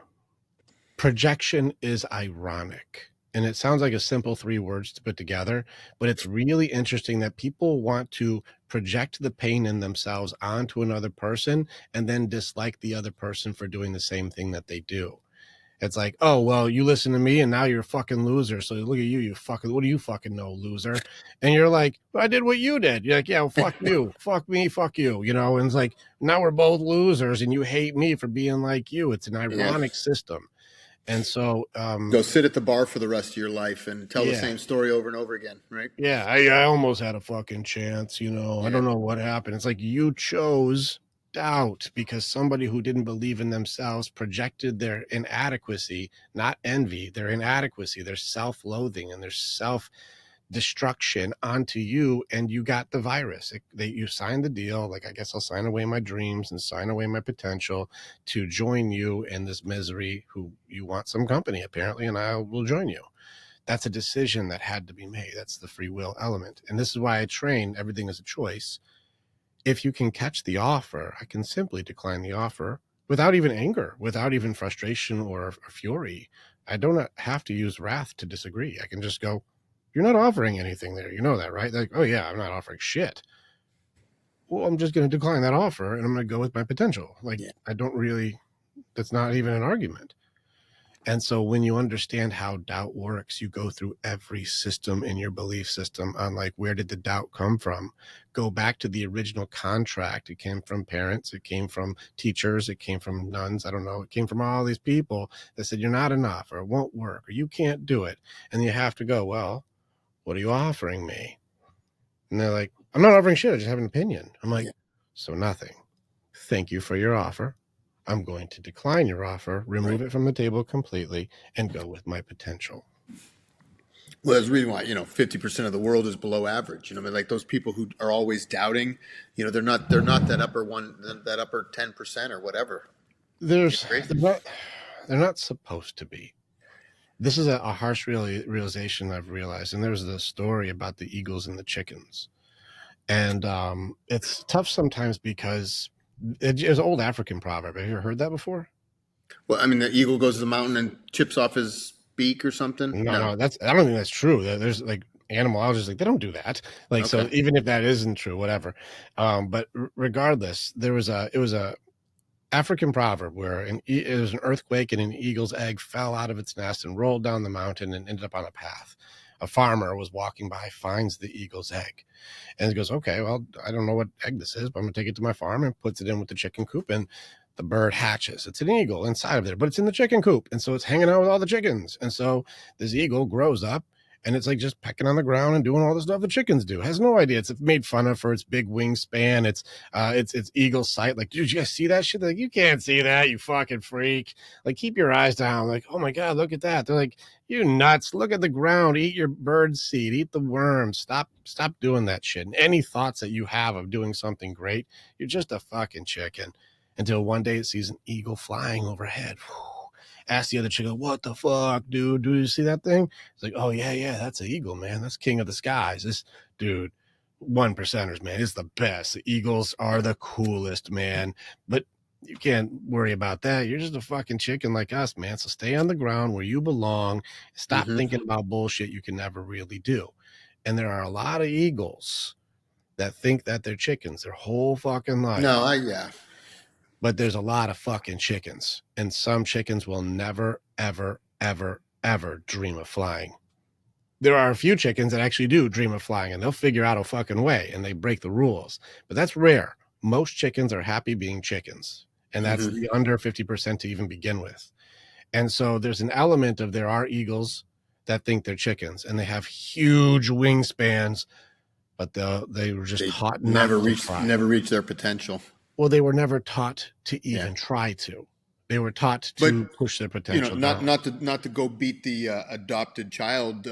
projection is ironic. And it sounds like a simple 3 words to put together, but it's really interesting that people want to project the pain in themselves onto another person and then dislike the other person for doing the same thing that they do. It's like, oh, well, you listen to me and now you're a fucking loser. So look at you fucking, what do you fucking know, loser? And you're like, well, I did what you did. You're like, yeah, well, fuck you, fuck me, fuck you, and it's like, now we're both losers and you hate me for being like you. It's an Yeah. ironic system. And so, Go sit at the bar for the rest of your life and tell the yeah, same story over and over again, right? yeah, I almost had a fucking chance, I Yeah. don't know what happened. It's like you chose doubt because somebody who didn't believe in themselves projected their inadequacy, not envy, their inadequacy, their self-loathing and their self-destruction onto you, and you got the virus. You signed the deal. Like, I guess I'll sign away my dreams and sign away my potential to join you in this misery. Who you want some company apparently, and I will join you. That's a decision that had to be made. That's the free will element. And this is why I train everything is a choice. If you can catch the offer, I can simply decline the offer without even anger, without even frustration or fury. I don't have to use wrath to disagree. I can just go, you're not offering anything there. You know that, right? Like, oh, yeah, I'm not offering shit. Well, I'm just going to decline that offer and I'm going to go with my potential. Like, Yeah. I don't really, that's not even an argument. And so when you understand how doubt works, you go through every system in your belief system on like, where did the doubt come from? Go back to the original contract. It came from parents. It came from teachers. It came from nuns. I don't know. It came from all these people that said, you're not enough or it won't work or you can't do it. And you have to go, well, what are you offering me? And they're like, I'm not offering shit. I just have an opinion. I'm like, Yeah. so nothing. Thank you for your offer. I'm going to decline your offer, Right. remove it from the table completely, and go with my potential. Well, that's the reason why 50% of the world is below average. I mean, like those people who are always doubting, they're not that upper 10% or whatever. There's Right? they're not supposed to be. This is a harsh realization I've realized. And there's the story about the eagles and the chickens, and it's tough sometimes because it's an old African proverb. Have you ever heard that before? Well, I mean, the eagle goes to the mountain and chips off his beak or something. No. No, I don't think that's true. There's like animalologists, like they don't do that. Like, so Okay. even if that isn't true, whatever. But regardless, it was a African proverb where it was an earthquake and an eagle's egg fell out of its nest and rolled down the mountain and ended up on a path. A farmer was walking by, finds the eagle's egg, and he goes, okay, well, I don't know what egg this is, but I'm gonna take it to my farm, and puts it in with the chicken coop, and the bird hatches. It's an eagle inside of there, but it's in the chicken coop. And so it's hanging out with all the chickens. And so this eagle grows up and it's like just pecking on the ground and doing all the stuff that chickens do. Has no idea. It's made fun of for its big wingspan. It's eagle sight. Like, dude, you guys see that shit? They're like, you can't see that, you fucking freak. Like, keep your eyes down. Like, oh my God, look at that. They're like, you nuts. Look at the ground. Eat your bird seed. Eat the worms. Stop doing that shit. And any thoughts that you have of doing something great, you're just a fucking chicken. Until one day it sees an eagle flying overhead. Ask the other chicken, what the fuck, dude? Do you see that thing? It's like, oh yeah, that's an eagle, man. That's king of the skies. This dude, 1%ers, man, is the best. The eagles are the coolest, man. But you can't worry about that. You're just a fucking chicken like us, man. So stay on the ground where you belong. Stop thinking about bullshit you can never really do. And there are a lot of eagles that think that they're chickens their whole fucking life. No, yeah. But there's a lot of fucking chickens, and some chickens will never, ever, ever, ever dream of flying. There are a few chickens that actually do dream of flying, and they'll figure out a fucking way, and they break the rules. But that's rare. Most chickens are happy being chickens, and that's the under 50% to even begin with. And so there's an element of there are eagles that think they're chickens, and they have huge wingspans, but they were just taught never reach their potential. Well, they were never taught to even try to. They were taught to push their potential. Not to go beat the adopted child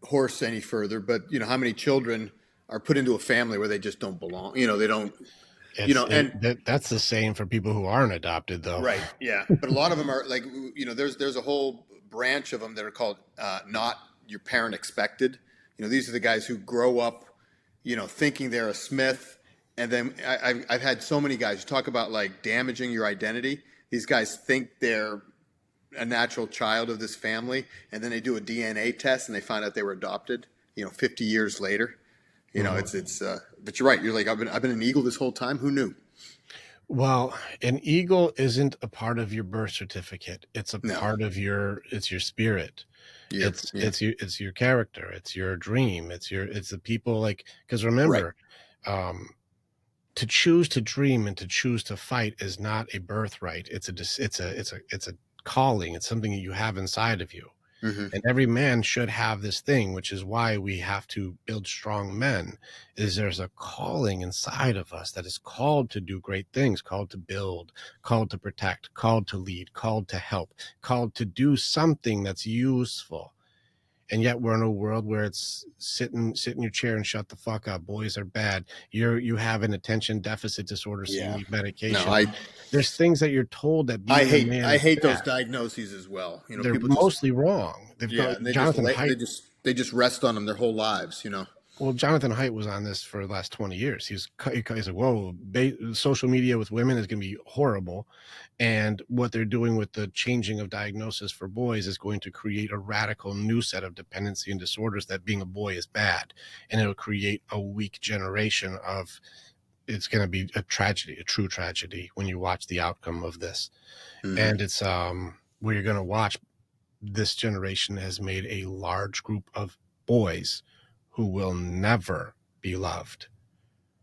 horse any further, but how many children are put into a family where they just don't belong? They don't. That's the same for people who aren't adopted, though. Right. Yeah. But a lot of them are like, there's a whole branch of them that are called not your parent expected. These are the guys who grow up, thinking they're a Smith. And then I've had so many guys talk about like damaging your identity. These guys think they're a natural child of this family, and then they do a DNA test and they find out they were adopted. 50 years later. But you're right. You're like, I've been an eagle this whole time. Who knew? Well, an eagle isn't a part of your birth certificate. It's a part of it's your spirit. It's your character. It's your dream. It's the people, like, because remember, to choose to dream and to choose to fight is not a birthright. It's a calling. It's something that you have inside of you. And every man should have this thing, which is why we have to build strong men, is there's a calling inside of us that is called to do great things, called to build, called to protect, called to lead, called to help, called to do something that's useful. And yet we're in a world where it's sit in your chair and shut the fuck up. Boys are bad. You have an attention deficit disorder, so you need medication. No, there's things that you're told that I hate those diagnoses as well. They're mostly wrong. Jonathan Haidt, they just rest on them their whole lives. Well, Jonathan Haidt was on this for the last 20 years. He's like, whoa, social media with women is going to be horrible. And what they're doing with the changing of diagnosis for boys is going to create a radical new set of dependency and disorders that being a boy is bad. And it'll create a weak generation of, it's going to be a tragedy, a true tragedy when you watch the outcome of this. And it's where you're going to watch this generation has made a large group of boys who will never be loved,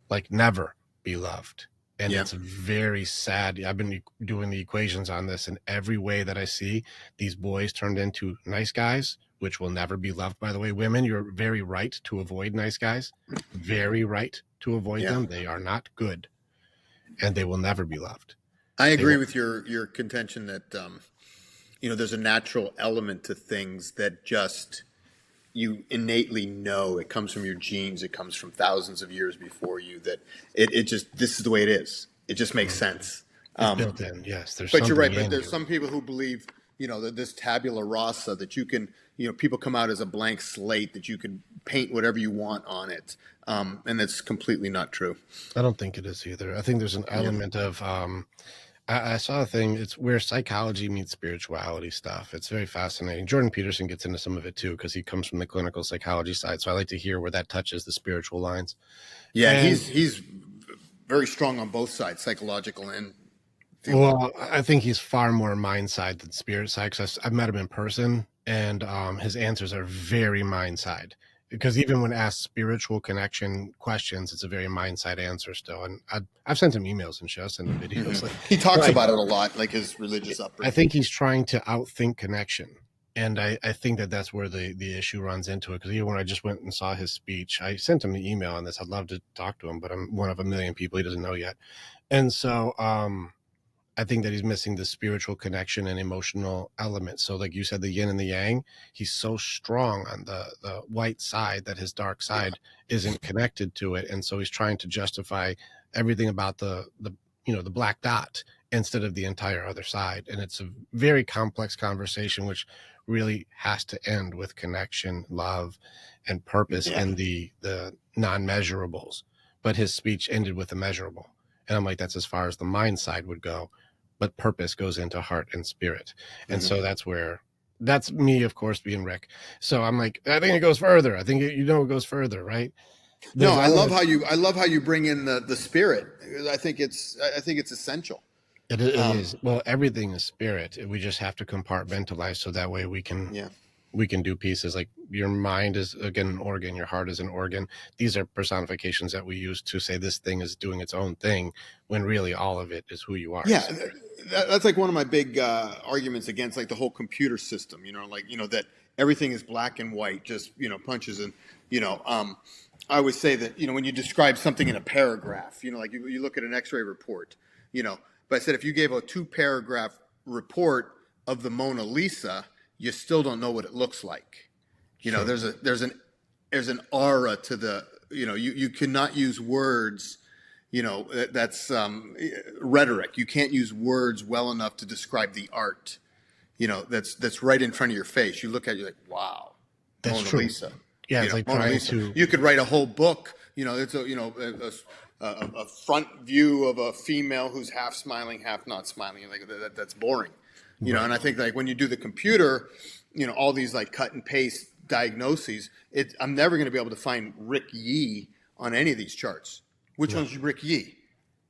like never be loved. And it's very sad. I've been doing the equations on this, and every way that I see these boys turned into nice guys, which will never be loved, by the way. Women, you're very right to avoid nice guys, very right to avoid them. They are not good, and they will never be loved. I agree with your contention that, there's a natural element to things that just you innately know. It comes from your genes. It comes from thousands of years before you, that it just, this is the way it is. It just makes sense. It's built in, yes. But you're right. But there's some people who believe, that this tabula rasa, that you can, people come out as a blank slate, that you can paint whatever you want on it. And that's completely not true. I don't think it is either. I think there's an element of, I saw a thing, it's where psychology meets spirituality stuff. It's very fascinating. Jordan Peterson gets into some of it too, because he comes from the clinical psychology side. So I like to hear where that touches the spiritual lines. Yeah, and he's very strong on both sides, psychological and theological. Well, I think he's far more mind side than spirit side, because I've met him in person, and his answers are very mind side. Because even when asked spiritual connection questions, it's a very mind side answer still. And I've sent him emails and shit, sent him videos. He talks about it a lot, like his religious upbringing. I think he's trying to outthink connection. And I think that that's where the issue runs into it. Because even when I just went and saw his speech, I sent him an email on this. I'd love to talk to him, but I'm one of a million people he doesn't know yet. And so I think that he's missing the spiritual connection and emotional element. So, like you said, the yin and the yang, he's so strong on the white side that his dark Yeah. side isn't connected to it. And so he's trying to justify everything about the the black dot instead of the entire other side. And it's a very complex conversation, which really has to end with connection, love, and purpose Yeah. in the non-measurables. But his speech ended with a measurable. And I'm like, that's as far as the mind side would go, but purpose goes into heart and spirit. And Mhm. so that's me, of course, being Rick. So I'm like, I think it goes further. I think it goes further, right? No, There's I elements. love how you bring in the spirit. I think it's essential. It Um, is. Well, everything is spirit. We just have to compartmentalize so that way yeah. we can do pieces. Like your mind is again an organ, your heart is an organ. These are personifications that we use to say this thing is doing its own thing, when really all of it is who you are. Yeah, It's spirit. that's like one of my big arguments against like the whole computer system. That everything is black and white, just punches and you know. I always say that when you describe something in a paragraph, like you look at an X-ray report, you know. But I said if you gave a 2-paragraph report of the Mona Lisa, you still don't know what it looks like. True. There's an aura to the you cannot use words. That's rhetoric. You can't use words well enough to describe the art. That's right in front of your face. You look at it, you're like, wow, That's Mona true. Lisa. Yeah, it's like Mona trying Lisa. to. You could write a whole book. It's a front view of a female who's half smiling, half not smiling. Like that's boring. Right. And I think like when you do the computer, all these like cut and paste diagnoses, I'm never going to be able to find Rick Yee on any of these charts. Which No. one's Rick Yee?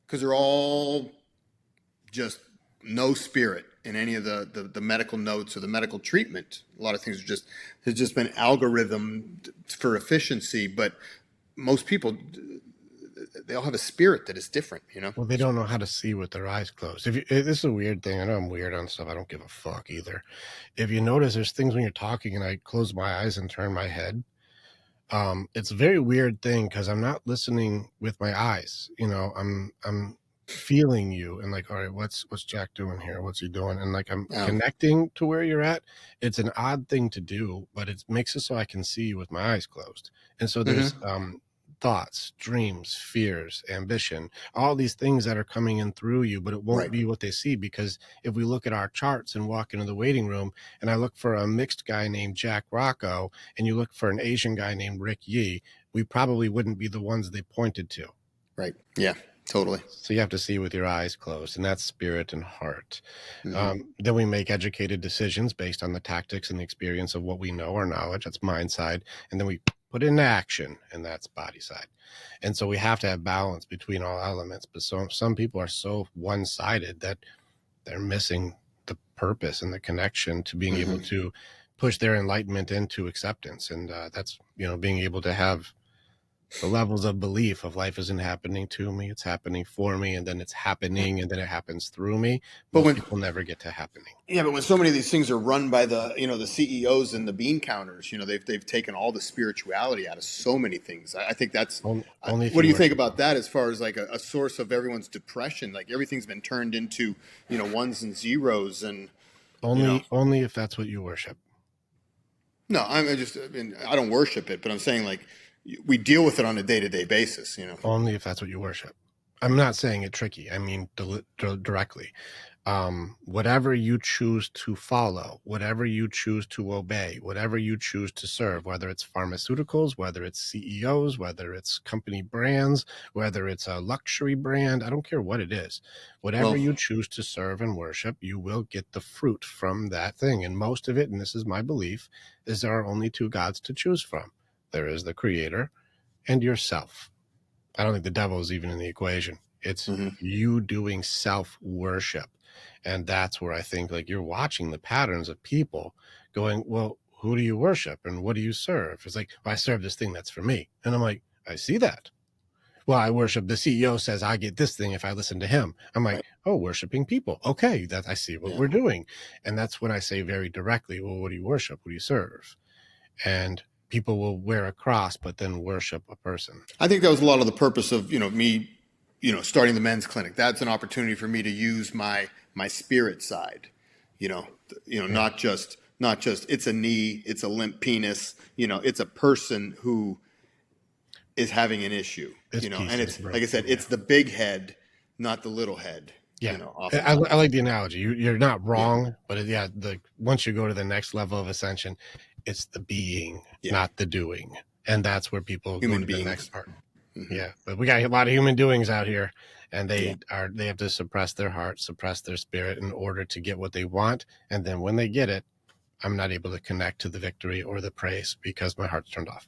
Because they're all just no spirit in any of the medical notes or the medical treatment. A lot of things has just been algorithm for efficiency, but most people, they all have a spirit that is different. Well, they don't know how to see with their eyes closed. This is a weird thing. I know I'm weird on stuff. I don't give a fuck either. If you notice, there's things when you're talking and I close my eyes and turn my head. It's a very weird thing because I'm not listening with my eyes. I'm feeling you and like, all right, what's Jack doing here? What's he doing? And like I'm Um, connecting to where you're at. It's an odd thing to do, but it makes it so I can see you with my eyes closed. And so there's mhm. thoughts, dreams, fears, ambition, all these things that are coming in through you, but it won't Right. be what they see because if we look at our charts and walk into the waiting room and I look for a mixed guy named Jack Rocco and you look for an Asian guy named Rick Yee, we probably wouldn't be the ones they pointed to. Right. Yeah. Totally. So you have to see with your eyes closed, and that's spirit and heart. Hmm. Then we make educated decisions based on the tactics and the experience of what we know or knowledge. That's mind side. And then we put it into action, and that's body side. And so we have to have balance between all elements. But some people are so one-sided that they're missing the purpose and the connection to being able Hmm. to push their enlightenment into acceptance. And that's, being able to have the levels of belief of life isn't happening to me, it's happening for me, and then it's happening, and then it happens through me. But Most when people never get to happening. Yeah, but when so many of these things are run by the CEOs and the bean counters, they've taken all the spirituality out of so many things. I think that's. Only if What you do you think worship about them. that as far as like a source of everyone's depression? Like everything's been turned into ones and zeros, and you know. Only if that's what you worship. No, I mean, I don't worship it, but I'm saying like we deal with it on a day-to-day basis. Only if that's what you worship. I'm not saying it tricky. I mean directly. Whatever you choose to follow, whatever you choose to obey, whatever you choose to serve, whether it's pharmaceuticals, whether it's CEOs, whether it's company brands, whether it's a luxury brand, I don't care what it is. Whatever Well, you choose to serve and worship, you will get the fruit from that thing. And most of it, and this is my belief, is there are only two gods to choose from. There is the creator and yourself. I don't think the devil is even in the equation. It's mhm. you doing self worship. And that's where I think like you're watching the patterns of people going, well, who do you worship and what do you serve? It's like, well, I serve this thing that's for me. And I'm like, I see that. Well, I worship the CEO says I get this thing if I listen to him. I'm like, Right. oh, worshiping people. Okay, that I see what Yeah. we're doing. And that's when I say very directly, well, what do you worship? What do you serve? And people will wear a cross, but then worship a person. I think that was a lot of the purpose of, me, starting the men's clinic. That's an opportunity for me to use my spirit side, you know, Yeah, not just it's a knee, it's a limp penis, it's a person who is having an issue, this and piece is it's like I said, broken. Yeah. it's the big head, not the little head, Yeah. I oftentimes. like the analogy. You're not Yeah. wrong, but yeah, once you go to the next level of ascension, it's the being, Yeah. not the doing. And that's where people go Human to the next beings. part. Hmm. Yeah, but we got a lot of human doings out here, and Yeah. they have to suppress their heart, suppress their spirit in order to get what they want. And then when they get it, I'm not able to connect to the victory or the praise because my heart's turned off.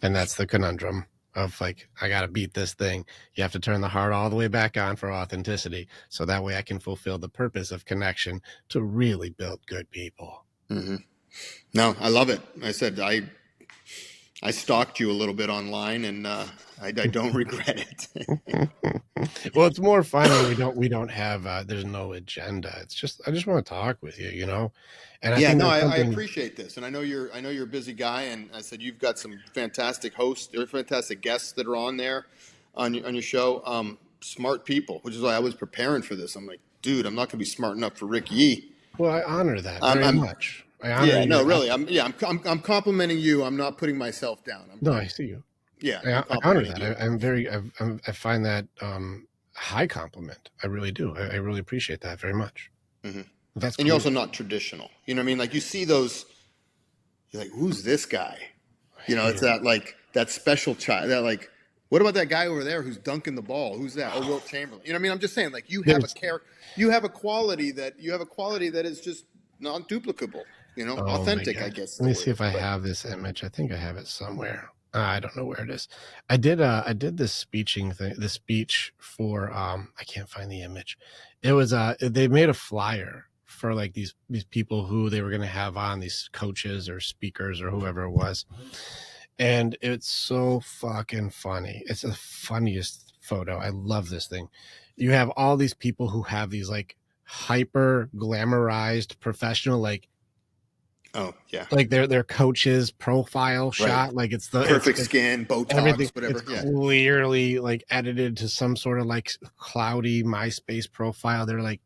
And that's the conundrum of like, I got to beat this thing. You have to turn the heart all the way back on for authenticity. So that way I can fulfill the purpose of connection to really build good people. Hmm. No, I love it. I said I stalked you a little bit online, and I don't regret it. Well, it's more fun when we don't have there's no agenda. It's just I just want to talk with you, and I Yeah, think no, that's I something. appreciate this, and I know you're a busy guy, and I said you've got some fantastic hosts, or fantastic guests that are on there, on your show. Smart people, which is why I was preparing for this. I'm like, dude, I'm not going to be smart enough for Rick Yee. Well, I honor that I'm, very I'm much. I honor yeah, no, your really, effort. I'm complimenting you. I'm not putting myself down. No, I see you. Yeah, I'm I honor complimenting that. you. I find that high compliment. I really do. I really appreciate that very much. Hmm. That's And you're cool. also not traditional. You know what I mean? Like you see those, you're like, who's this guy? It's Yeah. that like that special child. That like, what about that guy over there who's dunking the ball? Who's that? Oh, Wilt Chamberlain. You know what I mean? I'm just saying, like, you have a There's character, you have a quality that is just non duplicable. Oh my Authentic, I god. guess is Let the me word. see if I But have this image. I think I have it somewhere. I don't know where it is. I did this speeching thing, the speech for I can't find the image. It was they made a flyer for like these people who they were going to have on, these coaches or speakers or whoever it was. And it's so fucking funny. It's the funniest photo. I love this thing. You have all these people who have these like hyper glamorized professional oh yeah, like their coach's profile right. shot, like Perfect it's skin, everything, Botox, it's whatever. Yeah, clearly like edited to some sort of like cloudy MySpace profile. They're like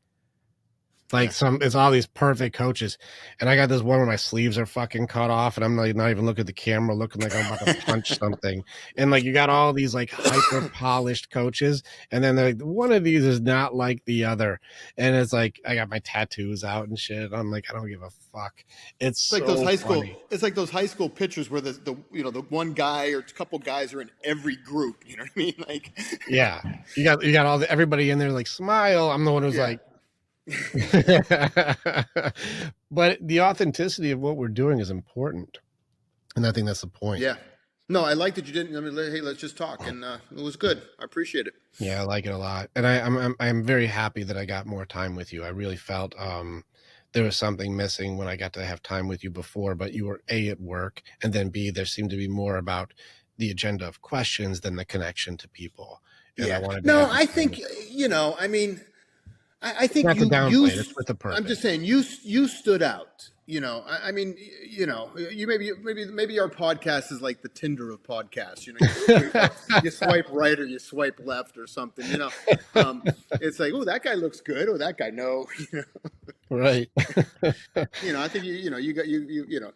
yeah. some it's all these perfect coaches, and I got this one where my sleeves are fucking cut off and I'm like not even looking at the camera, looking like I'm about to punch something. And like you got all these like hyper polished coaches, and then like one of these is not like the other, and it's like I got my tattoos out and shit. I'm like, I don't give a fuck. It's It's like those so high school. funny. It's like those high school pictures where the one guy or a couple guys are in every group. You know what I mean? Like, Yeah, you got everybody in there like smile. I'm the one who's yeah. like, but the authenticity of what we're doing is important, and I think that's the point. Yeah. No, I like that you didn't. I mean, hey, let's just talk, and it was good. I appreciate it. Yeah, I like it a lot, and I'm very happy that I got more time with you. I really felt there was something missing when I got to have time with you before, but you were A, at work, and then B, there seemed to be more about the agenda of questions than the connection to people, and I Yeah. wanted to No, have the I time. think I mean, I think Not to you. downplay it; it's with a I'm just purpose. saying you stood out. I mean, you maybe our podcast is like the Tinder of podcasts. You swipe right or you swipe left or something. It's like, oh, that guy looks good. Oh, that guy no. Right. I think you got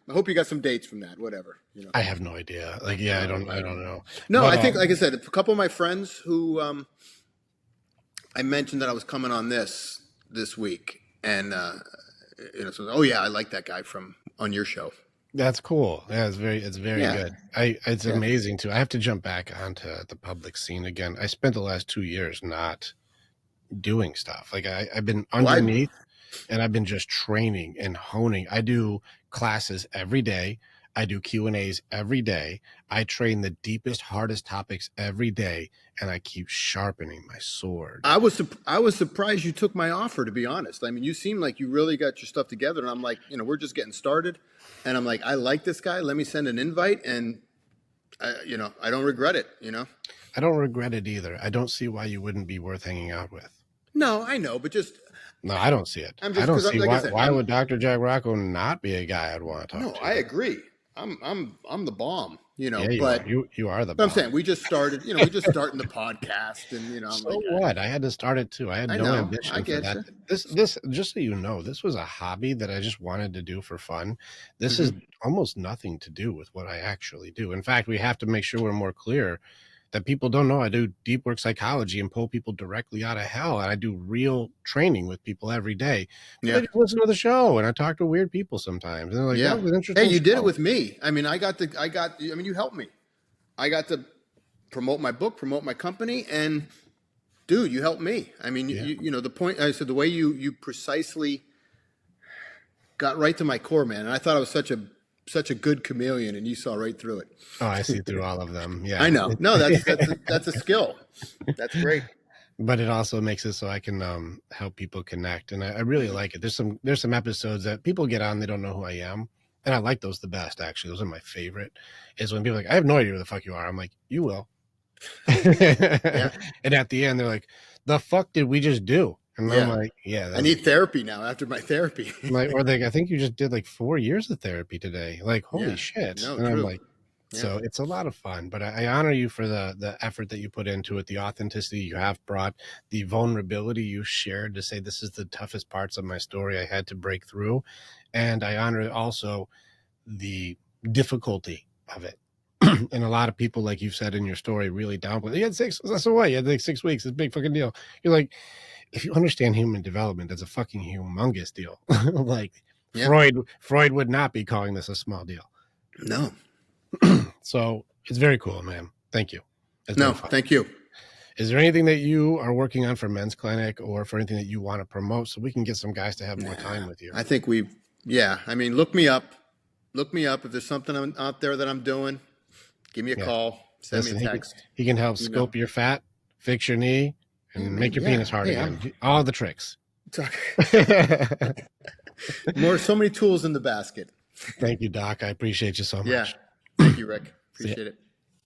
I hope you got some dates from that. Whatever. I have no idea. Like, yeah, I don't know. No, But I think, like I said, a couple of my friends who I mentioned that I was coming on this week, and so oh yeah, I like that guy from on your show. that's cool. Yeah, it's very Yeah, good. It's yeah. amazing too. I have to jump back onto the public scene again. I spent the last 2 years not doing stuff. Like I've been Well, underneath and I've been just training and honing. I do classes every day. I do Q&As every day. I train the deepest, hardest topics every day, and I keep sharpening my sword. I was surprised you took my offer. To be honest, I mean, you seem like you really got your stuff together, and I'm like, we're just getting started, and I'm like, I like this guy. Let me send an invite, and I don't regret it. I don't regret it either. I don't see why you wouldn't be worth hanging out with. No, I know, but just No, I don't see it. I'm I just don't because, see like I why. said, Why would Dr. Jack Rocco not be a guy I'd want to talk no, to? I agree. I'm the bomb, Yeah, you are. but You are the I'm bomb. saying we just started, we just starting the podcast, and I'm So like, what? I had to start it too. I had I no know, I ambition for get that. you. This, just so you know, this was a hobby that I just wanted to do for fun. This is Hmm. almost nothing to do with what I actually do. In fact, we have to make sure we're more clear that people don't know I do deep work psychology and pull people directly out of hell. And I do real training with people every day. But they Yeah, just listen to the show, and I talk to weird people sometimes. And they're like, that yeah. was an Hey, interesting you did it show. with me. I mean, you helped me. I got to promote my book, promote my company, and dude, you helped me. I mean, Yeah. the point. I said the way you precisely got right to my core, man. And I thought I was such a good chameleon, and you saw right through it. Oh, I see through all of them. I Yeah. know. No, that's a skill. That's great. But it also makes it so I can help people connect, and I really Hmm. like it. There's some episodes that people get on, they don't know who I am, and I like those the best. Actually, those are my favorite. Is when people are like, I have no idea who the fuck you are. I'm like, you will. Yeah, And at the end, they're like, the fuck did we just do? And I'm yeah. like, yeah, I that's. need therapy now after my therapy. I'm like, or like, I think you just did like 4 years of therapy today. Like, holy Yeah. shit! No, And I'm true. like, Yeah. so it's a lot of fun, but I honor you for the effort that you put into it, the authenticity you have brought, the vulnerability you shared to say this is the toughest parts of my story I had to break through, and I honor also the difficulty of it. And a lot of people, like you've said in your story, really downplay. You had six. That's the way. You had like 6 weeks. It's a big fucking deal. You're like, if you understand human development, that's a fucking humongous deal. Like Yeah. Freud would not be calling this a small deal. No. So it's very cool, man. Thank you. It's No. been fun. Thank you. Is there anything that you are working on for Men's Clinic or for anything that you want to promote so we can get some guys to have more time with you? I think we. Yeah. I mean, look me up. Look me up if there's something out there that I'm doing. Give me a Yeah. call. Send me Listen, a text. he can help Email. scope your fat, fix your knee, Yeah, and make man. your Yeah. penis hard Hey, again. All the tricks. So many tools in the basket. Thank you, Doc. I appreciate you so Yeah. much. Thank you, Rick. See ya. Appreciate it.